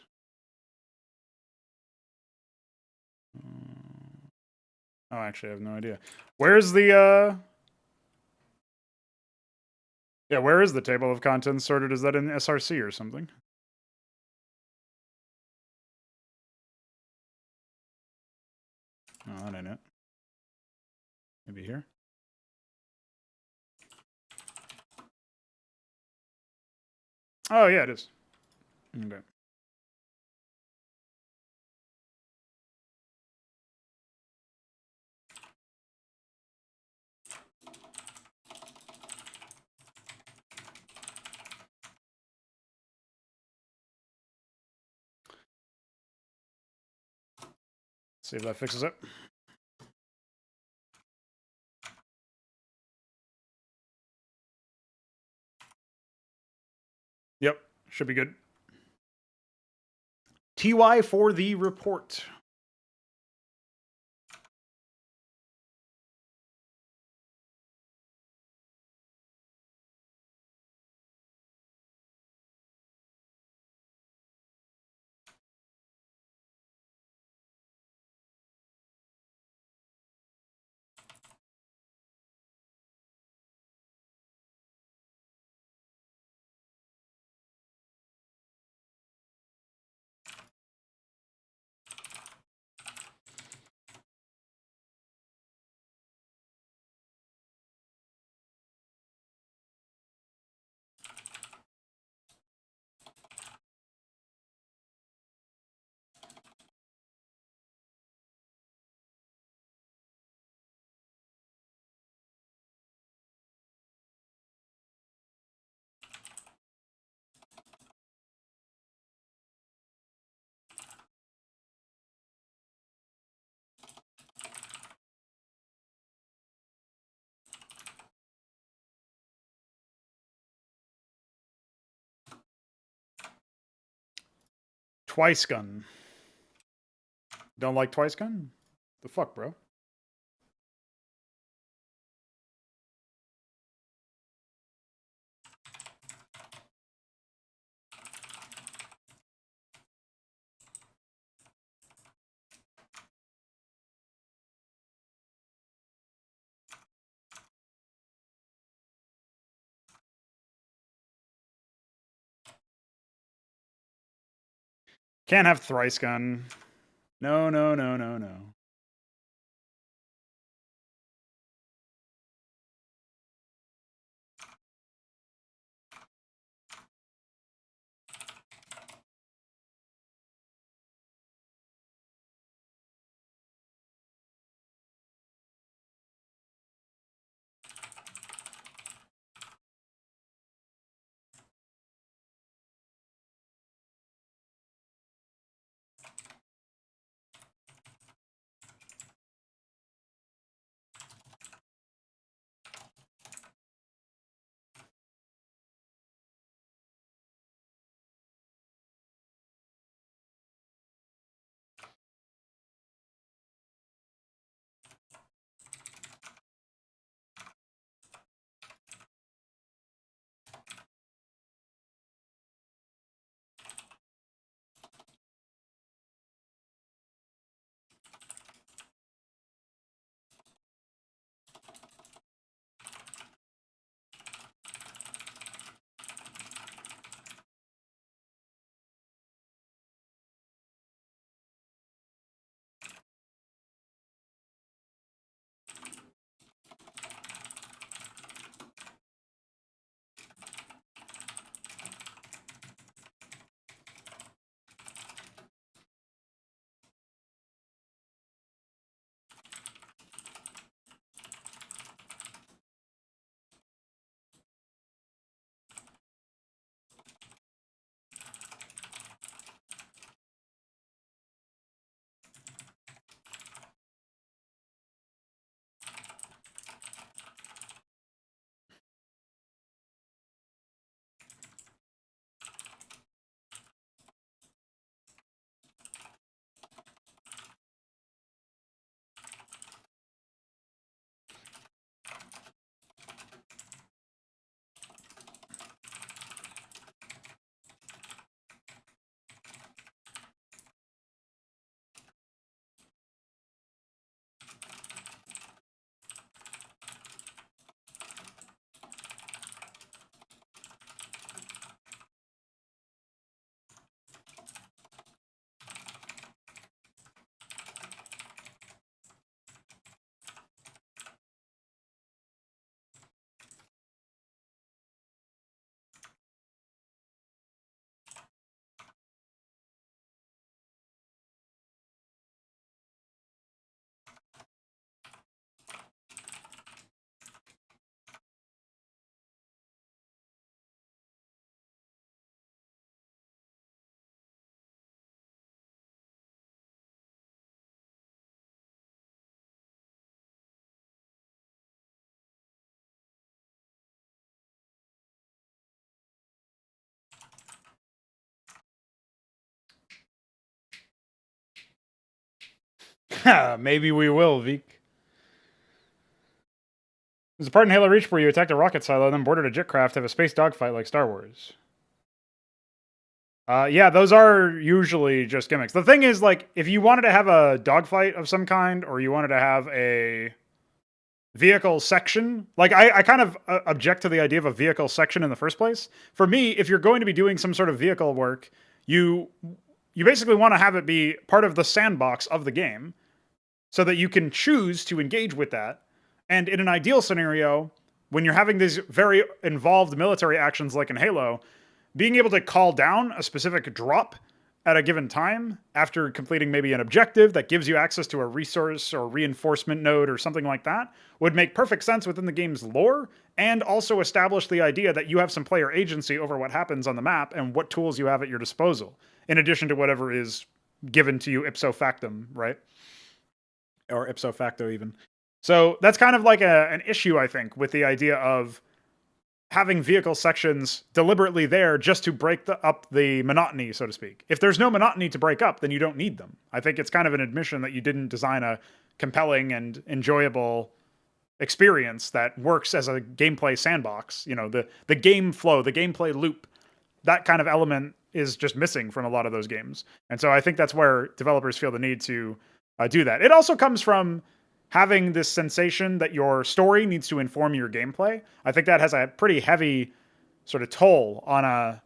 Oh, actually, I have no idea. Where's the, yeah, where is the table of contents sorted? Is that in SRC or something? Oh, that ain't it. Maybe here? Oh, yeah, it is. Okay. See if that fixes it. Yep, should be good. TY for the report. Twice gun. Don't like twice gun? The fuck, bro? Can't have thrice gun. No, no, no, no, no. Maybe we will, Veek. There's a part in Halo Reach where you attacked a rocket silo and then boarded a jetcraft to have a space dogfight like Star Wars. Yeah, those are usually just gimmicks. The thing is, like, if you wanted to have a dogfight of some kind, or you wanted to have a vehicle section, like, I kind of object to the idea of a vehicle section in the first place. For me, if you're going to be doing some sort of vehicle work, you basically want to have it be part of the sandbox of the game, so that you can choose to engage with that. And in an ideal scenario, when you're having these very involved military actions like in Halo, being able to call down a specific drop at a given time after completing maybe an objective that gives you access to a resource or reinforcement node or something like that would make perfect sense within the game's lore, and also establish the idea that you have some player agency over what happens on the map and what tools you have at your disposal, in addition to whatever is given to you ipso factum, right? Or ipso facto even. So that's kind of like an issue, I think, with the idea of having vehicle sections deliberately there just to break up the monotony, so to speak. If there's no monotony to break up, then you don't need them. I think it's kind of an admission that you didn't design a compelling and enjoyable experience that works as a gameplay sandbox. You know, the game flow, the gameplay loop, that kind of element is just missing from a lot of those games. And so I think that's where developers feel the need to do that. It also comes from having this sensation that your story needs to inform your gameplay. I think that has a pretty heavy sort of toll on a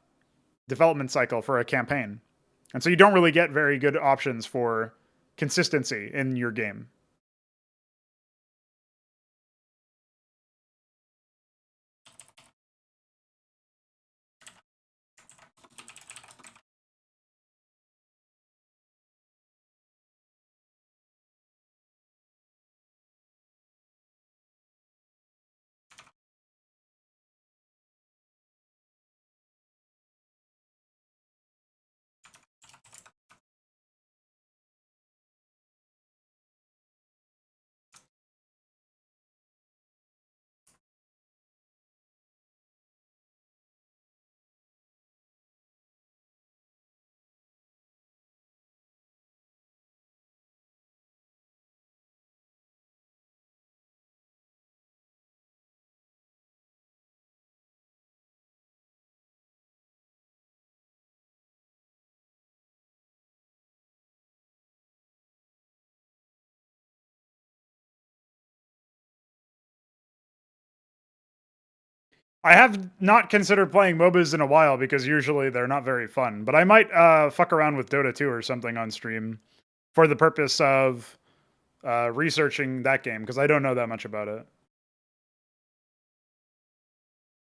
development cycle for a campaign. And so you don't really get very good options for consistency in your game. I have not considered playing MOBAs in a while because usually they're not very fun, but I might fuck around with Dota 2 or something on stream for the purpose of researching that game, because I don't know that much about it.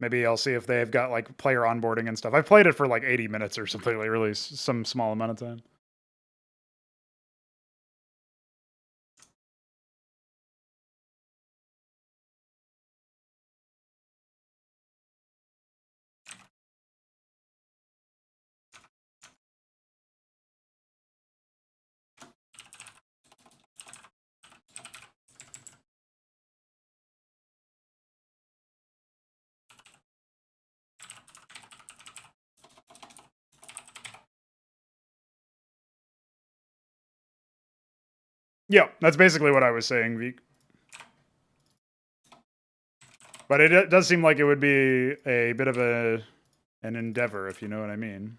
Maybe I'll see if they've got like player onboarding and stuff. I've played it for like 80 minutes or something, like really some small amount of time. Yeah, that's basically what I was saying, Veek. But it does seem like it would be a bit of an endeavor, if you know what I mean.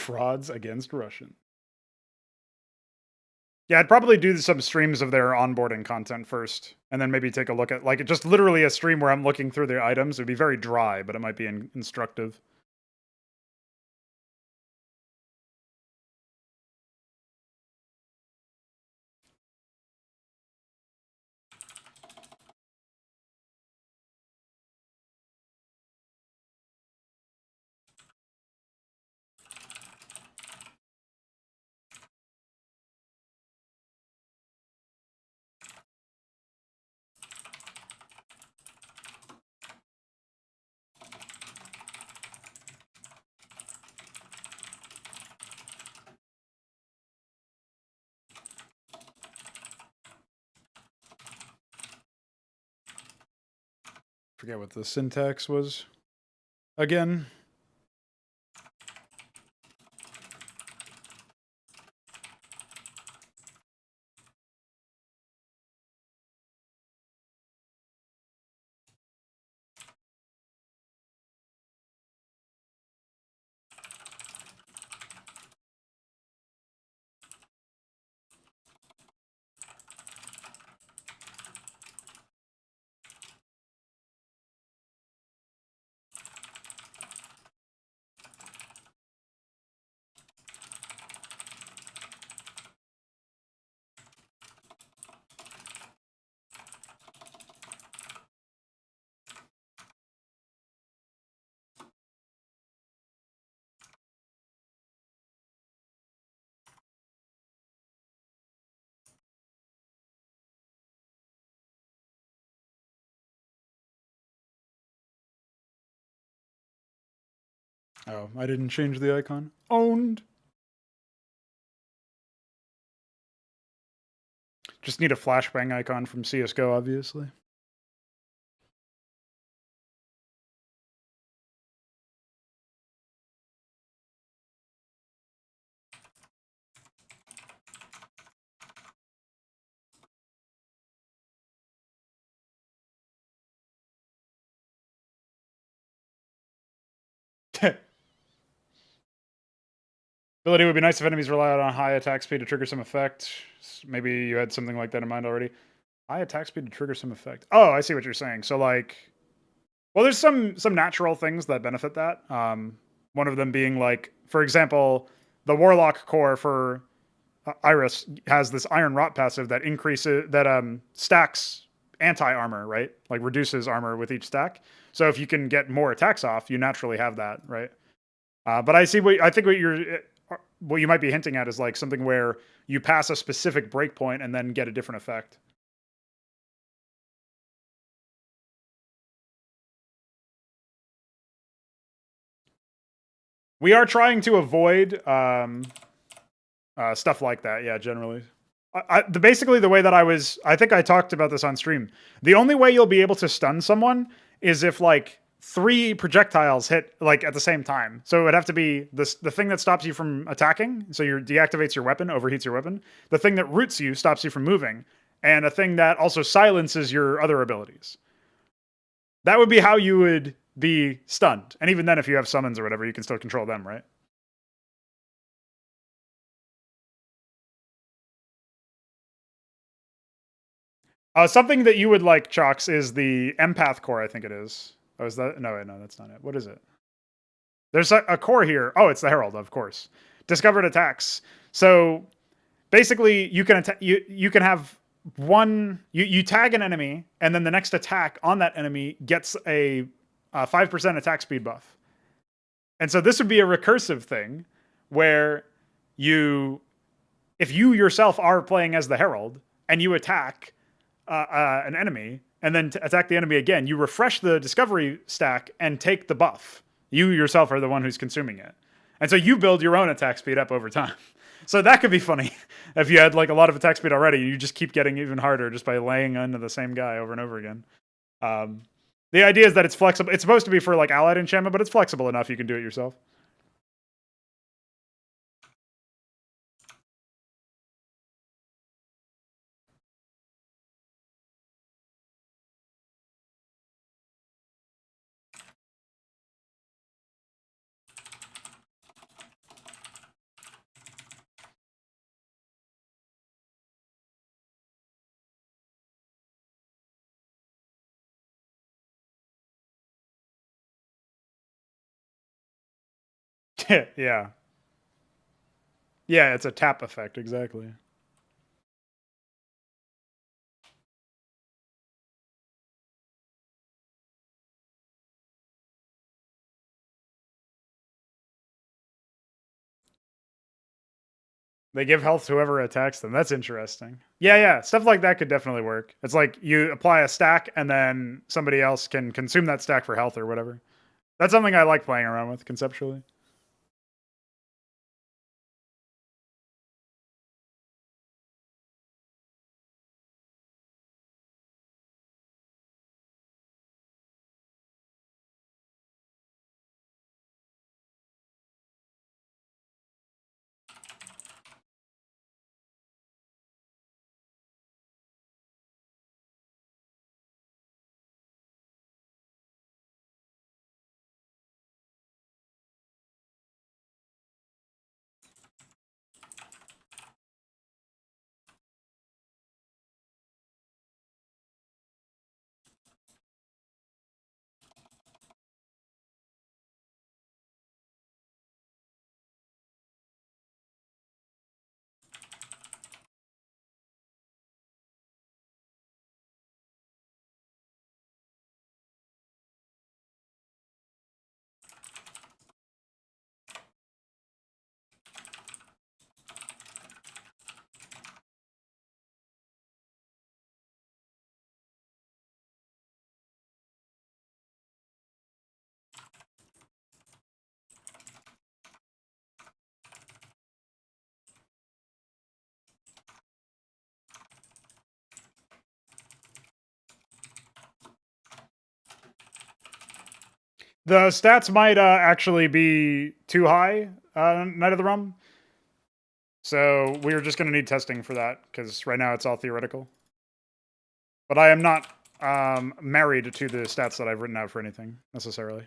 Frauds against Russian. Yeah, I'd probably do some streams of their onboarding content first, and then maybe take a look at, like, just literally a stream where I'm looking through their items. It would be very dry, but it might be instructive. Forget what the syntax was again. Oh, I didn't change the icon. Owned. Just need a flashbang icon from CSGO, obviously. Ability would be nice if enemies relied on high attack speed to trigger some effect. Maybe you had something like that in mind already. High attack speed to trigger some effect. Oh, I see what you're saying. So like, well, there's some natural things that benefit that. One of them being like, for example, the Warlock core for Iris has this Iron Rot passive that stacks anti-armor, right? Like reduces armor with each stack. So if you can get more attacks off, you naturally have that, right? But I think what you might be hinting at is like something where you pass a specific breakpoint and then get a different effect. We are trying to avoid stuff like that, yeah, generally. Basically, the way that I think I talked about this on stream. The only way you'll be able to stun someone is if like 3 projectiles hit like at the same time. So it would have to be the thing that stops you from attacking. So deactivates your weapon, overheats your weapon. The thing that roots you stops you from moving, and a thing that also silences your other abilities. That would be how you would be stunned. And even then, if you have summons or whatever, you can still control them, right? Something that you would like, Chalks, is the empath core, I think it is. Oh, is that? No, wait, no, that's not it. What is it? There's a core here. Oh, it's the Herald, of course. Discovered attacks. So basically, you can you can have one. You tag an enemy, and then the next attack on that enemy gets a 5% attack speed buff. And so this would be a recursive thing where if you yourself are playing as the Herald and you attack an enemy and then attack the enemy again, you refresh the discovery stack and take the buff. You yourself are the one who's consuming it. And so you build your own attack speed up over time. So that could be funny if you had like a lot of attack speed already. You just keep getting even harder just by laying into the same guy over and over again. The idea is that it's flexible. It's supposed to be for like allied enchantment, but it's flexible enough you can do it yourself. Yeah. Yeah, it's a tap effect, exactly. They give health to whoever attacks them. That's interesting. Yeah, yeah, stuff like that could definitely work. It's like you apply a stack and then somebody else can consume that stack for health or whatever. That's something I like playing around with conceptually. The stats might actually be too high, Night of the Rum. So we're just going to need testing for that because right now it's all theoretical. But I am not married to the stats that I've written out for anything necessarily.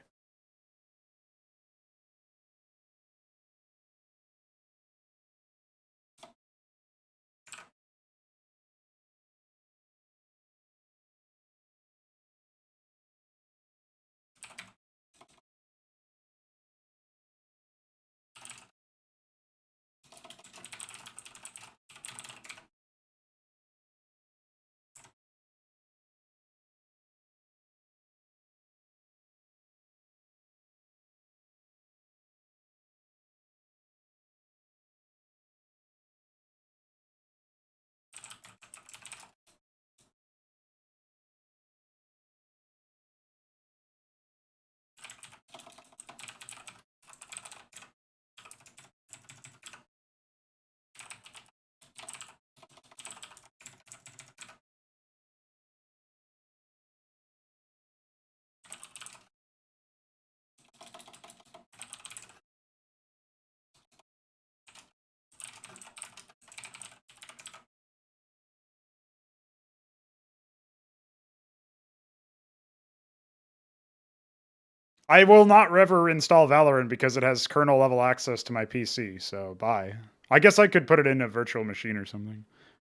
I will not ever install Valorant because it has kernel level access to my PC, so bye. I guess I could put it in a virtual machine or something,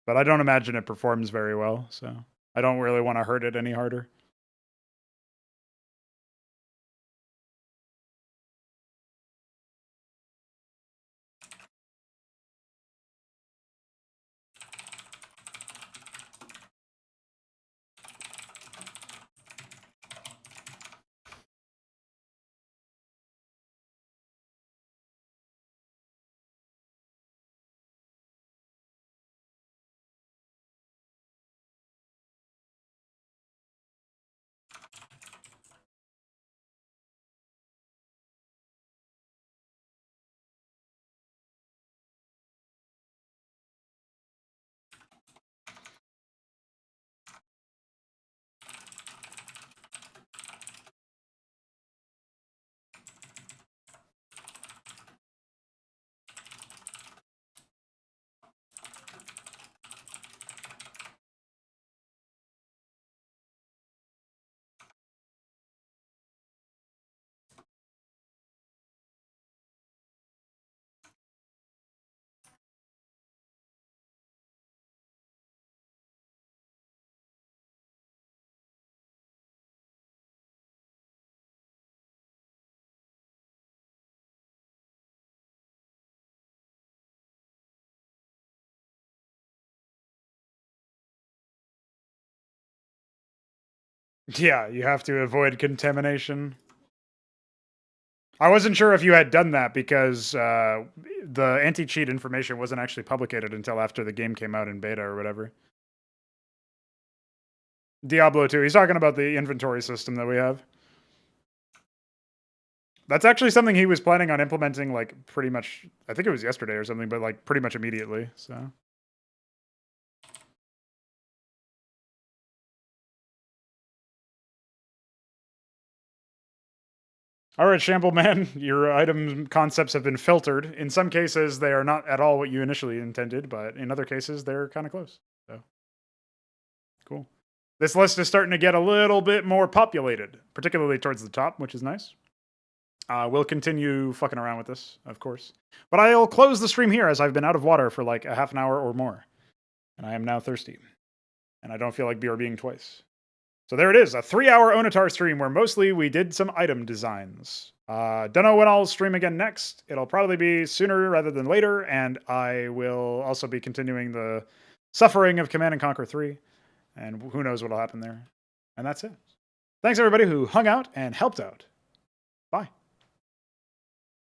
but I don't imagine it performs very well, so I don't really want to hurt it any harder. Yeah, you have to avoid contamination. I wasn't sure if you had done that because the anti-cheat information wasn't actually published until after the game came out in beta or whatever. Diablo 2. He's talking about the inventory system that we have. That's actually something he was planning on implementing, like, pretty much, I think it was yesterday or something, but, like, pretty much immediately, so. All right, Shamble Man, your item concepts have been filtered. In some cases, they are not at all what you initially intended, but in other cases, they're kind of close. So, cool. This list is starting to get a little bit more populated, particularly towards the top, which is nice. We'll continue fucking around with this, of course. But I'll close the stream here as I've been out of water for like a half an hour or more. And I am now thirsty. And I don't feel like BRBing twice. So there it is, a 3-hour Onitar stream where mostly we did some item designs. Don't know when I'll stream again next. It'll probably be sooner rather than later, and I will also be continuing the suffering of Command & Conquer 3, and who knows what'll happen there. And that's it. Thanks everybody who hung out and helped out. Bye.